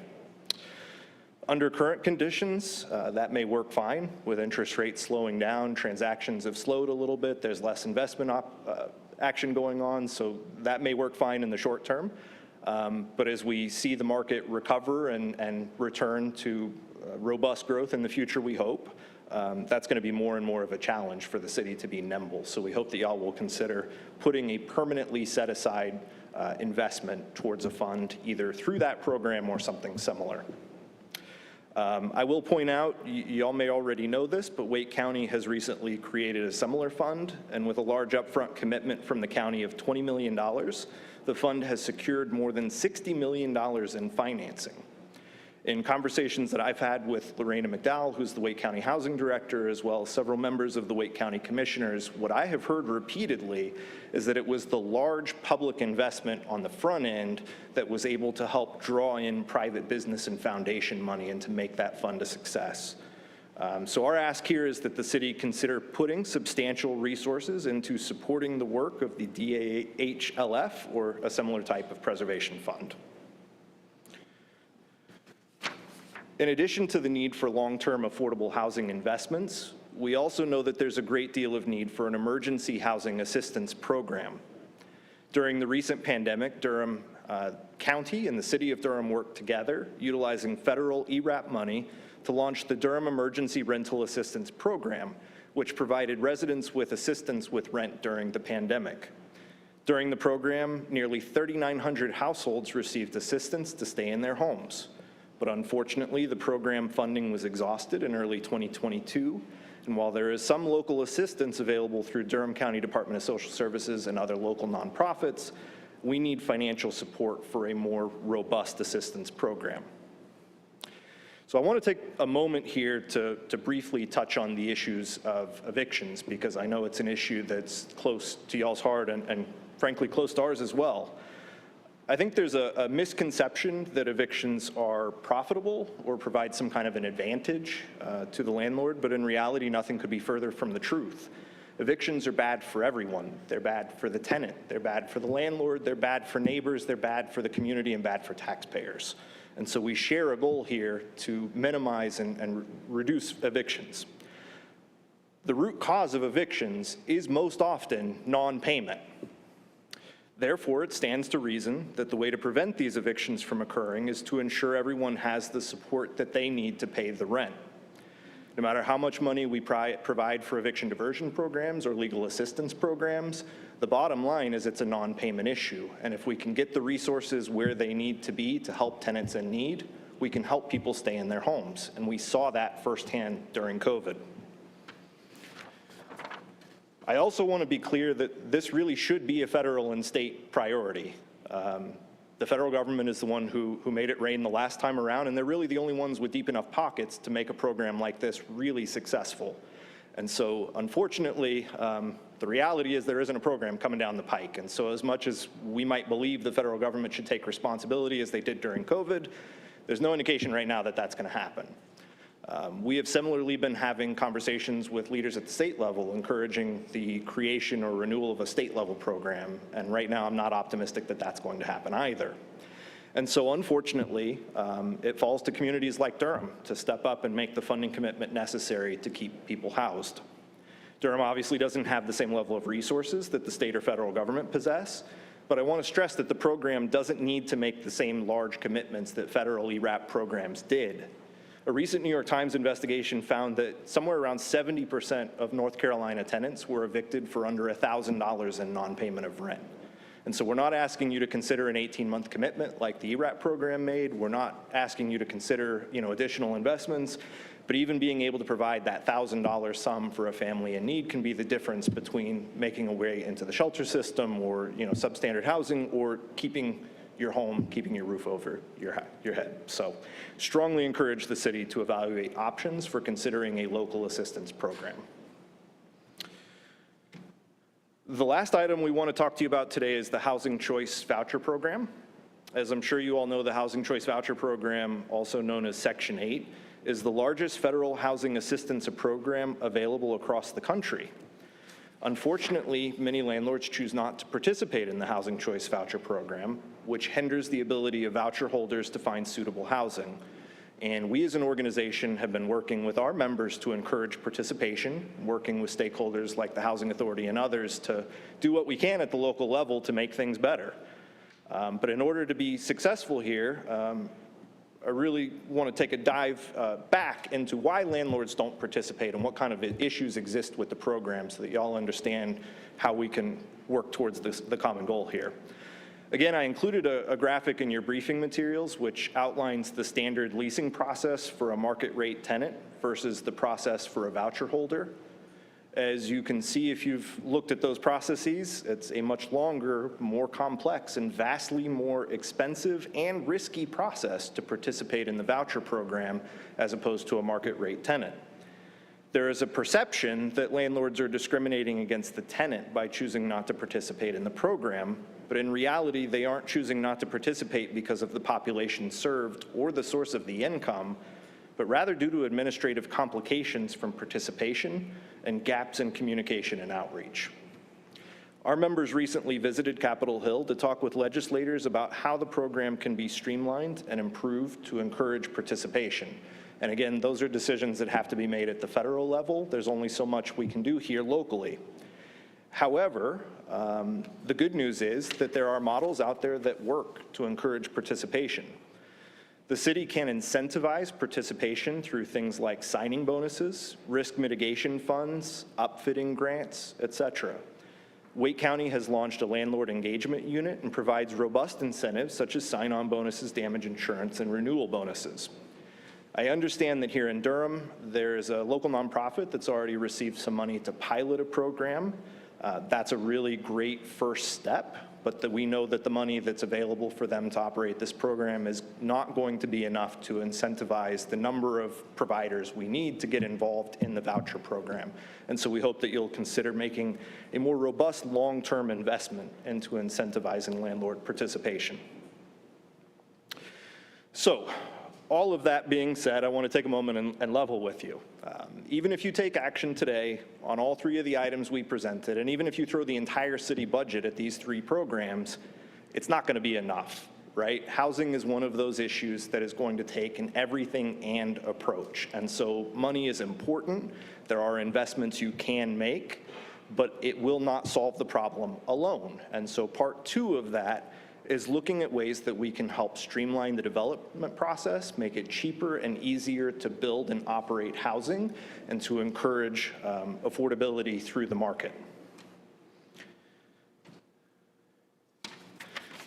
Under current conditions, that may work fine. With interest rates slowing down, transactions have slowed a little bit, there's less investment action going on, so that may work fine in the short term. But as we see the market recover and return to robust growth in the future, we hope, that's going to be more and more of a challenge for the city to be nimble. So we hope that y'all will consider putting a permanently set aside investment towards a fund, either through that program or something similar. I will point out, y'all may already know this, but Wake County has recently created a similar fund, and with a large upfront commitment from the county of $20 million, the fund has secured more than $60 million in financing. In conversations that I've had with Lorena McDowell, who's the Wake County Housing Director, as well as several members of the Wake County Commissioners, what I have heard repeatedly is that it was the large public investment on the front end that was able to help draw in private business and foundation money and to make that fund a success. So our ask here is that the city consider putting substantial resources into supporting the work of the DAHLF or a similar type of preservation fund. In addition to the need for long-term affordable housing investments, we also know that there's a great deal of need for an emergency housing assistance program. During the recent pandemic, Durham County and the City of Durham worked together, utilizing federal ERAP money to launch the Durham Emergency Rental Assistance Program, which provided residents with assistance with rent during the pandemic. During the program, nearly 3,900 households received assistance to stay in their homes. But unfortunately, the program funding was exhausted in early 2022, and while there is some local assistance available through Durham County Department of Social Services and other local nonprofits, we need financial support for a more robust assistance program. So I want to take a moment here to briefly touch on the issues of evictions, because I know it's an issue that's close to y'all's heart and frankly close to ours as well. I think there's a misconception that evictions are profitable or provide some kind of an advantage to the landlord, but in reality, nothing could be further from the truth. Evictions are bad for everyone. They're bad for the tenant, they're bad for the landlord, they're bad for neighbors, they're bad for the community, and bad for taxpayers. And so we share a goal here to minimize and reduce evictions. The root cause of evictions is most often non-payment. Therefore, it stands to reason that the way to prevent these evictions from occurring is to ensure everyone has the support that they need to pay the rent. No matter how much money we provide for eviction diversion programs or legal assistance programs, the bottom line is it's a non-payment issue. And if we can get the resources where they need to be to help tenants in need, we can help people stay in their homes. And we saw that firsthand during COVID. I also want to be clear that this really should be a federal and state priority. The federal government is the one who made it rain the last time around, and they're really the only ones with deep enough pockets to make a program like this really successful. And so, unfortunately, the reality is there isn't a program coming down the pike. And so as much as we might believe the federal government should take responsibility as they did during COVID, there's no indication right now that that's going to happen. We have similarly been having conversations with leaders at the state level, encouraging the creation or renewal of a state level program. And right now, I'm not optimistic that that's going to happen either. And so unfortunately, it falls to communities like Durham to step up and make the funding commitment necessary to keep people housed. Durham obviously doesn't have the same level of resources that the state or federal government possess, but I want to stress that the program doesn't need to make the same large commitments that federal ERAP programs did. A recent New York Times investigation found that somewhere around 70% of North Carolina tenants were evicted for under $1,000 in non-payment of rent. And so we're not asking you to consider an 18-month commitment like the ERAP program made. We're not asking you to consider, additional investments, but even being able to provide that $1,000 sum for a family in need can be the difference between making a way into the shelter system or, substandard housing, or keeping your home, keeping your roof over your head. So strongly encourage the city to evaluate options for considering a local assistance program. The last item we want to talk to you about today is the Housing Choice Voucher Program. As I'm sure you all know, the Housing Choice Voucher Program, also known as Section 8, is the largest federal housing assistance program available across the country. Unfortunately, many landlords choose not to participate in the Housing Choice Voucher Program, which hinders the ability of voucher holders to find suitable housing. And we as an organization have been working with our members to encourage participation, working with stakeholders like the Housing Authority and others to do what we can at the local level to make things better. But in order to be successful here, I really want to take a dive back into why landlords don't participate and what kind of issues exist with the program so that y'all understand how we can work towards the common goal here. Again, I included a graphic in your briefing materials which outlines the standard leasing process for a market rate tenant versus the process for a voucher holder. As you can see, if you've looked at those processes, it's a much longer, more complex, and vastly more expensive and risky process to participate in the voucher program as opposed to a market rate tenant. There is a perception that landlords are discriminating against the tenant by choosing not to participate in the program, but in reality, they aren't choosing not to participate because of the population served or the source of the income, but rather due to administrative complications from participation and gaps in communication and outreach. Our members recently visited Capitol Hill to talk with legislators about how the program can be streamlined and improved to encourage participation. And again, those are decisions that have to be made at the federal level. There's only so much we can do here locally. However, the good news is that there are models out there that work to encourage participation. The city can incentivize participation through things like signing bonuses, risk mitigation funds, upfitting grants, etc. Wake County has launched a landlord engagement unit and provides robust incentives such as sign-on bonuses, damage insurance, and renewal bonuses. I understand that here in Durham, there's a local nonprofit that's already received some money to pilot a program. That's a really great first step, but that we know that the money that's available for them to operate this program is not going to be enough to incentivize the number of providers we need to get involved in the voucher program. And so we hope that you'll consider making a more robust long-term investment into incentivizing landlord participation. So, all of that being said, I want to take a moment and level with you. Even if you take action today on all three of the items we presented, and even if you throw the entire city budget at these three programs, it's not going to be enough, right? Housing is one of those issues that is going to take an everything and approach. And so money is important. There are investments you can make, but it will not solve the problem alone. And so part two of that is looking at ways that we can help streamline the development process, make it cheaper and easier to build and operate housing, and to encourage affordability through the market.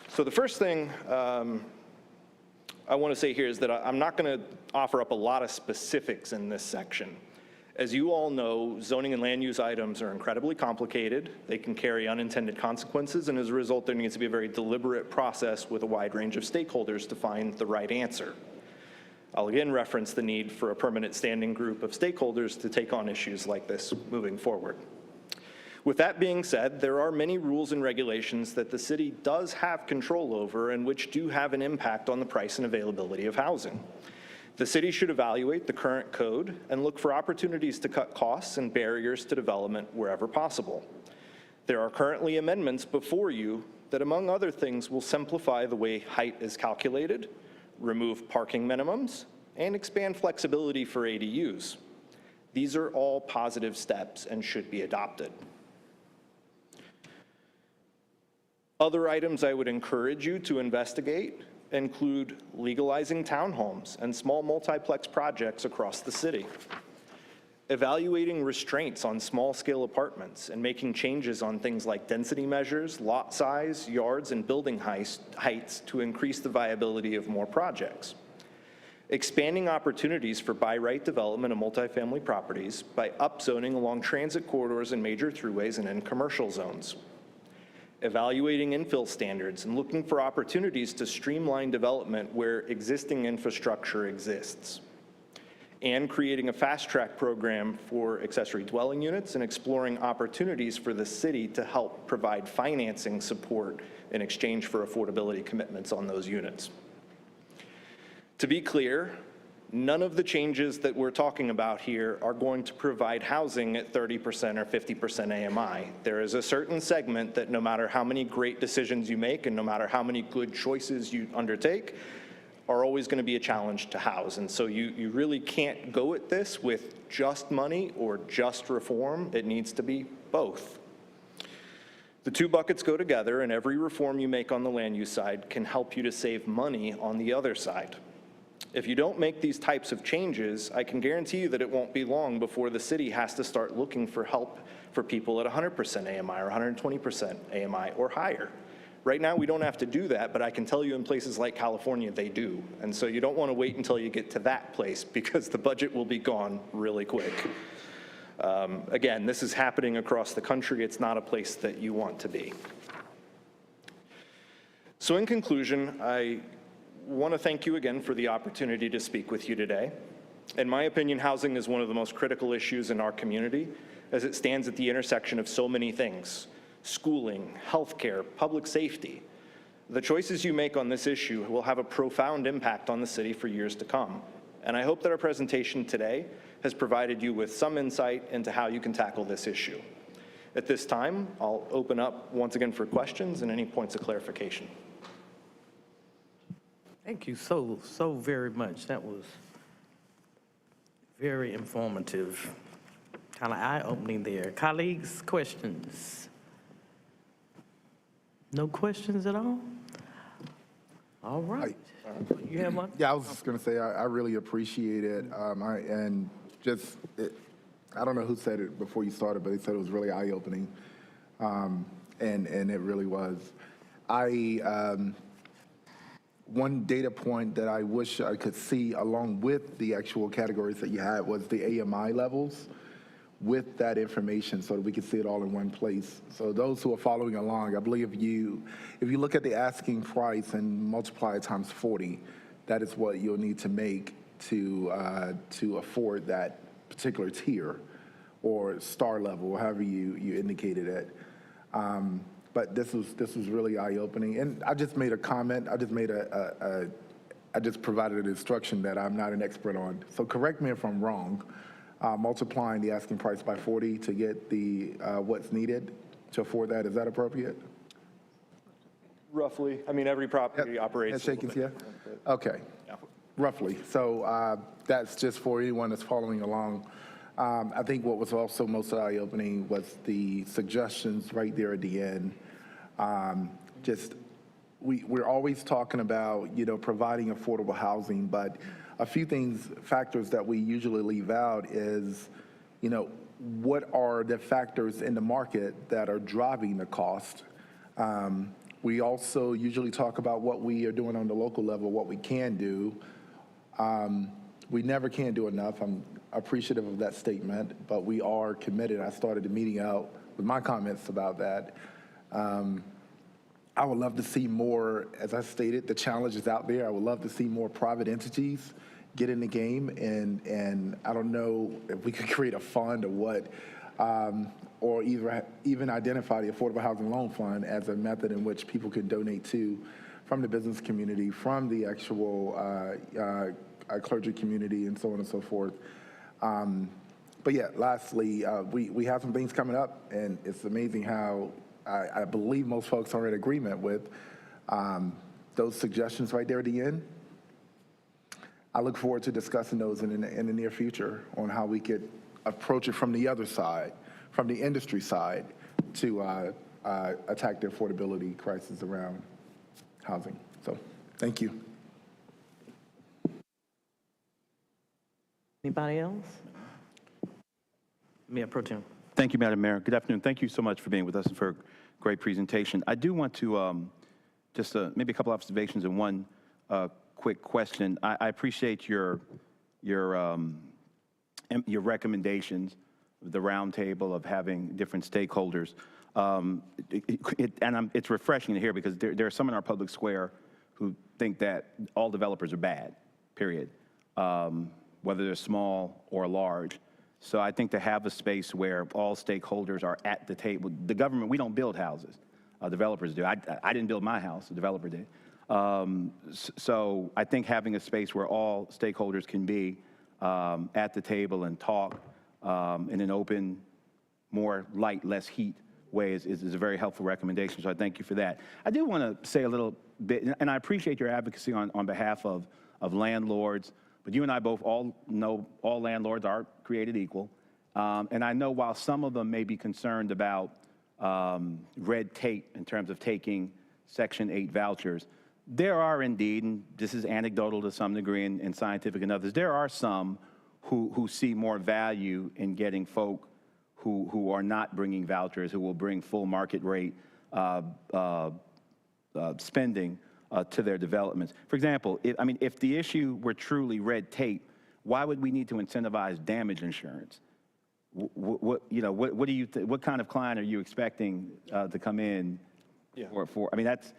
So the first thing I want to say here is that I'm not going to offer up a lot of specifics in this section. As you all know, zoning and land use items are incredibly complicated. They can carry unintended consequences, and as a result, there needs to be a very deliberate process with a wide range of stakeholders to find the right answer. I'll again reference the need for a permanent standing group of stakeholders to take on issues like this moving forward. With that being said, there are many rules and regulations that the city does have control over and which do have an impact on the price and availability of housing. The city should evaluate the current code and look for opportunities to cut costs and barriers to development wherever possible. There are currently amendments before you that, among other things, will simplify the way height is calculated, remove parking minimums, and expand flexibility for ADUs. These are all positive steps and should be adopted. Other items I would encourage you to investigate include legalizing townhomes and small multiplex projects across the city, evaluating restraints on small-scale apartments and making changes on things like density measures, lot size, yards, and building heights to increase the viability of more projects, expanding opportunities for by-right development of multifamily properties by upzoning along transit corridors and major throughways and in commercial zones, evaluating infill standards and looking for opportunities to streamline development where existing infrastructure exists, and creating a fast-track program for accessory dwelling units and exploring opportunities for the city to help provide financing support in exchange for affordability commitments on those units. To be clear, none of the changes that we're talking about here are going to provide housing at 30% or 50% AMI. There is a certain segment that no matter how many great decisions you make and no matter how many good choices you undertake, are always going to be a challenge to house. And so you really can't go at this with just money or just reform. It needs to be both. The two buckets go together, and every reform you make on the land use side can help you to save money on the other side. If you don't make these types of changes, I can guarantee you that it won't be long before the city has to start looking for help for people at 100% AMI or 120% AMI or higher. Right now, we don't have to do that, but I can tell you in places like California, they do. And so you don't want to wait until you get to that place because the budget will be gone really quick. Again, this is happening across the country. It's not a place that you want to be. So in conclusion, I want to thank you again for the opportunity to speak with you today. In my opinion, housing is one of the most critical issues in our community as it stands at the intersection of so many things: schooling, healthcare, public safety. The choices you make on this issue will have a profound impact on the city for years to come. And I hope that our presentation today has provided you with some insight into how you can tackle this issue. At this time, I'll open up once again for questions and any points of clarification. Thank you so very much. That was very informative, kind of eye-opening there. Colleagues, questions? No questions at all? All right. You have one? Yeah, I was just going to say I really appreciate it. I don't know who said it before you started, but they said it was really eye-opening, and it really was. One data point that I wish I could see along with the actual categories that you had was the AMI levels with that information so that we could see it all in one place. So those who are following along, I believe if you look at the asking price and multiply it times 40, that is what you'll need to make to afford that particular tier or star level, however you indicated it. But this was really eye-opening. And I just made a comment. I just provided an instruction that I'm not an expert on. So correct me if I'm wrong. Multiplying the asking price by 40 to get the what's needed to afford that, is that appropriate? Roughly. I mean, every property operates. Shakings, yeah? Okay. Yeah. Roughly. So that's just for anyone that's following along. I think what was also most eye-opening was the suggestions right there at the end. We're always talking about, providing affordable housing, but a few factors that we usually leave out is, what are the factors in the market that are driving the cost? We also usually talk about what we are doing on the local level, what we can do. We never can do enough. appreciative of that statement, but we are committed. I started the meeting out with my comments about that. I would love to see more, as I stated, the challenge is out there. I would love to see more private entities get in the game, and I don't know if we could create a fund or what, or even identify the Affordable Housing Loan Fund as a method in which people could donate to from the business community, from the actual clergy community, and so on and so forth. But yeah, lastly, we have some things coming up, and it's amazing how I believe most folks are in agreement with those suggestions right there at the end. I look forward to discussing those in the near future on how we could approach it from the other side, from the industry side, to attack the affordability crisis around housing. So, thank you. Anybody else? Mayor Pro Tem. Thank you, Madam Mayor. Good afternoon. Thank you so much for being with us and for a great presentation. I do want to just maybe a couple observations and one quick question. I appreciate your recommendations, the roundtable of having different stakeholders. It's refreshing to hear because there are some in our public square who think that all developers are bad, period, whether they're small or large. So I think to have a space where all stakeholders are at the table. The government, we don't build houses. Developers do. I didn't build my house. The developer did. So I think having a space where all stakeholders can be at the table and talk in an open, more light, less heat way is a very helpful recommendation. So I thank you for that. I do want to say a little bit, and I appreciate your advocacy on behalf of landlords. But you and I both all know all landlords are created equal. And I know while some of them may be concerned about red tape in terms of taking Section 8 vouchers, there are indeed, and this is anecdotal to some degree and scientific and others, there are some who see more value in getting folk who are not bringing vouchers, who will bring full market rate spending to their developments. For example, if the issue were truly red tape, why would we need to incentivize damage insurance? What do you what kind of client are you expecting to come in? Yeah.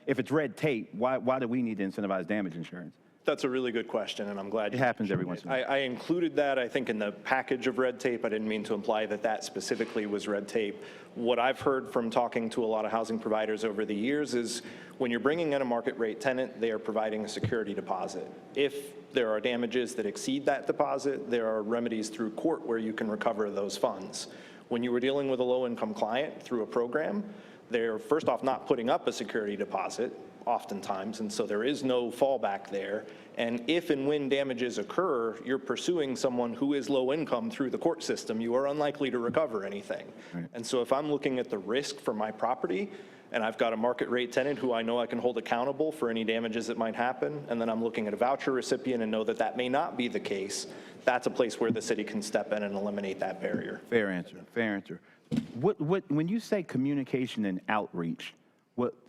If it's red tape, why do we need to incentivize damage insurance? That's a really good question, and I'm glad it happens every once in a while. I included that, I think, in the package of red tape. I didn't mean to imply that specifically was red tape. What I've heard from talking to a lot of housing providers over the years is when you're bringing in a market rate tenant, they are providing a security deposit. If there are damages that exceed that deposit, there are remedies through court where you can recover those funds. When you were dealing with a low-income client through a program, they're first off not putting up a security deposit oftentimes, and so there is no fallback there. And if and when damages occur, you're pursuing someone who is low income through the court system, you are unlikely to recover anything. Right. And so if I'm looking at the risk for my property, and I've got a market rate tenant who I know I can hold accountable for any damages that might happen, and then I'm looking at a voucher recipient and know that that may not be the case, that's a place where the city can step in and eliminate that barrier. Fair answer, fair answer. When you say communication and outreach,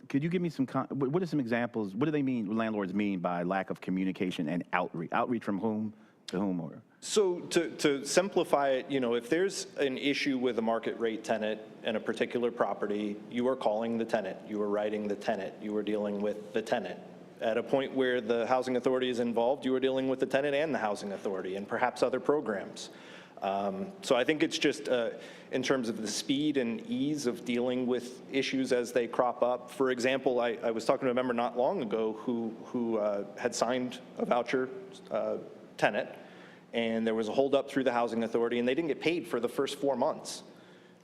could you give me what are some examples? What do they mean, landlords mean by lack of communication and outreach? Outreach from whom to whom? Or? So to simplify it, if there's an issue with a market rate tenant in a particular property, you are calling the tenant, you are writing the tenant, you are dealing with the tenant. At a point where the housing authority is involved, you are dealing with the tenant and the housing authority and perhaps other programs. So I think it's just in terms of the speed and ease of dealing with issues as they crop up. For example, I was talking to a member not long ago who had signed a voucher tenant, and there was a holdup through the housing authority, and they didn't get paid for the first 4 months.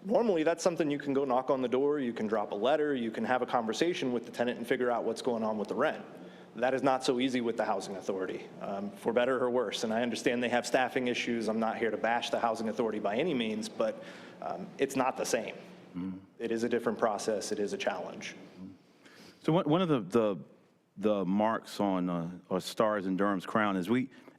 Normally, that's something you can go knock on the door, you can drop a letter, you can have a conversation with the tenant and figure out what's going on with the rent. That is not so easy with the housing authority, for better or worse. And I understand they have staffing issues. I'm not here to bash the housing authority by any means, but it's not the same. Mm-hmm. It is a different process. It is a challenge. So one of the marks on or stars in Durham's crown is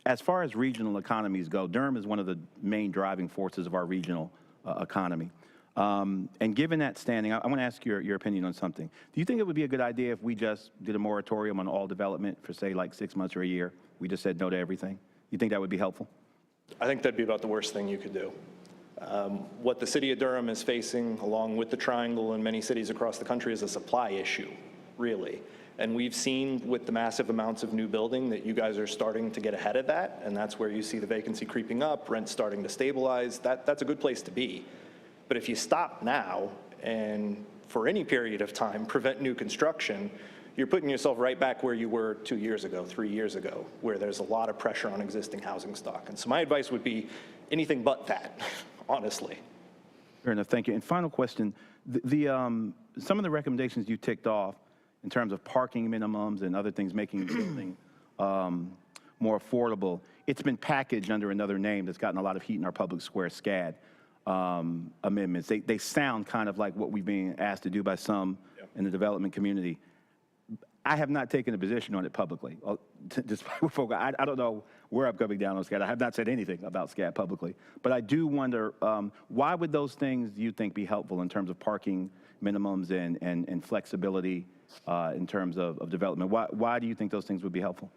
as far as regional economies go, Durham is one of the main driving forces of our regional economy. And given that standing, I want to ask your opinion on something. Do you think it would be a good idea if we just did a moratorium on all development for, say, like 6 months or a year? We just said no to everything. You think that would be helpful? I think that'd be about the worst thing you could do. What the city of Durham is facing, along with the Triangle and many cities across the country, is a supply issue, really. And we've seen with the massive amounts of new building that you guys are starting to get ahead of that, and that's where you see the vacancy creeping up, rent starting to stabilize. That's a good place to be. But if you stop now and for any period of time prevent new construction, you're putting yourself right back where you were 2 years ago, 3 years ago, where there's a lot of pressure on existing housing stock. And so my advice would be anything but that, honestly. Fair enough, thank you. And final question, some of the recommendations you ticked off in terms of parking minimums and other things making the building more affordable, it's been packaged under another name that's gotten a lot of heat in our public square, SCAD amendments. They sound kind of like what we've been asked to do by some in the development community. I have not taken a position on it publicly. I don't know where I'm coming down on SCAD. I have not said anything about SCAD publicly. But I do wonder, why would those things, you think, be helpful in terms of parking minimums and flexibility in terms of development? Why do you think those things would be helpful?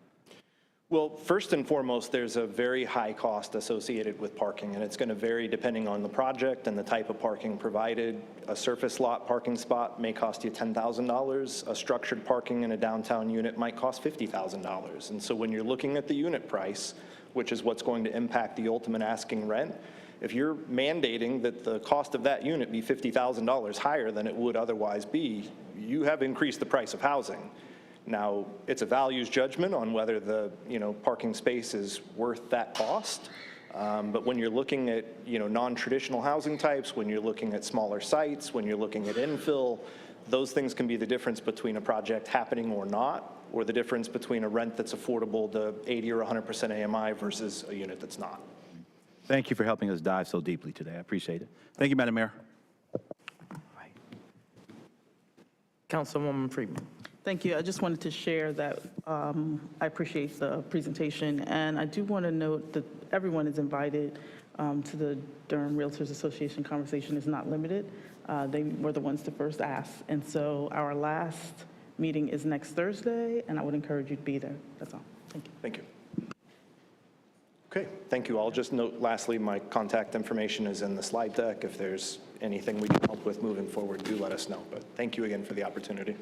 Well, first and foremost, there's a very high cost associated with parking, and it's going to vary depending on the project and the type of parking provided. A surface lot parking spot may cost you $10,000. A structured parking in a downtown unit might cost $50,000. And so when you're looking at the unit price, which is what's going to impact the ultimate asking rent, if you're mandating that the cost of that unit be $50,000 higher than it would otherwise be, you have increased the price of housing. Now, it's a values judgment on whether the parking space is worth that cost. But when you're looking at non-traditional housing types, when you're looking at smaller sites, when you're looking at infill, those things can be the difference between a project happening or not, or the difference between a rent that's affordable to 80 or 100% AMI versus a unit that's not. Thank you for helping us dive so deeply today. I appreciate it. Thank you, Madam Mayor. Councilwoman Freeman. Thank you. I just wanted to share that I appreciate the presentation, and I do want to note that everyone is invited to the Durham Realtors Association conversation. Is not limited. They were the ones to first ask, and so our last meeting is next Thursday, and I would encourage you to be there. That's all. Thank you. Thank you. Okay, thank you. I'll just note lastly, my contact information is in the slide deck. If there's anything we can help with moving forward, do let us know. But thank you again for the opportunity.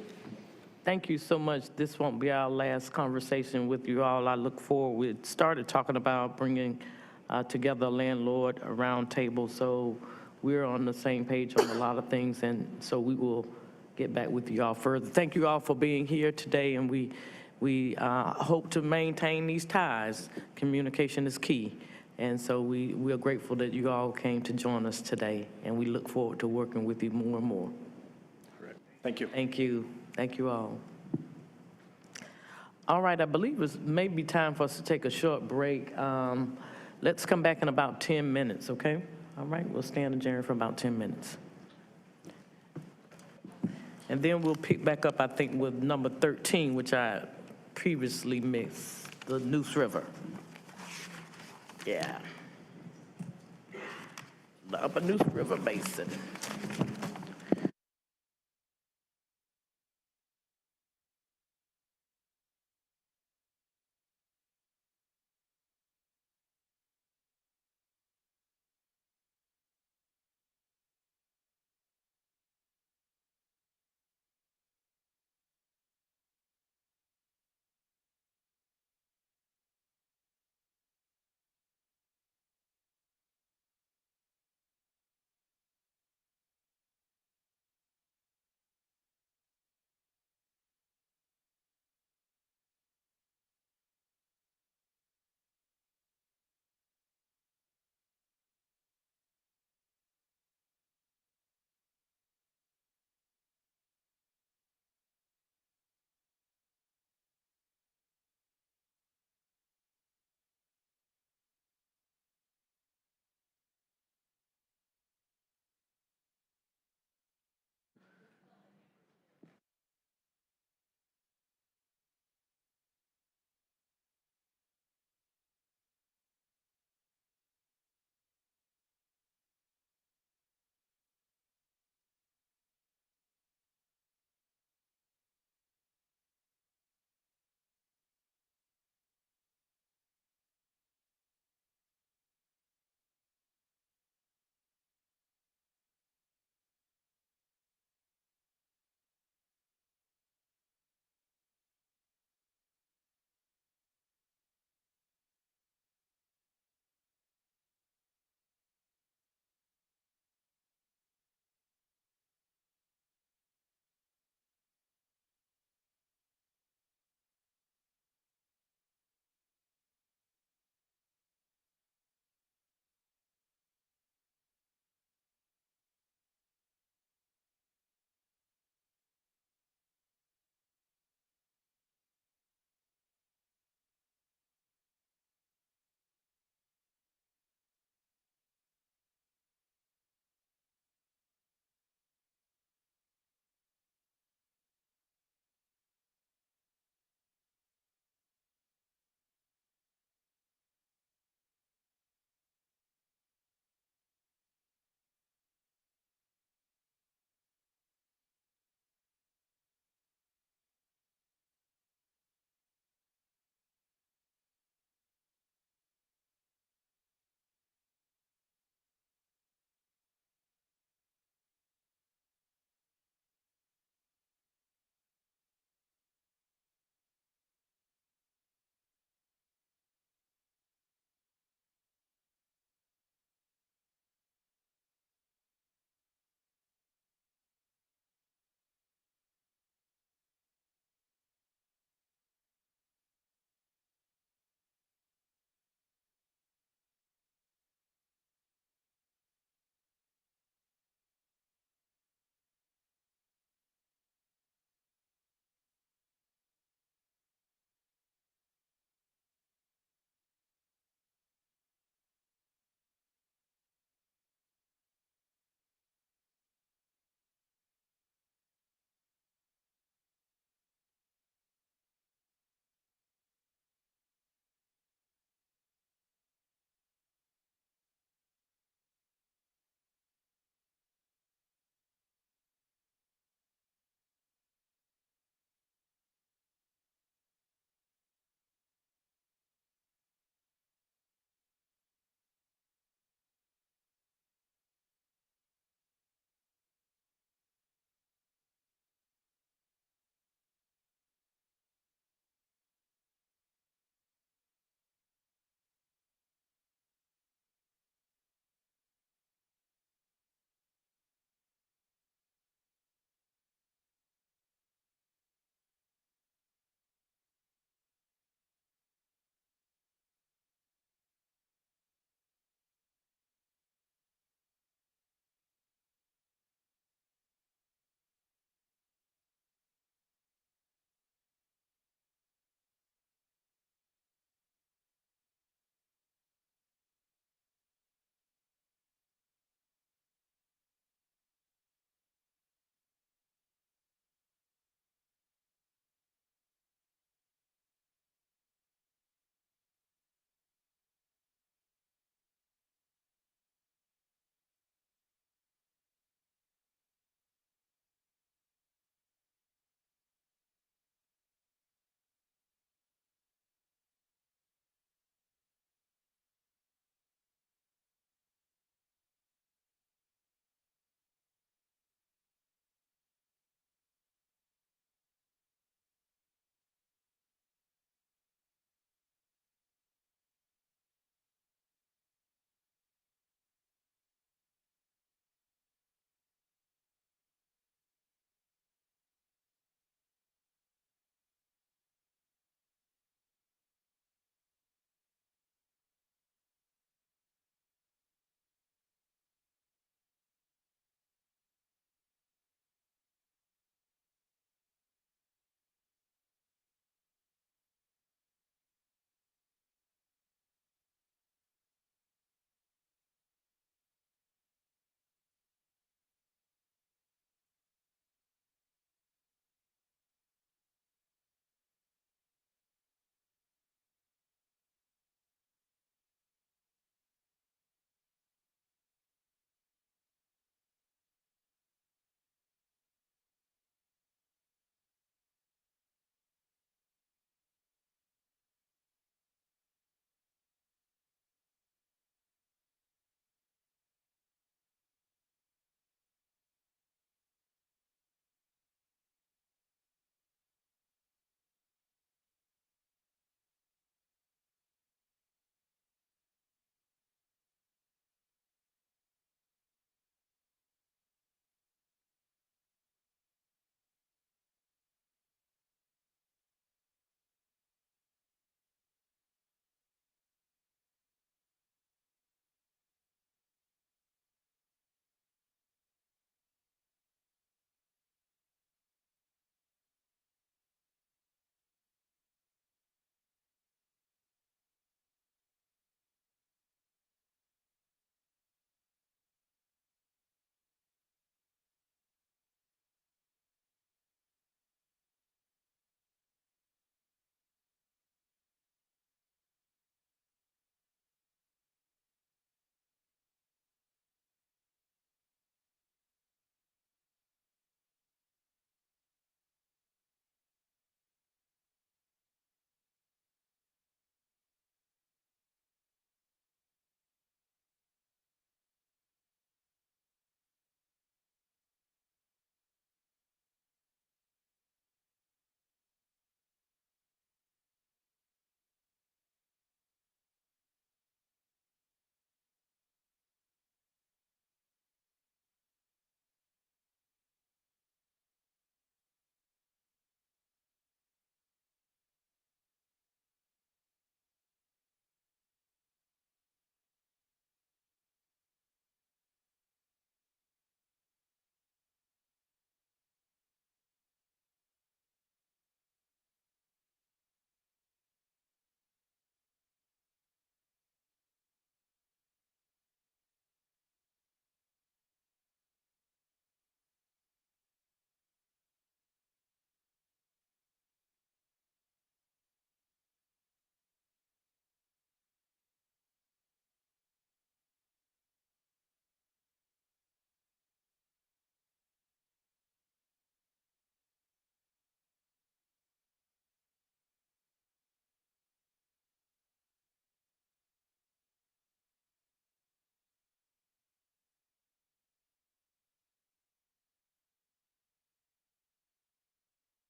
Thank you so much. This won't be our last conversation with you all. I look forward. We started talking about bringing together a landlord roundtable, so we're on the same page on a lot of things, and so we will get back with you all further. Thank you all for being here today, and we hope to maintain these ties. Communication is key, and so we are grateful that you all came to join us today, and we look forward to working with you more and more. Correct. Thank you. Thank you. Thank you all. All right, I believe it's maybe time for us to take a short break. Let's come back in about 10 minutes, okay? All right, we'll stand adjourned for about 10 minutes. And then we'll pick back up, I think, with number 13, which I previously missed, the Neuse River. Yeah. The Upper Neuse River Basin.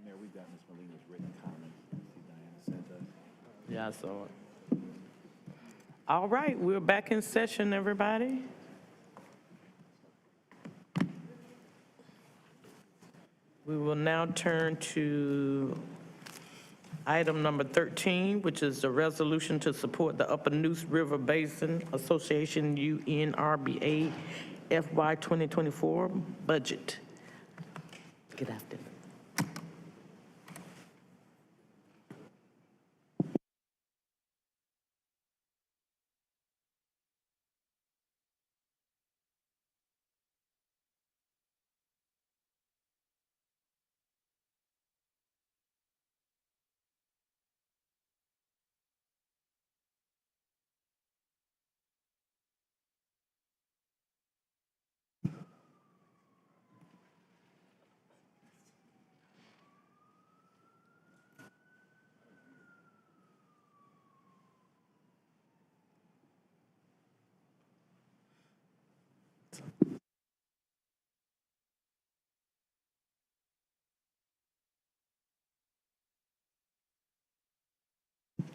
Mayor, we've got Ms. Molina's written comments. See Diana sent us. Yeah, I saw it. All right, we're back in session, everybody. We will now turn to item number 13, which is the resolution to support the Upper Neuse River Basin Association UNRBA FY 2024 budget. Good afternoon.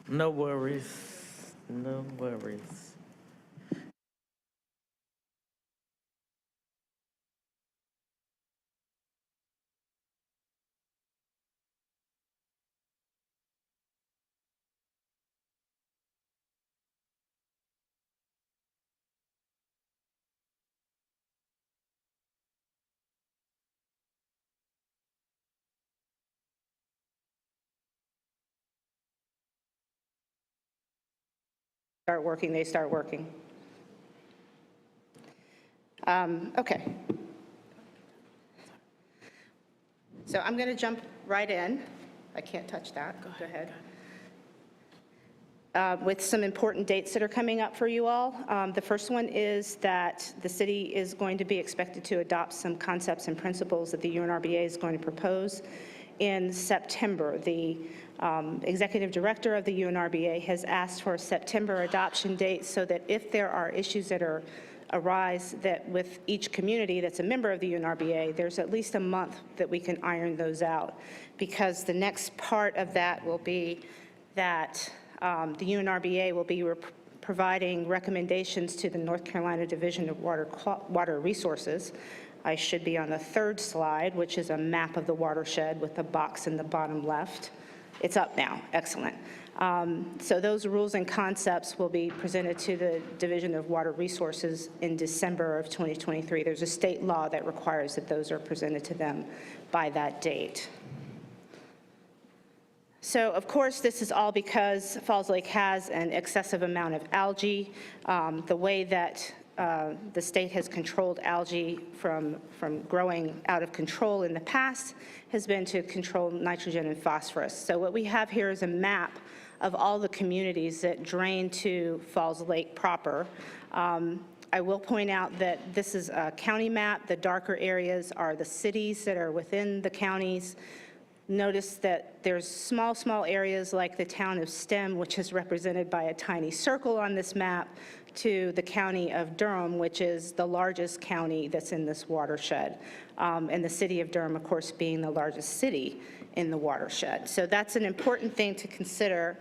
No worries, no worries. Start working, they start working. Okay. So I'm going to jump right in. I can't touch that. Go ahead. With some important dates that are coming up for you all. The first one is that the city is going to be expected to adopt some concepts and principles that the UNRBA is going to propose in September. The executive director of the UNRBA has asked for a September adoption date so that if there are issues that arise that with each community that's a member of the UNRBA, there's at least a month that we can iron those out, because the next part of that will be that the UNRBA will be providing recommendations to the North Carolina Division of Water Resources. I should be on the third slide, which is a map of the watershed with the box in the bottom left. It's up now, excellent. So those rules and concepts will be presented to the Division of Water Resources in December of 2023. There's a state law that requires that those are presented to them by that date. So, of course, this is all because Falls Lake has an excessive amount of algae. The way that the state has controlled algae from growing out of control in the past has been to control nitrogen and phosphorus. So what we have here is a map of all the communities that drain to Falls Lake proper. I will point out that this is a county map. The darker areas are the cities that are within the counties. Notice that there's small areas like the town of Stem, which is represented by a tiny circle on this map, to the county of Durham, which is the largest county that's in this watershed. And the city of Durham, of course, being the largest city in the watershed. So that's an important thing to consider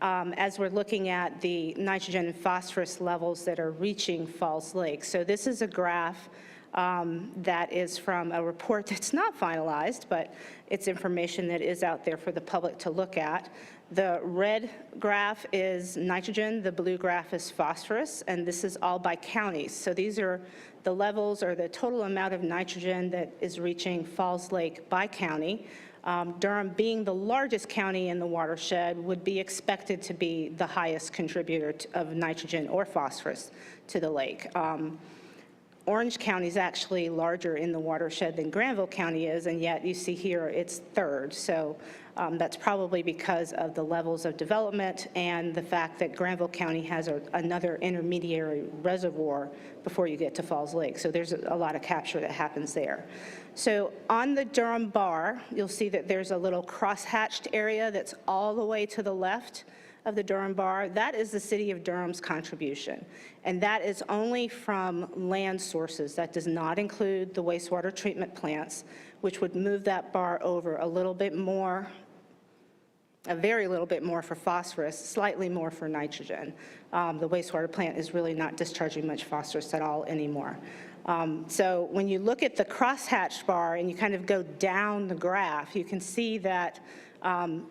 as we're looking at the nitrogen and phosphorus levels that are reaching Falls Lake. So this is a graph that is from a report that's not finalized, but it's information that is out there for the public to look at. The red graph is nitrogen, the blue graph is phosphorus, and this is all by counties. So these are the levels or the total amount of nitrogen that is reaching Falls Lake by county. Durham, being the largest county in the watershed, would be expected to be the highest contributor of nitrogen or phosphorus to the lake. Orange County is actually larger in the watershed than Granville County is, and yet you see here it's third. So that's probably because of the levels of development and the fact that Granville County has another intermediary reservoir before you get to Falls Lake. So there's a lot of capture that happens there. So on the Durham bar, you'll see that there's a little cross-hatched area that's all the way to the left of the Durham bar, that is the city of Durham's contribution. And that is only from land sources. That does not include the wastewater treatment plants, which would move that bar over a little bit more, a very little bit more for phosphorus, slightly more for nitrogen. The wastewater plant is really not discharging much phosphorus at all anymore. So when you look at the crosshatched bar and you kind of go down the graph, you can see that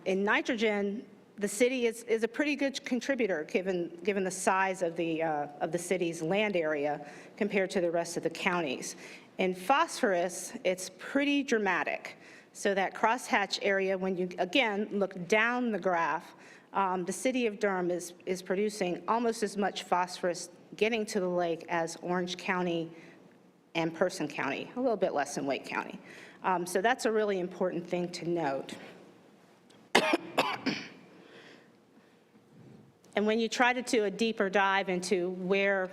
in nitrogen, the city is a pretty good contributor given the size of the city's land area compared to the rest of the counties. In phosphorus, it's pretty dramatic. So that crosshatch area, when you, again, look down the graph, the city of Durham is producing almost as much phosphorus getting to the lake as Orange County and Person County, a little bit less than Wake County. So that's a really important thing to note. And when you try to do a deeper dive into where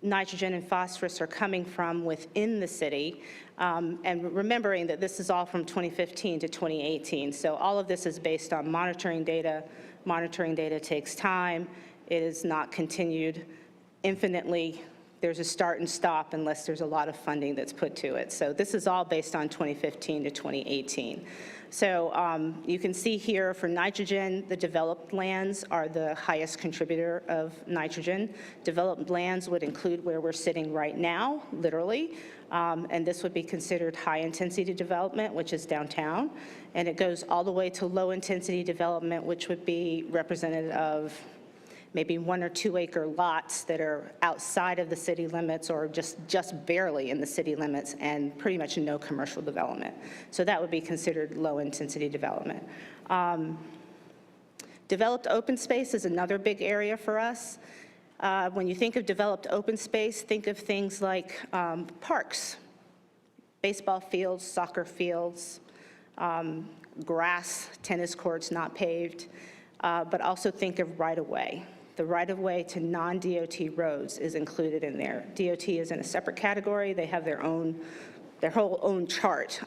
nitrogen and phosphorus are coming from within the city, and remembering that this is all from 2015 to 2018. So all of this is based on monitoring data. Monitoring data takes time. It is not continued infinitely. There's a start and stop unless there's a lot of funding that's put to it. So this is all based on 2015 to 2018. So you can see here for nitrogen, the developed lands are the highest contributor of nitrogen. Developed lands would include where we're sitting right now, literally, and this would be considered high-intensity development, which is downtown, and it goes all the way to low-intensity development, which would be representative of maybe 1 or 2 acre lots that are outside of the city limits or just barely in the city limits and pretty much no commercial development. So that would be considered low intensity development. Developed open space is another big area for us. When you think of developed open space, think of things like parks, baseball fields, soccer fields, grass, tennis courts not paved, but also think of right-of-way. The right-of-way to non-DOT roads is included in there. DOT is in a separate category. They have their whole own chart,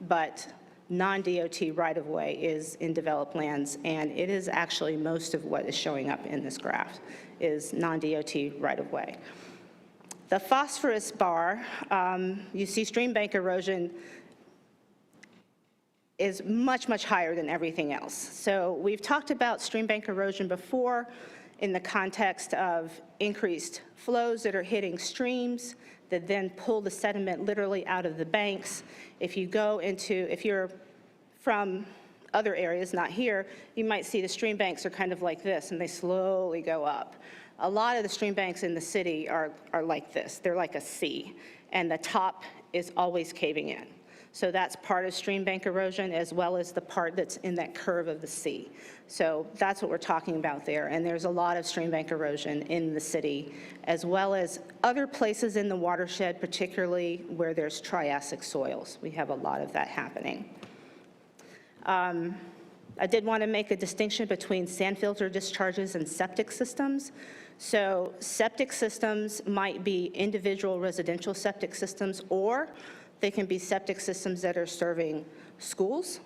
but non-DOT right-of-way is in developed lands, and it is actually most of what is showing up in this graph is non-DOT right-of-way. The phosphorus bar, you see stream bank erosion is much, much higher than everything else. So we've talked about stream bank erosion before in the context of increased flows that are hitting streams that then pull the sediment literally out of the banks. If you're from other areas, not here, you might see the stream banks are kind of like this and they slowly go up. A lot of the stream banks in the city are like this. They're like a C, and the top is always caving in. So that's part of stream bank erosion as well as the part that's in that curve of the sea. So that's what we're talking about there. And there's a lot of stream bank erosion in the city as well as other places in the watershed, particularly where there's Triassic soils. We have a lot of that happening. I did want to make a distinction between sand filter discharges and septic systems. So septic systems might be individual residential septic systems, or they can be septic systems that are serving schools.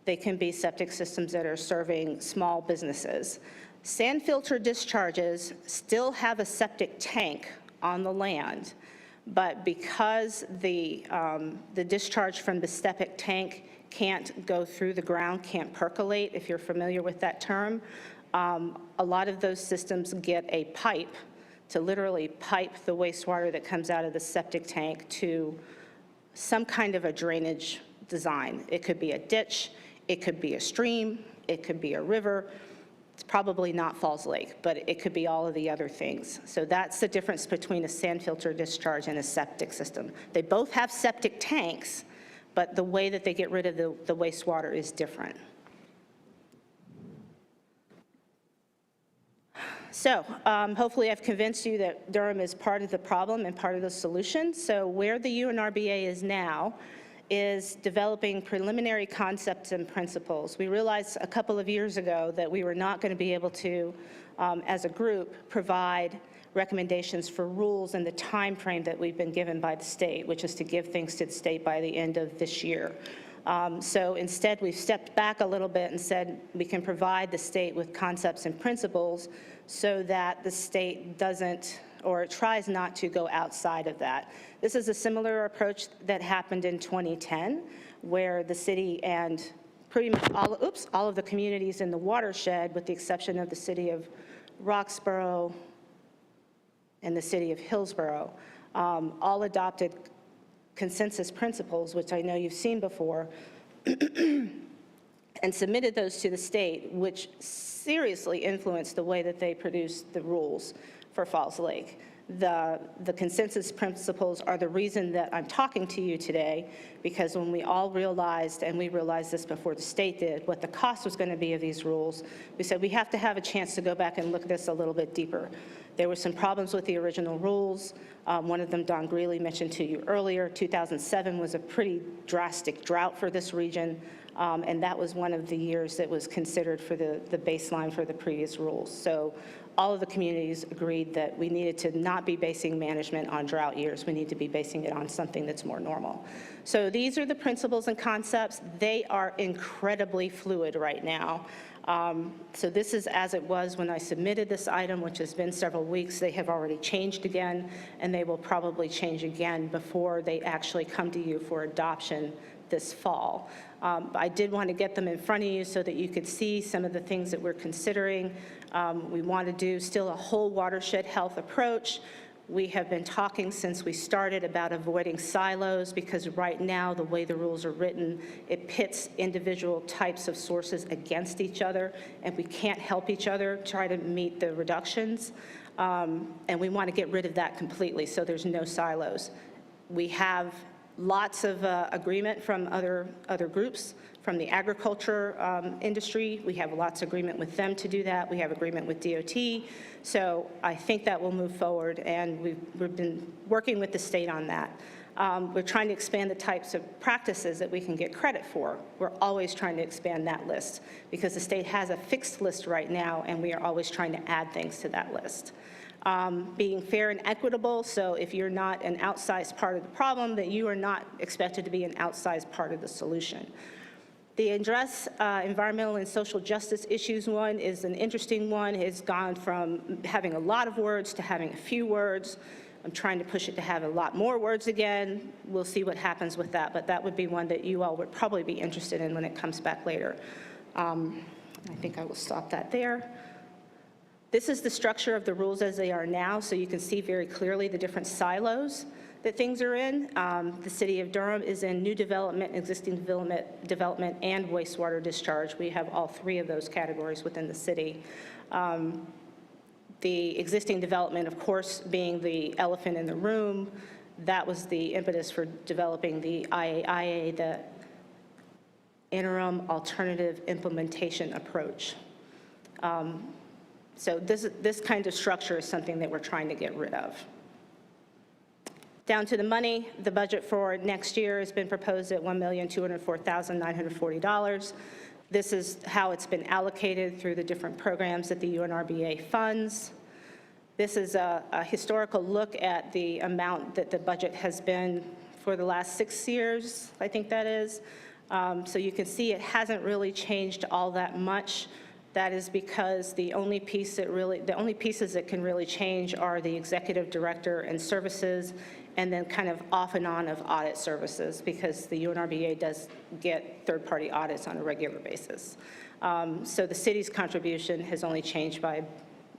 They can be septic systems that are serving small businesses. Sand filter discharges still have a septic tank on the land, but because the discharge from the septic tank can't go through the ground, can't percolate, if you're familiar with that term, a lot of those systems get a pipe to literally pipe the wastewater that comes out of the septic tank to some kind of a drainage design. It could be a ditch, it could be a stream, it could be a river. It's probably not Falls Lake, but it could be all of the other things. So that's the difference between a sand filter discharge and a septic system. They both have septic tanks, but the way that they get rid of the wastewater is different. So hopefully I've convinced you that Durham is part of the problem and part of the solution. So where the UNRBA is now is developing preliminary concepts and principles. We realized a couple of years ago that we were not going to be able to, as a group, provide recommendations for rules in the time frame that we've been given by the state, which is to give things to the state by the end of this year. So instead, we've stepped back a little bit and said we can provide the state with concepts and principles so that the state doesn't, or tries not to go outside of that. This is a similar approach that happened in 2010, where the city and pretty much all of the communities in the watershed, with the exception of the city of Roxborough and the city of Hillsborough, all adopted consensus principles, which I know you've seen before, and submitted those to the state, which seriously influenced the way that they produced the rules for Falls Lake. The consensus principles are the reason that I'm talking to you today, because when we all realized, and we realized this before the state did, what the cost was going to be of these rules, we said we have to have a chance to go back and look at this a little bit deeper. There were some problems with the original rules. One of them Don Greeley mentioned to you earlier. 2007 was a pretty drastic drought for this region, and that was one of the years that was considered for the baseline for the previous rules. So all of the communities agreed that we needed to not be basing management on drought years. We need to be basing it on something that's more normal. So these are the principles and concepts. They are incredibly fluid right now. So this is as it was when I submitted this item, which has been several weeks. They have already changed again, and they will probably change again before they actually come to you for adoption this fall. I did want to get them in front of you so that you could see some of the things that we're considering. We want to do still a whole watershed health approach. We have been talking since we started about avoiding silos, because right now, the way the rules are written, it pits individual types of sources against each other, and we can't help each other try to meet the reductions. And we want to get rid of that completely, so there's no silos. We have lots of agreement from other groups, from the agriculture industry. We have lots of agreement with them to do that. We have agreement with DOT. So I think that will move forward, and we've been working with the state on that. We're trying to expand the types of practices that we can get credit for. We're always trying to expand that list, because the state has a fixed list right now, and we are always trying to add things to that list. Being fair and equitable, so if you're not an outsized part of the problem, that you are not expected to be an outsized part of the solution. The address environmental and social justice issues one is an interesting one. It's gone from having a lot of words to having a few words. I'm trying to push it to have a lot more words again. We'll see what happens with that, but that would be one that you all would probably be interested in when it comes back later. I think I will stop that there. This is the structure of the rules as they are now, so you can see very clearly the different silos that things are in. The city of Durham is in new development, existing development, and wastewater discharge. We have all three of those categories within the city. The existing development, of course, being the elephant in the room. That was the impetus for developing the IAIA, the Interim Alternative Implementation Approach. So this kind of structure is something that we're trying to get rid of. Down to the money, the budget for next year has been proposed at $1,204,940. This is how it's been allocated through the different programs that the UNRBA funds. This is a historical look at the amount that the budget has been for the last 6 years, I think that is. So you can see it hasn't really changed all that much. That is because the only pieces that can really change are the executive director and services, and then kind of off and on of audit services, because the UNRBA does get third-party audits on a regular basis. So the city's contribution has only changed by,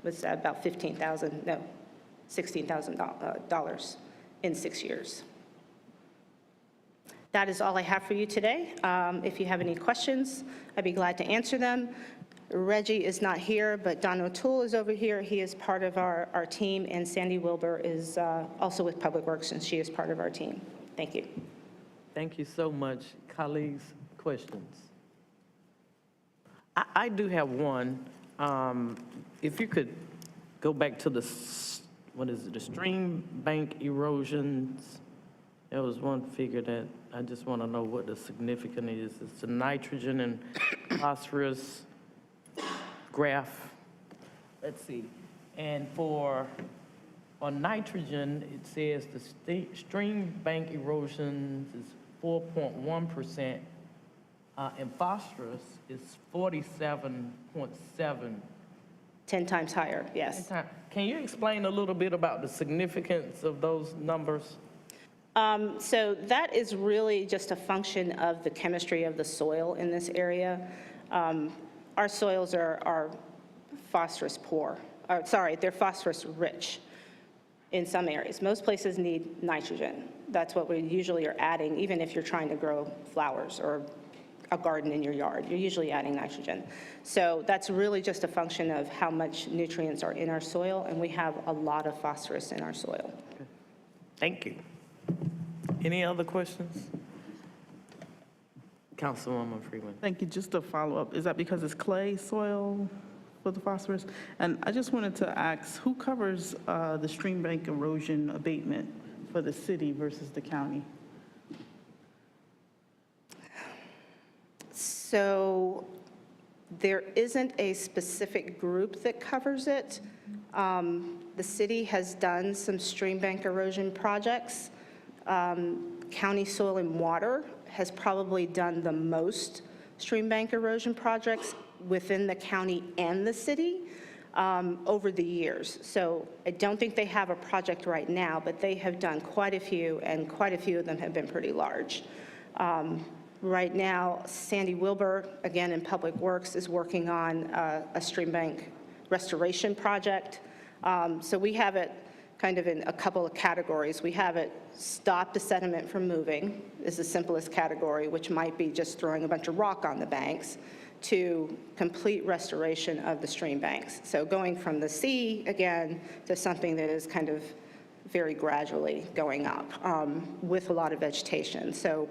what's that, about $16,000 in 6 years. That is all I have for you today. If you have any questions, I'd be glad to answer them. Reggie is not here, but Don O'Toole is over here. He is part of our team, and Sandy Wilbur is also with Public Works, and she is part of our team. Thank you. Thank you so much. Colleagues, questions? I do have one. If you could go back to the, the stream bank erosions. There was one figure that I just want to know what the significance is. It's the nitrogen and phosphorus graph. Let's see. And on nitrogen, it says the stream bank erosion is 4.1%, and phosphorus is 47.7. 10 times higher, yes. Can you explain a little bit about the significance of those numbers? So that is really just a function of the chemistry of the soil in this area. Our soils are phosphorus poor. They're phosphorus rich in some areas. Most places need nitrogen. That's what we usually are adding, even if you're trying to grow flowers or a garden in your yard. You're usually adding nitrogen. So that's really just a function of how much nutrients are in our soil, and we have a lot of phosphorus in our soil. Thank you. Any other questions? Councilwoman Freeman. Thank you. Just to follow up, is that because it's clay soil for the phosphorus? And I just wanted to ask, who covers the stream bank erosion abatement for the city versus the county? So there isn't a specific group that covers it. The city has done some stream bank erosion projects. County Soil and Water has probably done the most stream bank erosion projects within the county and the city over the years. So I don't think they have a project right now, but they have done quite a few, and quite a few of them have been pretty large. Right now, Sandy Wilbur, again in Public Works, is working on a stream bank restoration project. So we have it kind of in a couple of categories. We have it stop the sediment from moving is the simplest category, which might be just throwing a bunch of rock on the banks, to complete restoration of the stream banks. So going from the sea, again, to something that is kind of very gradually going up with a lot of vegetation. So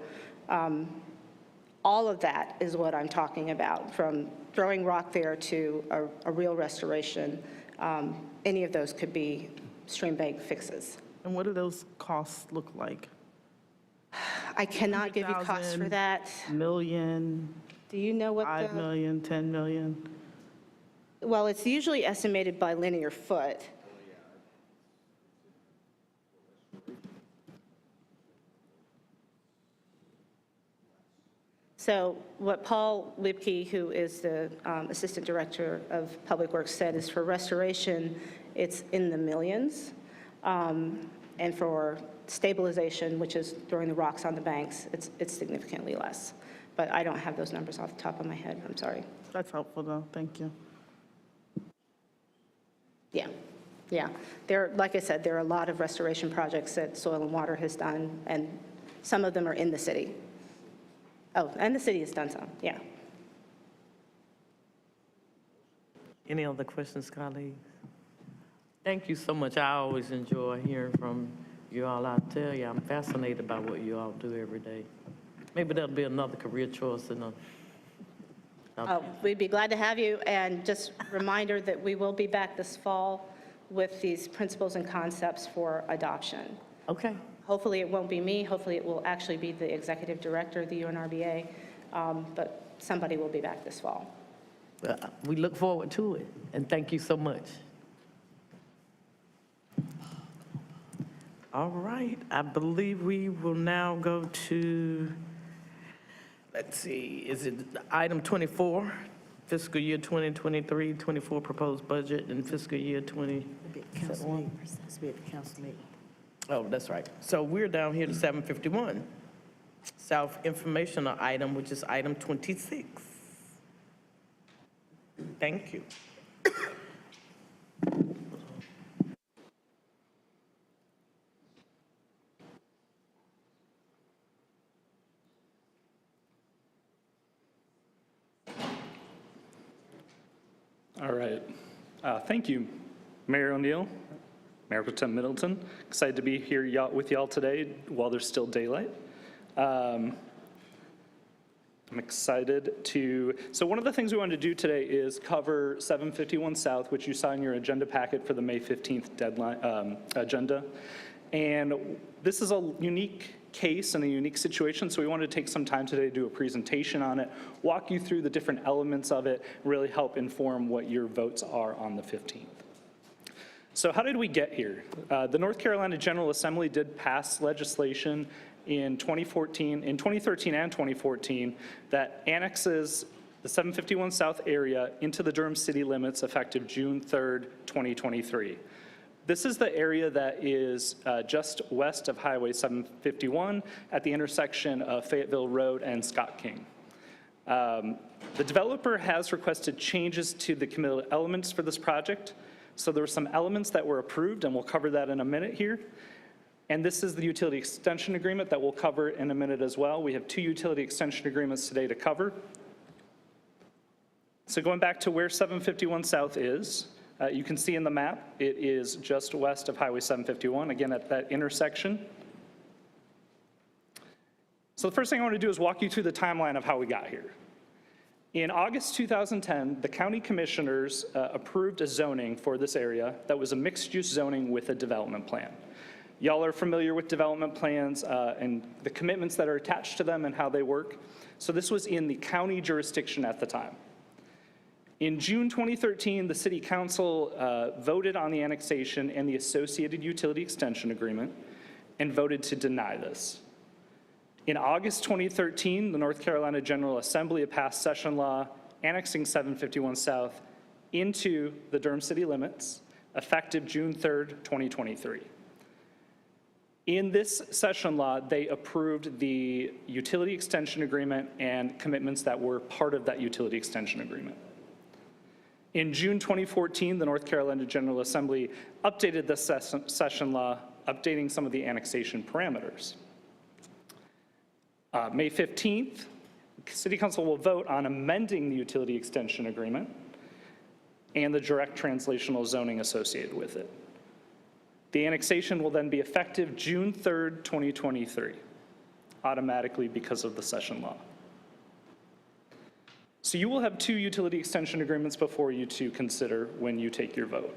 all of that is what I'm talking about, from throwing rock there to a real restoration. Any of those could be stream bank fixes. And what do those costs look like? I cannot give you costs for that. Million? Do you know what 5 million, 10 million? Well, it's usually estimated by linear foot. So what Paul Lipke, who is the Assistant Director of Public Works, said is for restoration, it's in the millions. And for stabilization, which is throwing the rocks on the banks, it's significantly less. But I don't have those numbers off the top of my head, I'm sorry. That's helpful, though. Thank you. Yeah. Like I said, there are a lot of restoration projects that Soil and Water has done, and some of them are in the city. Oh, and the city has done some, yeah. Any other questions, colleagues? Thank you so much. I always enjoy hearing from you all. I tell you, I'm fascinated by what you all do every day. Maybe that'll be another career choice. We'd be glad to have you, and just a reminder that we will be back this fall with these principles and concepts for adoption. Okay. Hopefully it won't be me, hopefully it will actually be the executive director of the UNRBA, but somebody will be back this fall. We look forward to it, and thank you so much. All right, I believe we will now go to, let's see, is it item 24, fiscal year 2023-24 proposed budget, and fiscal year 20. Oh, that's right. So we're down here to 751, self-informational item, which is item 26. Thank you. All right. Thank you, Mayor O'Neill, Mayor Pro Tem Middleton. Excited to be here with y'all today while there's still daylight. I'm excited to, so one of the things we wanted to do today is cover 751 South, which you saw in your agenda packet for the May 15th deadline agenda. And this is a unique case and a unique situation, so we wanted to take some time today to do a presentation on it, walk you through the different elements of it, really help inform what your votes are on the 15th. So how did we get here? The North Carolina General Assembly did pass legislation in 2013 and 2014 that annexes the 751 South area into the Durham city limits effective June 3rd, 2023. This is the area that is just west of Highway 751 at the intersection of Fayetteville Road and Scott King. The developer has requested changes to the committed elements for this project. So there were some elements that were approved, and we'll cover that in a minute here. And this is the utility extension agreement that we'll cover in a minute as well. We have 2 utility extension agreements today to cover. So going back to where 751 South is, you can see in the map, it is just west of Highway 751, again at that intersection. So the first thing I want to do is walk you through the timeline of how we got here. In August 2010, the county commissioners approved a zoning for this area that was a mixed-use zoning with a development plan. Y'all are familiar with development plans and the commitments that are attached to them and how they work. So this was in the county jurisdiction at the time. In June 2013, the City Council voted on the annexation and the associated utility extension agreement and voted to deny this. In August 2013, the North Carolina General Assembly passed session law annexing 751 South into the Durham city limits, effective June 3rd, 2023. In this session law, they approved the utility extension agreement and commitments that were part of that utility extension agreement. In June 2014, the North Carolina General Assembly updated the session law, updating some of the annexation parameters. May 15th, City Council will vote on amending the utility extension agreement and the direct translational zoning associated with it. The annexation will then be effective June 3rd, 2023, automatically because of the session law. So you will have 2 utility extension agreements before you to consider when you take your vote.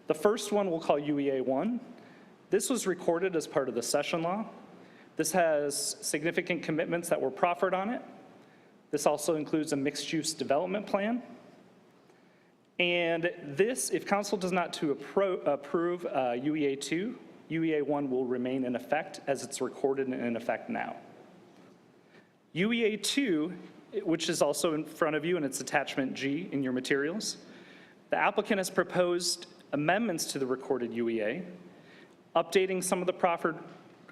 The first one we'll call UEA 1. This was recorded as part of the session law. This has significant commitments that were proffered on it. This also includes a mixed-use development plan. And this, if council does not to approve UEA 2, UEA 1 will remain in effect as it's recorded and in effect now. UEA 2, which is also in front of you, and it's attachment G in your materials, the applicant has proposed amendments to the recorded UEA, updating some of the proffered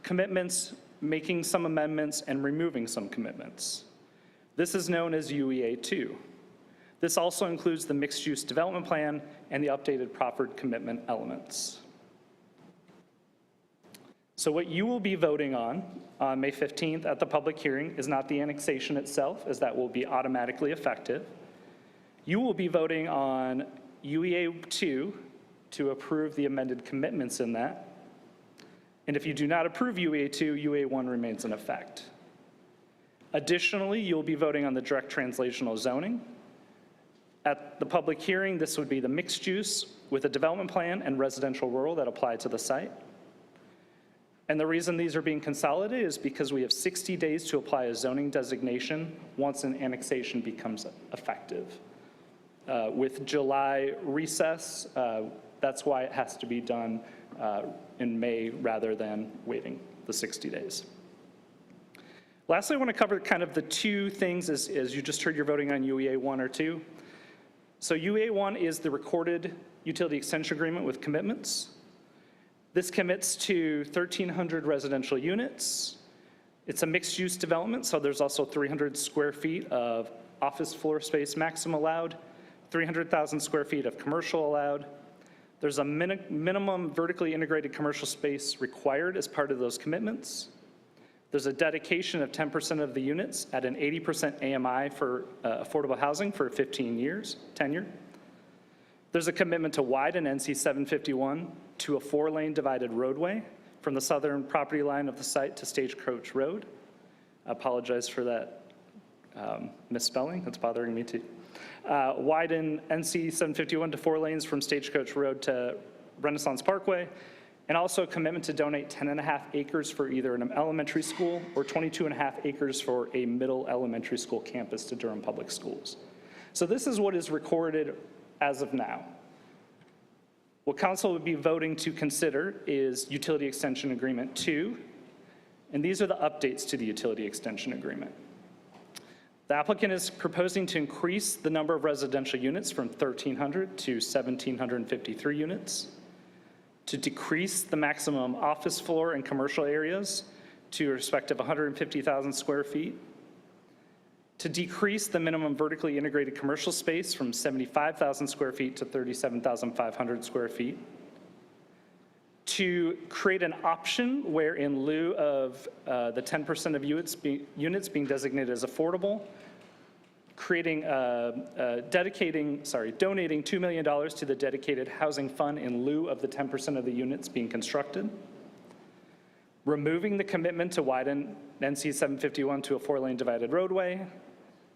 commitments, making some amendments, and removing some commitments. This is known as UEA 2. This also includes the mixed-use development plan and the updated proffered commitment elements. So what you will be voting on May 15th at the public hearing is not the annexation itself, as that will be automatically effective. You will be voting on UEA 2 to approve the amended commitments in that. And if you do not approve UEA 2, UEA 1 remains in effect. Additionally, you'll be voting on the direct translational zoning. At the public hearing, this would be the mixed use with a development plan and residential rural that apply to the site. And the reason these are being consolidated is because we have 60 days to apply a zoning designation once an annexation becomes effective. With July recess, that's why it has to be done in May rather than waiting the 60 days. Lastly, I want to cover kind of the 2 things as you just heard you're voting on UEA 1 or 2. So UEA 1 is the recorded utility extension agreement with commitments. This commits to 1,300 residential units. It's a mixed-use development, so there's also 300 square feet of office floor space maximum allowed, 300,000 square feet of commercial allowed. There's a minimum vertically integrated commercial space required as part of those commitments. There's a dedication of 10% of the units at an 80% AMI for affordable housing for 15 years, tenure. There's a commitment to widen NC 751 to a 4-lane divided roadway from the southern property line of the site to Stagecoach Road. I apologize for that misspelling, that's bothering me too. Widen NC 751 to 4 lanes from Stagecoach Road to Renaissance Parkway, and also a commitment to donate 10.5 acres for either an elementary school or 22.5 acres for a middle elementary school campus to Durham Public Schools. So this is what is recorded as of now. What council would be voting to consider is Utility Extension Agreement 2. And these are the updates to the utility extension agreement. The applicant is proposing to increase the number of residential units from 1,300 to 1,753 units, to decrease the maximum office floor and commercial areas to a respective 150,000 square feet, to decrease the minimum vertically integrated commercial space from 75,000 square feet to 37,500 square feet, to create an option where in lieu of the 10% of units being designated as affordable, donating $2 million to the dedicated housing fund in lieu of the 10% of the units being constructed, removing the commitment to widen NC 751 to a 4-lane divided roadway,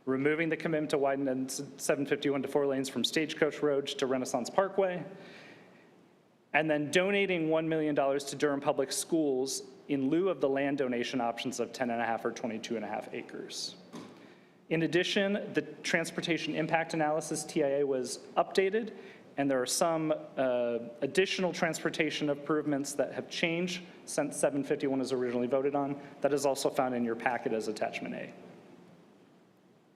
removing the commitment to widen NC 751 to 4 lanes from Stagecoach Road to Renaissance Parkway, and then donating $1 million to Durham Public Schools in lieu of the land donation options of 10.5 or 22.5 acres. In addition, the transportation impact analysis, TIA, was updated, and there are some additional transportation improvements that have changed since 751 was originally voted on. That is also found in your packet as attachment A.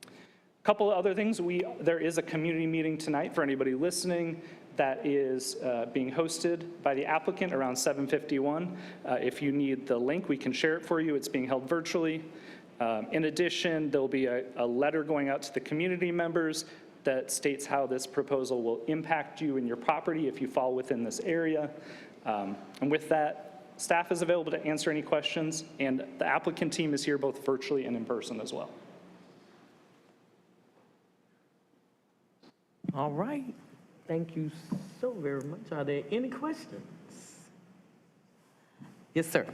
A couple of other things. There is a community meeting tonight for anybody listening that is being hosted by the applicant around 751. If you need the link, we can share it for you. It's being held virtually. In addition, there'll be a letter going out to the community members that states how this proposal will impact you and your property if you fall within this area. And with that, staff is available to answer any questions, and the applicant team is here both virtually and in person as well. All right. Thank you so very much. Are there any questions? Yes, sir.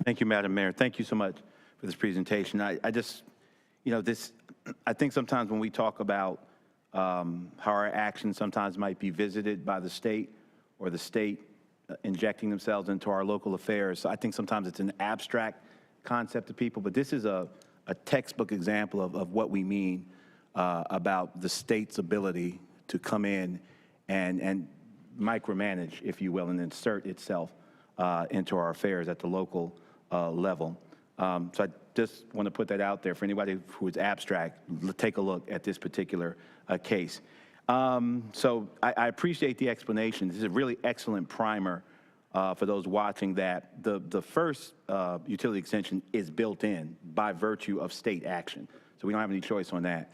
Thank you, Madam Mayor. Thank you so much for this presentation. I just, I think sometimes when we talk about how our actions sometimes might be visited by the state or the state injecting themselves into our local affairs, I think sometimes it's an abstract concept to people, but this is a textbook example of what we mean about the state's ability to come in and micromanage, if you will, and insert itself into our affairs at the local level. So I just want to put that out there for anybody who is abstract. Take a look at this particular case. So I appreciate the explanation. This is a really excellent primer for those watching that the first utility extension is built in by virtue of state action. So we don't have any choice on that.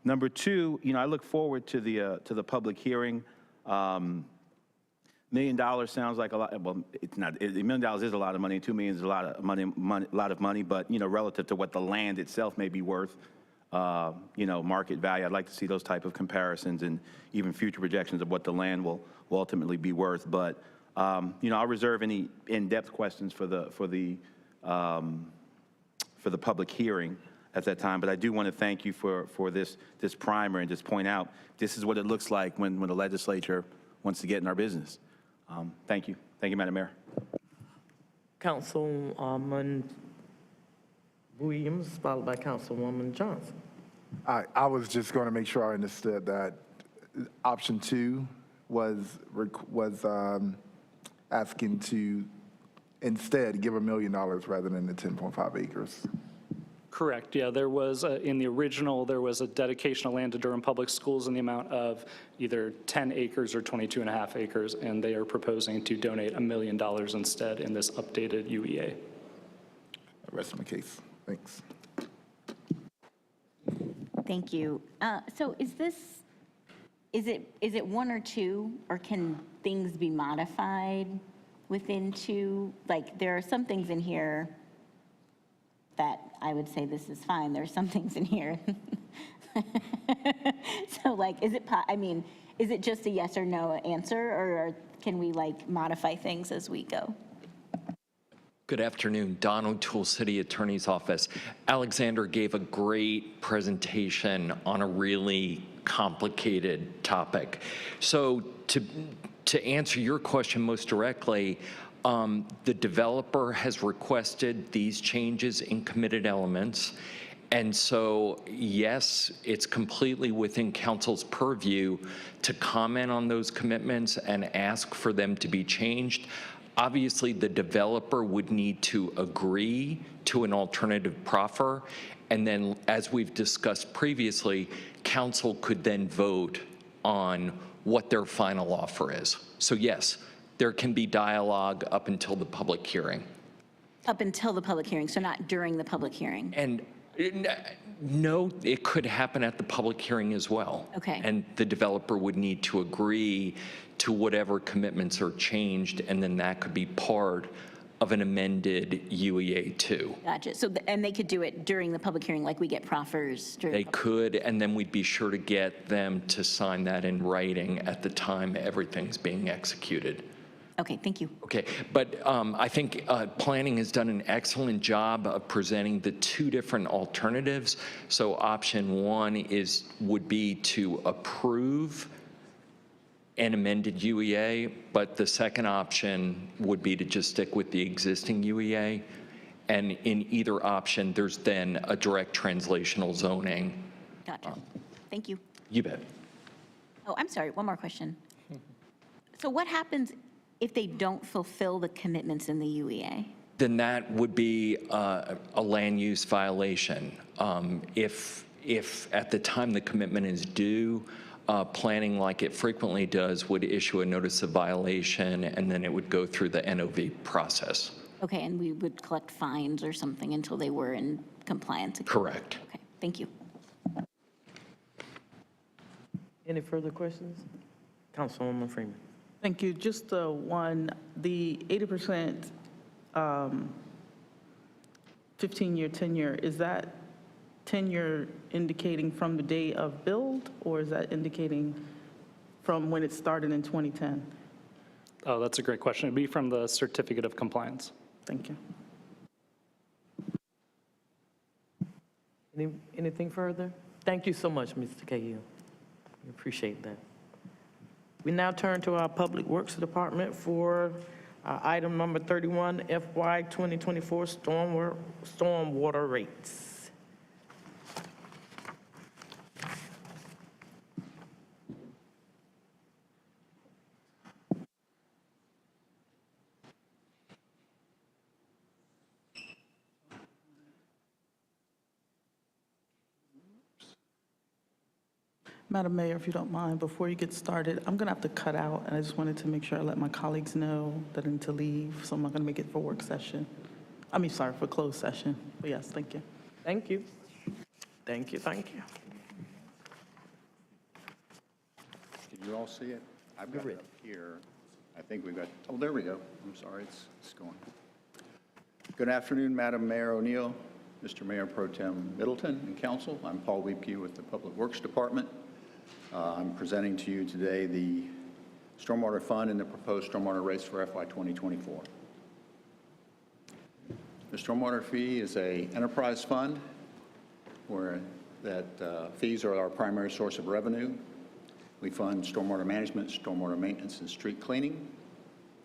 Number two, I look forward to the public hearing. $1 million sounds like a lot. Well, it's not. $1 million is a lot of money. $2 million is a lot of money. But relative to what the land itself may be worth, market value, I'd like to see those type of comparisons and even future projections of what the land will ultimately be worth. But I'll reserve any in-depth questions for the public hearing at that time. But I do want to thank you for this primer and just point out this is what it looks like when the legislature wants to get in our business. Thank you. Thank you, Madam Mayor. Councilman Williams, followed by Councilwoman Johnson. I was just going to make sure I understood that option 2 was asking to instead give $1 million rather than the 10.5 acres. Correct, yeah, there was, in the original, there was a dedication of land to Durham Public Schools in the amount of either 10 acres or 22.5 acres, and they are proposing to donate $1 million instead in this updated UEA. I rest my case, thanks. Thank you. So is it 1 or 2, or can things be modified within 2? Like, there are some things in here that I would say this is fine. There are some things in here. So like, is it just a yes or no answer, or can we like modify things as we go? Good afternoon, Don O'Toole, City Attorney's Office. Alexander gave a great presentation on a really complicated topic. So to answer your question most directly, the developer has requested these changes in committed elements. And so, yes, it's completely within council's purview to comment on those commitments and ask for them to be changed. Obviously, the developer would need to agree to an alternative proffer, and then, as we've discussed previously, council could then vote on what their final offer is. So yes, there can be dialogue up until the public hearing. Up until the public hearing, so not during the public hearing? And no, it could happen at the public hearing as well. Okay. And the developer would need to agree to whatever commitments are changed, and then that could be part of an amended UEA 2. Gotcha. So, and they could do it during the public hearing, like we get proffers during. They could, and then we'd be sure to get them to sign that in writing at the time everything's being executed. Okay, thank you. Okay, but I think planning has done an excellent job of presenting the two different alternatives. So option one would be to approve an amended UEA, but the second option would be to just stick with the existing UEA. And in either option, there's then a direct translational zoning. Gotcha. Thank you. You bet. Oh, I'm sorry, one more question. So what happens if they don't fulfill the commitments in the UEA? Then that would be a land use violation. If at the time the commitment is due, planning, like it frequently does, would issue a notice of violation, and then it would go through the NOV process. Okay, and we would collect fines or something until they were in compliance? Correct. Okay, thank you. Any further questions? Councilwoman Freeman. Thank you. Just one, the 80% 15-year tenure, is that tenure indicating from the day of build, or is that indicating from when it started in 2010? Oh, that's a great question. It'd be from the certificate of compliance. Thank you. Anything further? Thank you so much, Mr. Cahill. We appreciate that. We now turn to our Public Works Department for item number 31, FY 2024 stormwater rates. Madam Mayor, if you don't mind, before you get started, I'm going to have to cut out, and I just wanted to make sure I let my colleagues know that I need to leave, so I'm not going to make it for work session. For closed session. But yes, thank you. Thank you. Thank you, thank you. Can you all see it? I've got it up here. I think we've got, oh, there we go. I'm sorry, it's going. Good afternoon, Madam Mayor O'Neill, Mr. Mayor Pro Tem Middleton, and Council. I'm Paul Wiebke with the Public Works Department. I'm presenting to you today the Stormwater Fund and the proposed stormwater rates for FY 2024. The stormwater fee is an enterprise fund where fees are our primary source of revenue. We fund stormwater management, stormwater maintenance, and street cleaning.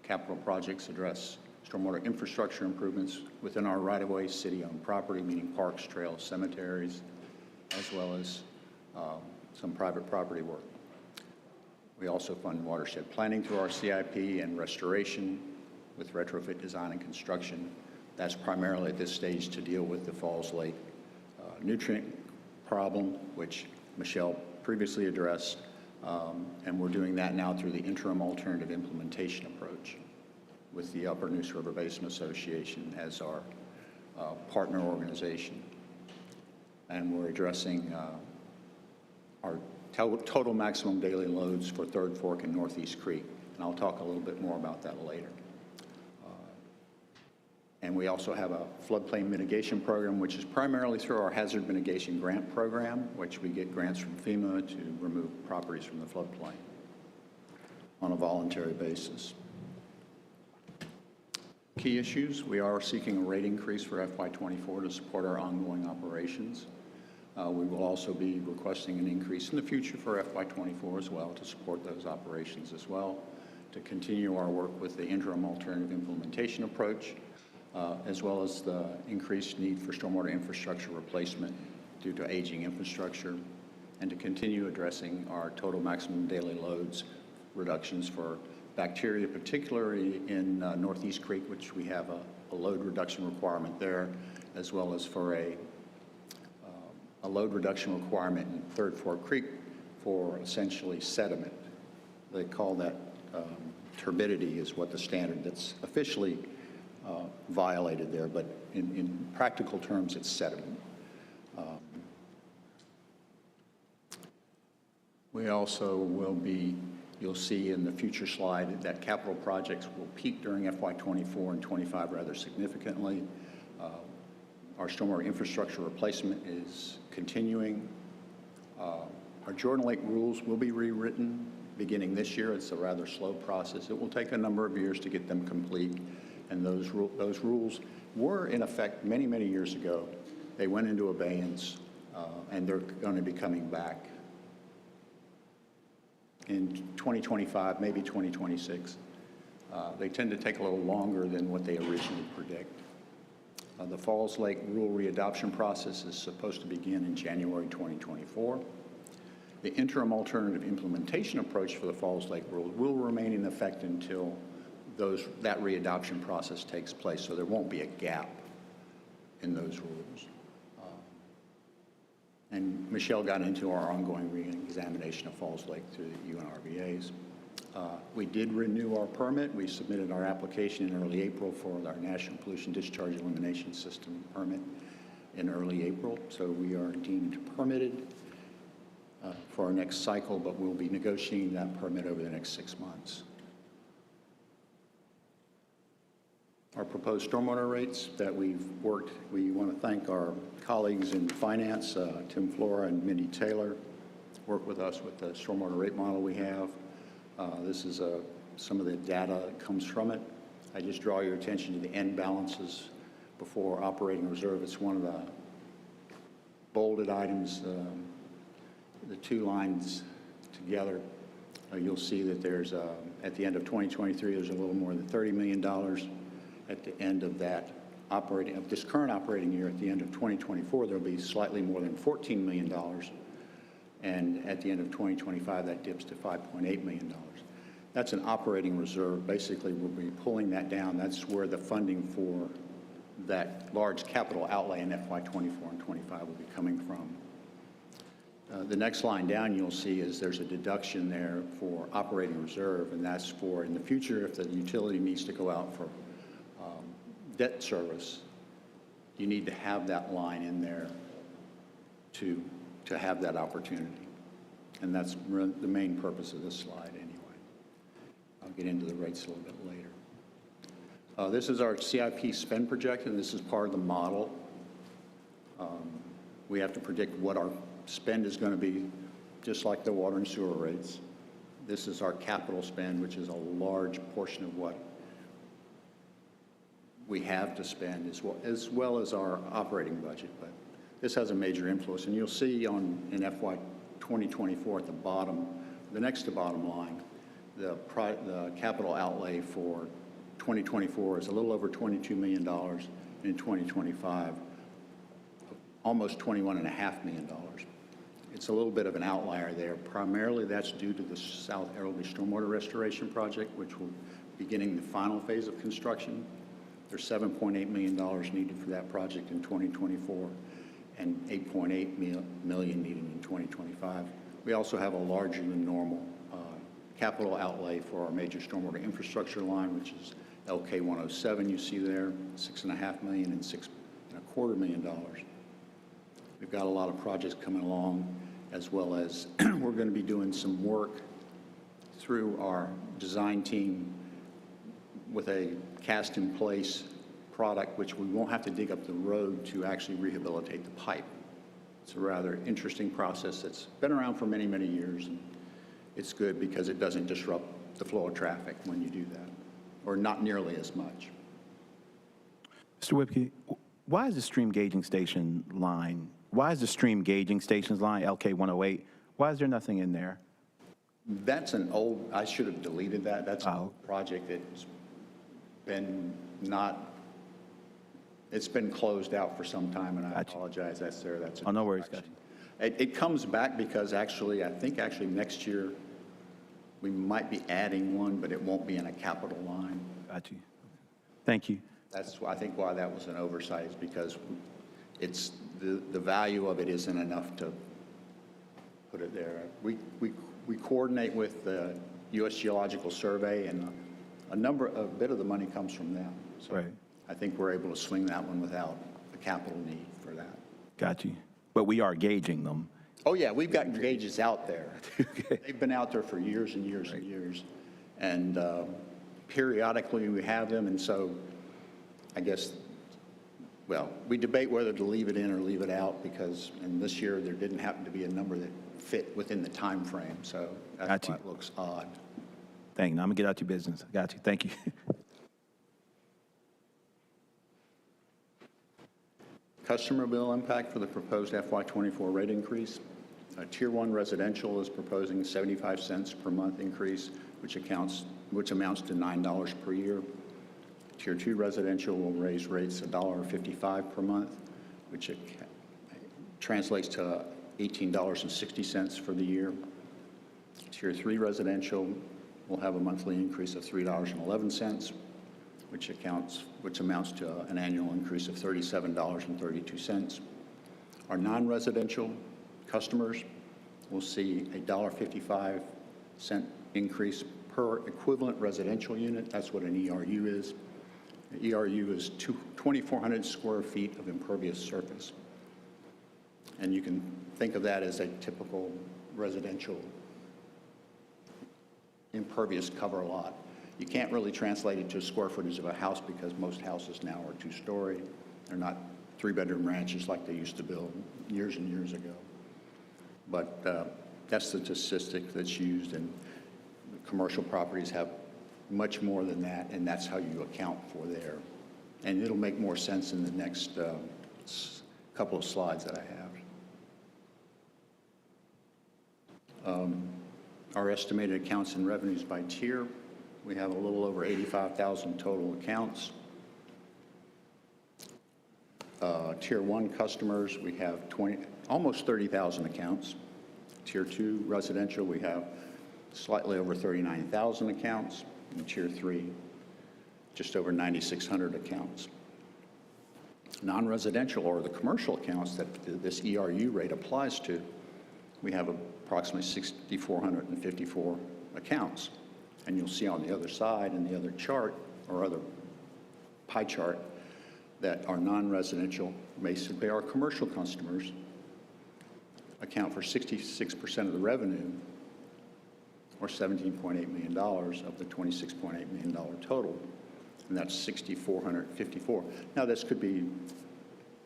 Capital projects address stormwater infrastructure improvements within our right-of-way city-owned property, meaning parks, trails, cemeteries, as well as some private property work. We also fund watershed planning through our CIP and restoration with retrofit design and construction. That's primarily at this stage to deal with the Falls Lake nutrient problem, which Michelle previously addressed, and we're doing that now through the interim alternative implementation approach with the Upper Neuse River Basin Association as our partner organization. And we're addressing our total maximum daily loads for Third Fork and Northeast Creek. And I'll talk a little bit more about that later. And we also have a floodplain mitigation program, which is primarily through our hazard mitigation grant program, which we get grants from FEMA to remove properties from the floodplain on a voluntary basis. Key issues, we are seeking a rate increase for FY24 to support our ongoing operations. We will also be requesting an increase in the future for FY24 as well to support those operations as well, to continue our work with the interim alternative implementation approach, as well as the increased need for stormwater infrastructure replacement due to aging infrastructure, and to continue addressing our total maximum daily loads reductions for bacteria, particularly in Northeast Creek, which we have a load reduction requirement there, as well as for a load reduction requirement in Third Fork Creek for essentially sediment. They call that turbidity is what the standard that's officially violated there, but in practical terms, it's sediment. We also will be, you'll see in the future slide that capital projects will peak during FY24 and 25 rather significantly. Our stormwater infrastructure replacement is continuing. Our Jordan Lake rules will be rewritten beginning this year. It's a rather slow process. It will take a number of years to get them complete, and those rules were in effect many, many years ago. They went into abeyance, and they're going to be coming back in 2025, maybe 2026. They tend to take a little longer than what they originally predict. The Falls Lake rule readoption process is supposed to begin in January 2024. The interim alternative implementation approach for the Falls Lake rule will remain in effect until that readoption process takes place, so there won't be a gap in those rules. And Michelle got into our ongoing re-examination of Falls Lake through the UNRBAs. We did renew our permit. We submitted our application in early April for our National Pollution Discharge Elimination System permit in early April. So we are deemed permitted for our next cycle, but we'll be negotiating that permit over the next 6 months. Our proposed stormwater rates that we've worked, we want to thank our colleagues in finance, Tim Flora and Mindy Taylor, work with us with the stormwater rate model we have. This is some of the data that comes from it. I just draw your attention to the end balances before operating reserve. It's one of the bolded items, the two lines together. You'll see that there's, at the end of 2023, there's a little more than $30 million. At the end of that this current operating year, at the end of 2024, there'll be slightly more than $14 million. And at the end of 2025, that dips to $5.8 million. That's an operating reserve. Basically, we'll be pulling that down. That's where the funding for that large capital outlay in FY24 and 25 will be coming from. The next line down you'll see is there's a deduction there for operating reserve, and that's for in the future if the utility needs to go out for debt service, you need to have that line in there to have that opportunity. And that's the main purpose of this slide anyway. I'll get into the rates a little bit later. This is our CIP spend projection. This is part of the model. We have to predict what our spend is going to be, just like the water and sewer rates. This is our capital spend, which is a large portion of what we have to spend, as well as our operating budget. But this has a major influence, and you'll see in FY 2024 at the bottom, the next to bottom line, the capital outlay for 2024 is a little over $22 million. In 2025, almost $21.5 million. It's a little bit of an outlier there. Primarily, that's due to the South Ellerby Stormwater Restoration Project, which will be beginning the final phase of construction. There's $7.8 million needed for that project in 2024 and $8.8 million needed in 2025. We also have a larger than normal capital outlay for our major stormwater infrastructure line, which is LK 107 you see there, $6.5 million and $6.25 million. We've got a lot of projects coming along, as well as we're going to be doing some work through our design team with a cast-in-place product, which we won't have to dig up the road to actually rehabilitate the pipe. It's a rather interesting process that's been around for many, many years, and it's good because it doesn't disrupt the flow of traffic when you do that, or not nearly as much. Mr. Whipke, why is the stream gauging station line, LK 108, why is there nothing in there? That's an old, I should have deleted that. That's an old project that's been it's been closed out for some time, and I apologize. That's there. That's no worries. It comes back because actually, I think next year, We might be adding one, but it won't be in a capital line. Got you. Thank you. That's, I think, why that was an oversight, is because it's, the value of it isn't enough to put it there. We coordinate with the U.S. Geological Survey, and a bit of the money comes from them. So Right. I think we're able to swing that one without a capital need for that. Got you. But we are gauging them. Oh, yeah, we've got gauges out there. They've been out there for years and years and years. And periodically we have them, and so I guess, well, we debate whether to leave it in or leave it out, because in this year there didn't happen to be a number that fit within the time frame, so that's why it looks odd. Thank you. Now I'm going to get out your business. Got you. Thank you. Customer bill impact for the proposed FY24 rate increase. Tier 1 residential is proposing 75 cents per month increase, which amounts to $9 per year. Tier 2 residential will raise rates $1.55 per month, which translates to $18.60 for the year. Tier 3 residential will have a monthly increase of $3.11, which amounts to an annual increase of $37.32. Our non-residential customers will see a $1.55 increase per equivalent residential unit. That's what an ERU is. An ERU is 2,400 square feet of impervious surface. And you can think of that as a typical residential impervious cover lot. You can't really translate it to square footage of a house, because most houses now are 2-story. They're not 3-bedroom ranches like they used to build years and years ago. But that's the statistic that's used, and commercial properties have much more than that, and that's how you account for there. And it'll make more sense in the next couple of slides that I have. Our estimated accounts and revenues by tier, we have a little over 85,000 total accounts. Tier 1 customers, we have almost 30,000 accounts. Tier 2 residential, we have slightly over 39,000 accounts. And Tier 3, just over 9,600 accounts. Non-residential, or the commercial accounts that this ERU rate applies to, we have approximately 6,454 accounts. And you'll see on the other side in the other chart, or other pie chart, that our non-residential, basically our commercial customers, account for 66% of the revenue, or $17.8 million of the $26.8 million total, and that's 6,454. Now, this could be,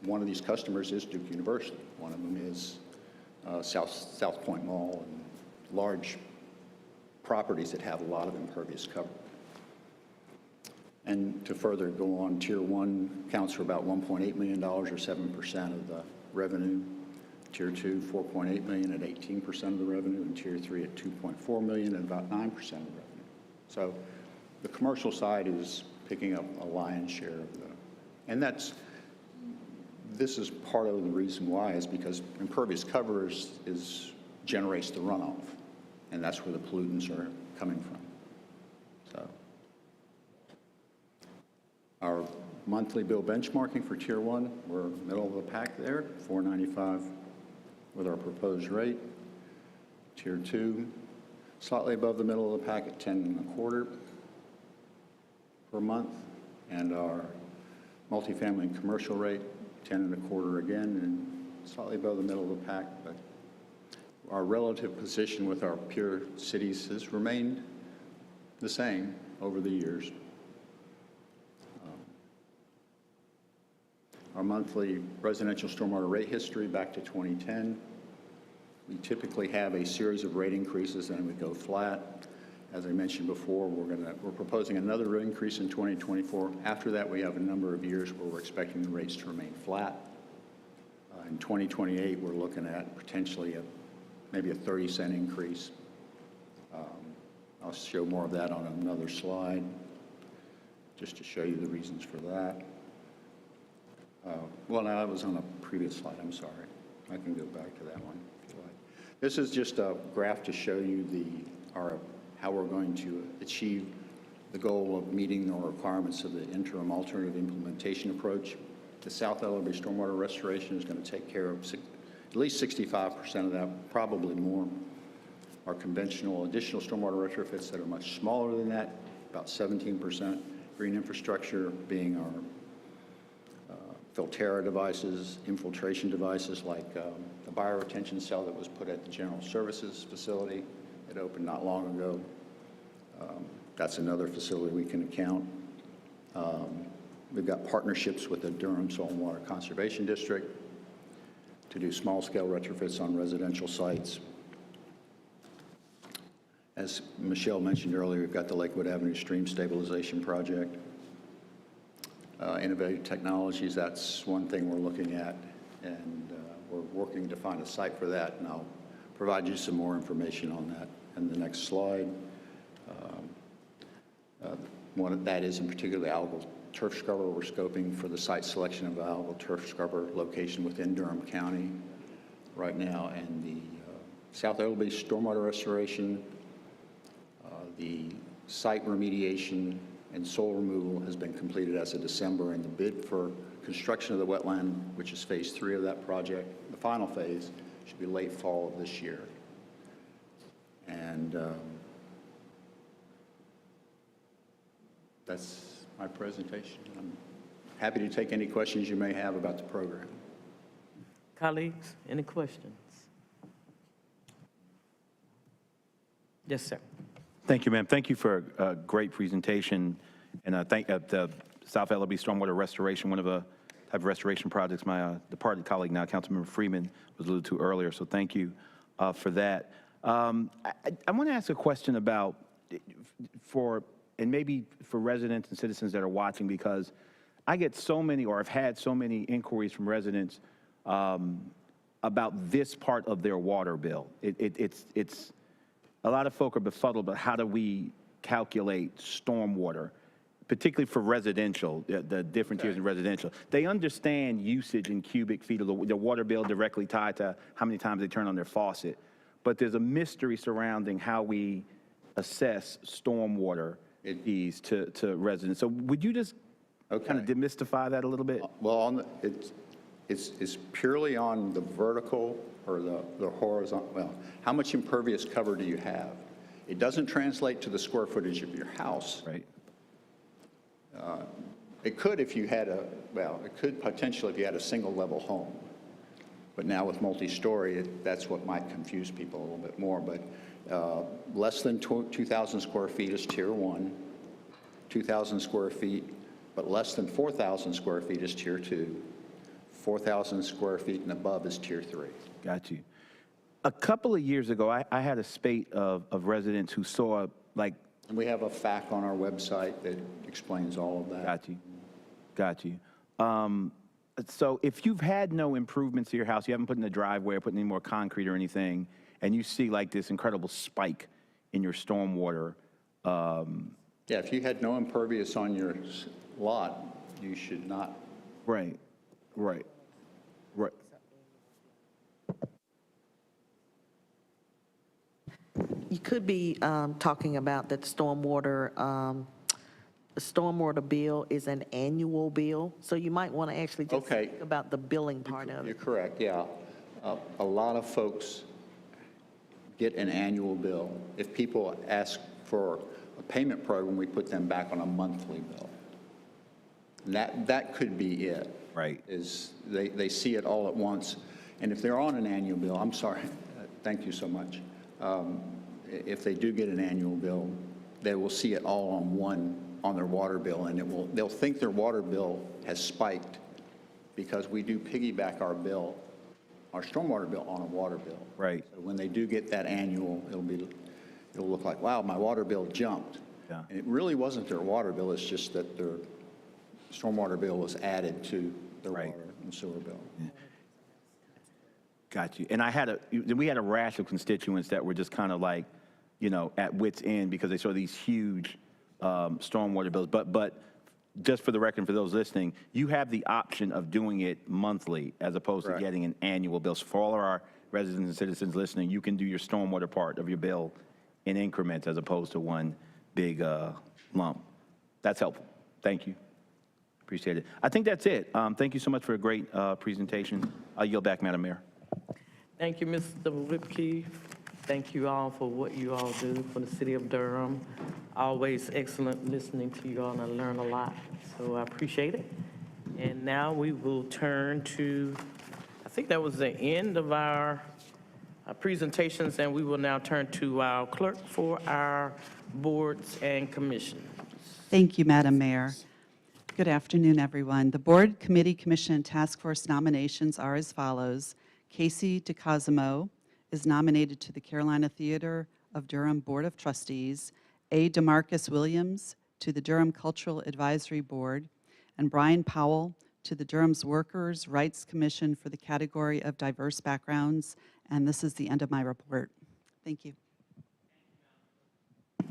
one of these customers is Duke University. One of them is South Point Mall, and large properties that have a lot of impervious cover. And to further go on, Tier 1 accounts for about $1.8 million, or 7% of the revenue. Tier 2, $4.8 million at 18% of the revenue, and Tier 3 at $2.4 million at about 9% of the revenue. So the commercial side is picking up a lion's share of the, and this is part of the reason why, is because impervious cover generates the runoff, and that's where the pollutants are coming from. So our monthly bill benchmarking for Tier 1, we're middle of the pack there, $4.95 with our proposed rate. Tier 2, slightly above the middle of the pack at $10.25 per month, and our multifamily and commercial rate, $10.25 again, and slightly above the middle of the pack. But our relative position with our peer cities has remained the same over the years. Our monthly residential stormwater rate history back to 2010. We typically have a series of rate increases, and we go flat. As I mentioned before, we're proposing another rate increase in 2024. After that, we have a number of years where we're expecting the rates to remain flat. In 2028, we're looking at potentially maybe a 30-cent increase. I'll show more of that on another slide, just to show you the reasons for that. Well, now, that was on a previous slide. I'm sorry. I can go back to that one if you like. This is just a graph to show you how we're going to achieve the goal of meeting the requirements of the interim alternative implementation approach. The South LRB stormwater restoration is going to take care of at least 65% of that, probably more. Our conventional additional stormwater retrofits that are much smaller than that, about 17%. Green infrastructure being our Filterra devices, infiltration devices like the bioretention cell that was put at the General Services facility that opened not long ago. That's another facility we can account. We've got partnerships with the Durham Stormwater Conservation District to do small-scale retrofits on residential sites. As Michelle mentioned earlier, we've got the Lakewood Avenue Stream Stabilization Project. Innovative technologies, that's one thing we're looking at, and we're working to find a site for that, and I'll provide you some more information on that in the next slide. One of that is in particular the algal turf scrubber. We're scoping for the site selection of the algal turf scrubber location within Durham County right now, and the South LRB stormwater restoration, the site remediation and soil removal has been completed as of December, and the bid for construction of the wetland, which is phase 3 of that project, the final phase, should be late fall of this year. And that's my presentation. I'm happy to take any questions you may have about the program. Colleagues, any questions? Yes, sir. Thank you, ma'am. Thank you for a great presentation. And I thank the South LRB Stormwater Restoration, one of the type of restoration projects my departed colleague now, Councilmember Freeman, was alluded to earlier. So thank you for that. I want to ask a question about, and maybe for residents and citizens that are watching, because I get so many, or I've had so many inquiries from residents about this part of their water bill. It's a lot of folk are befuddled about how do we calculate stormwater, particularly for residential, the different tiers in residential. They understand usage in cubic feet of the water bill directly tied to how many times they turn on their faucet. But there's a mystery surrounding how we assess stormwater fees to residents. So would you just kind of demystify that a little bit? Well, it's purely on the vertical or the horizontal. Well, how much impervious cover do you have? It doesn't translate to the square footage of your house. Right. It could if you had it could potentially if you had a single level home. But now with multi-story, that's what might confuse people a little bit more. But less than 2,000 square feet is tier 1, 2,000 square feet, but less than 4,000 square feet is tier 2, 4,000 square feet and above is tier 3. Got you. A couple of years ago, I had a spate of residents who saw like. And we have a FAQ on our website that explains all of that. Got you. Got you. So if you've had no improvements to your house, you haven't put in a driveway or put any more concrete or anything, and you see like this incredible spike in your stormwater. Yeah, if you had no impervious on your lot, you should not. Right. You could be talking about that stormwater bill is an annual bill, so you might want to actually just think about the billing part of it. You're correct, yeah. A lot of folks get an annual bill. If people ask for a payment program, we put them back on a monthly bill. And that could be it. Right. Is they see it all at once. And if they're on an annual bill, I'm sorry, thank you so much. If they do get an annual bill, they will see it all on their water bill, and they'll think their water bill has spiked because we do piggyback our stormwater bill on a water bill. Right. So when they do get that annual, it'll look like, wow, my water bill jumped. Yeah. And it really wasn't their water bill, it's just that their stormwater bill was added to their water and sewer bill. Yeah. Got you. And we had a rash of constituents that were just kind of like, at wit's end because they saw these huge stormwater bills. But just for the record, for those listening, you have the option of doing it monthly as opposed to getting an annual bill. So for all of our residents and citizens listening, you can do your stormwater part of your bill in increments as opposed to one big lump. That's helpful. Thank you. Appreciate it. I think that's it. Thank you so much for a great presentation. I'll yield back, Madam Mayor. Thank you, Mr. Whipke. Thank you all for what you all do for the city of Durham. Always excellent listening to you all, and I learn a lot, so I appreciate it. And now we will turn to, I think that was the end of our presentations, and we will now turn to our clerk for our boards and commissions. Thank you, Madam Mayor. Good afternoon, everyone. The Board, Committee, Commission, and Task Force nominations are as follows. Casey DeCosimo is nominated to the Carolina Theater of Durham Board of Trustees, A. DeMarcus Williams to the Durham Cultural Advisory Board, and Brian Powell to the Durham's Workers' Rights Commission for the category of diverse backgrounds. And this is the end of my report. Thank you.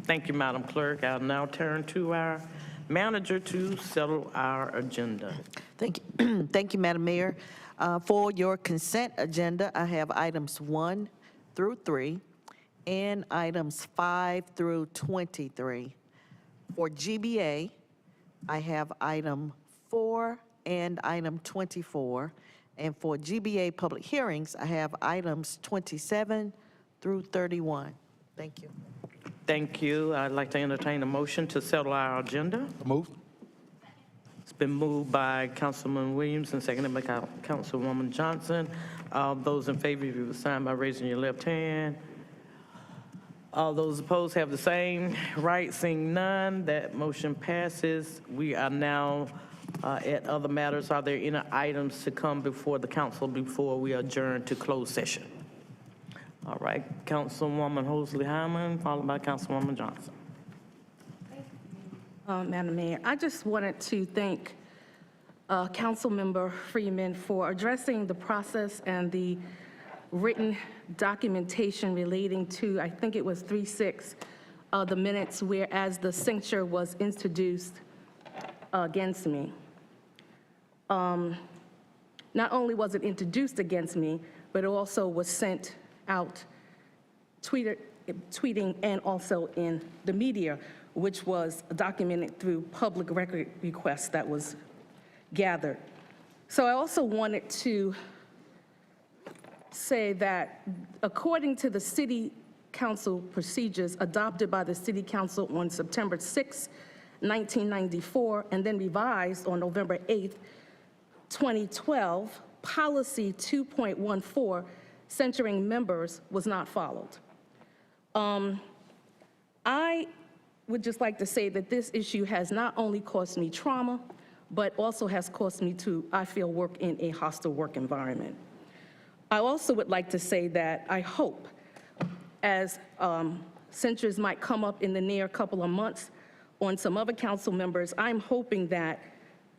Thank you, Madam Clerk. I'll now turn to our manager to settle our agenda. Thank you, Thank you, Madam Mayor. For your consent agenda, I have items 1 through 3 and items 5 through 23. For GBA, I have item 4 and item 24. And for GBA public hearings, I have items 27 through 31. Thank you. Thank you. I'd like to entertain a motion to settle our agenda. Move. It's been moved by Councilman Williams and seconded by Councilwoman Johnson. All those in favor, if you would sign by raising your left hand. All those opposed have the same right. Seeing none, that motion passes. We are now at other matters. Are there any items to come before the council before we adjourn to closed session? All right, Councilwoman Hosley Hyman, followed by Councilwoman Johnson. Madam Mayor, I just wanted to thank Councilmember Freeman for addressing the process and the written documentation relating to, I think it was 3-6, the minutes, whereas the censure was introduced against me. Not only was it introduced against me, but it also was sent out, tweeting, and also in the media, which was documented through public record requests that was gathered. So I also wanted to say that according to the City Council procedures adopted by the City Council on September 6, 1994, and then revised on November 8, 2012, Policy 2.14, censuring members, was not followed. I would just like to say that this issue has not only caused me trauma, but also has caused me to, I feel, work in a hostile work environment. I also would like to say that I hope, as censures might come up in the near couple of months on some other council members, I'm hoping that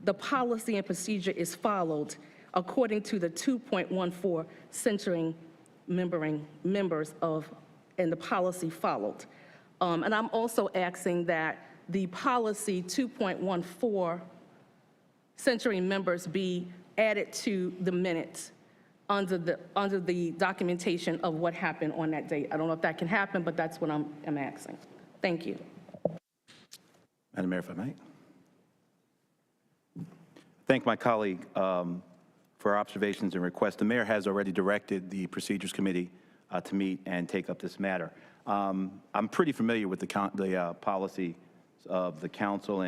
the policy and procedure is followed according to the 2.14 censuring members of, and the policy followed. And I'm also asking that the policy 2.14 censuring members be added to the minutes under the documentation of what happened on that date. I don't know if that can happen, but that's what I'm asking. Thank you. Madam Mayor, if I might. Thank my colleague for her observations and requests. The mayor has already directed the Procedures Committee to meet and take up this matter. I'm pretty familiar with the policy of the council,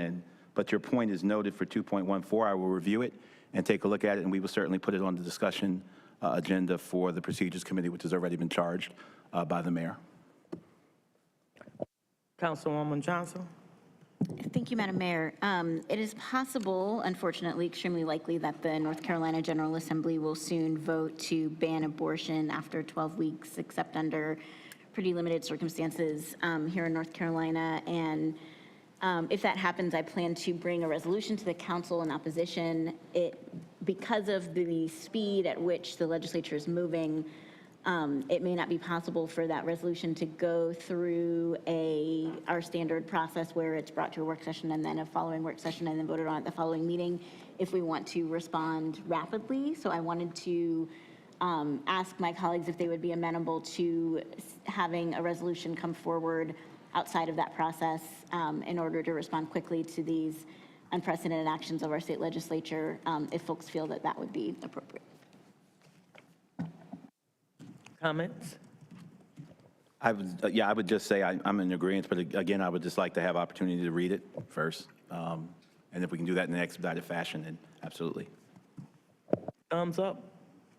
but your point is noted for 2.14. I will review it and take a look at it, and we will certainly put it on the discussion agenda for the Procedures Committee, which has already been charged by the mayor. Councilwoman Johnson. Thank you, Madam Mayor. It is possible, unfortunately, extremely likely, that the North Carolina General Assembly will soon vote to ban abortion after 12 weeks, except under pretty limited circumstances here in North Carolina. And if that happens, I plan to bring a resolution to the council in opposition. Because of the speed at which the legislature is moving, it may not be possible for that resolution to go through our standard process where it's brought to a work session and then a following work session and then voted on at the following meeting if we want to respond rapidly. So I wanted to ask my colleagues if they would be amenable to having a resolution come forward outside of that process in order to respond quickly to these unprecedented actions of our state legislature, if folks feel that that would be appropriate. Comments? I would just say I'm in agreement, but again, I would just like to have opportunity to read it first. And if we can do that in an expedited fashion, then absolutely. Thumbs up?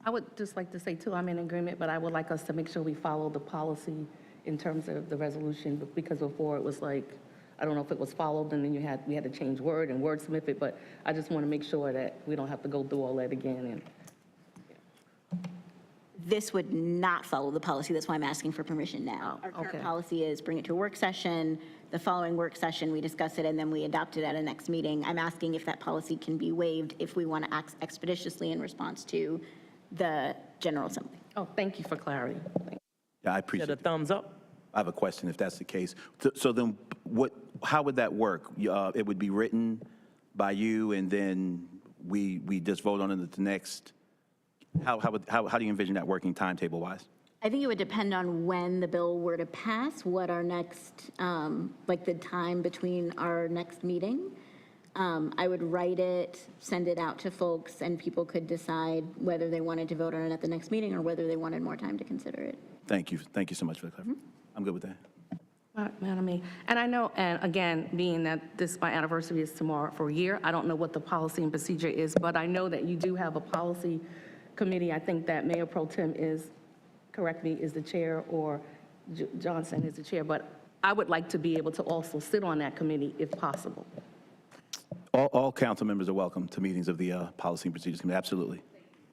I would just like to say, too, I'm in agreement, but I would like us to make sure we follow the policy in terms of the resolution, because before it was like, I don't know if it was followed, and then we had to change word and wordsmith, but I just want to make sure that we don't have to go through all that again. And This would not follow the policy. That's why I'm asking for permission now. Our current okay. policy is bring it to a work session. The following work session, we discuss it, and then we adopt it at a next meeting. I'm asking if that policy can be waived if we want to act expeditiously in response to the General Assembly. Oh, thank you for clarity. Yeah, I appreciate Get a thumbs up? I have a question if that's the case. So then how would that work? It would be written by you and then we just vote on it at the next, how do you envision that working timetable wise? I think it would depend on when the bill were to pass, what our next, like the time between our next meeting. I would write it, send it out to folks, and people could decide whether they wanted to vote on it at the next meeting or whether they wanted more time to consider it. Thank you. Thank you so much for the clarification. I'm good with that. Madam Mayor. And I know, and again, being that my anniversary is tomorrow for a year, I don't know what the policy and procedure is, but I know that you do have a policy committee. I think that Mayor Pro Tem is, correct me, is the chair, or Johnson is the chair, but I would like to be able to also sit on that committee if possible. All council members are welcome to meetings of the Policy and Procedures Committee, absolutely.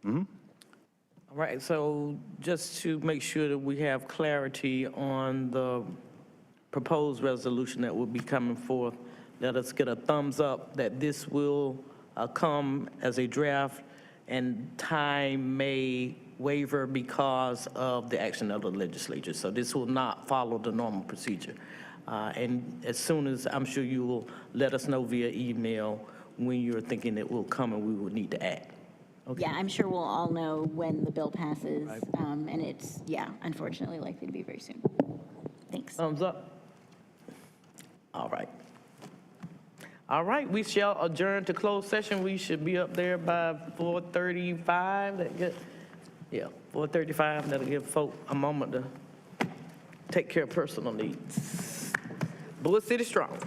All right, so just to make sure that we have clarity on the proposed resolution that will be coming forth, let us get a thumbs up that this will come as a draft and time may waiver because of the action of the legislature. So this will not follow the normal procedure. And as soon as, I'm sure you will let us know via email when you're thinking it will come and we will need to act. Okay. Yeah, I'm sure we'll all know when the bill passes, and it's, unfortunately likely to be very soon. Thanks. Thumbs up. All right. All right, we shall adjourn to closed session. We should be up there by 4:35. That good? Yeah, 4:35. That'll give folk a moment to take care of personal needs. Bullet City strong.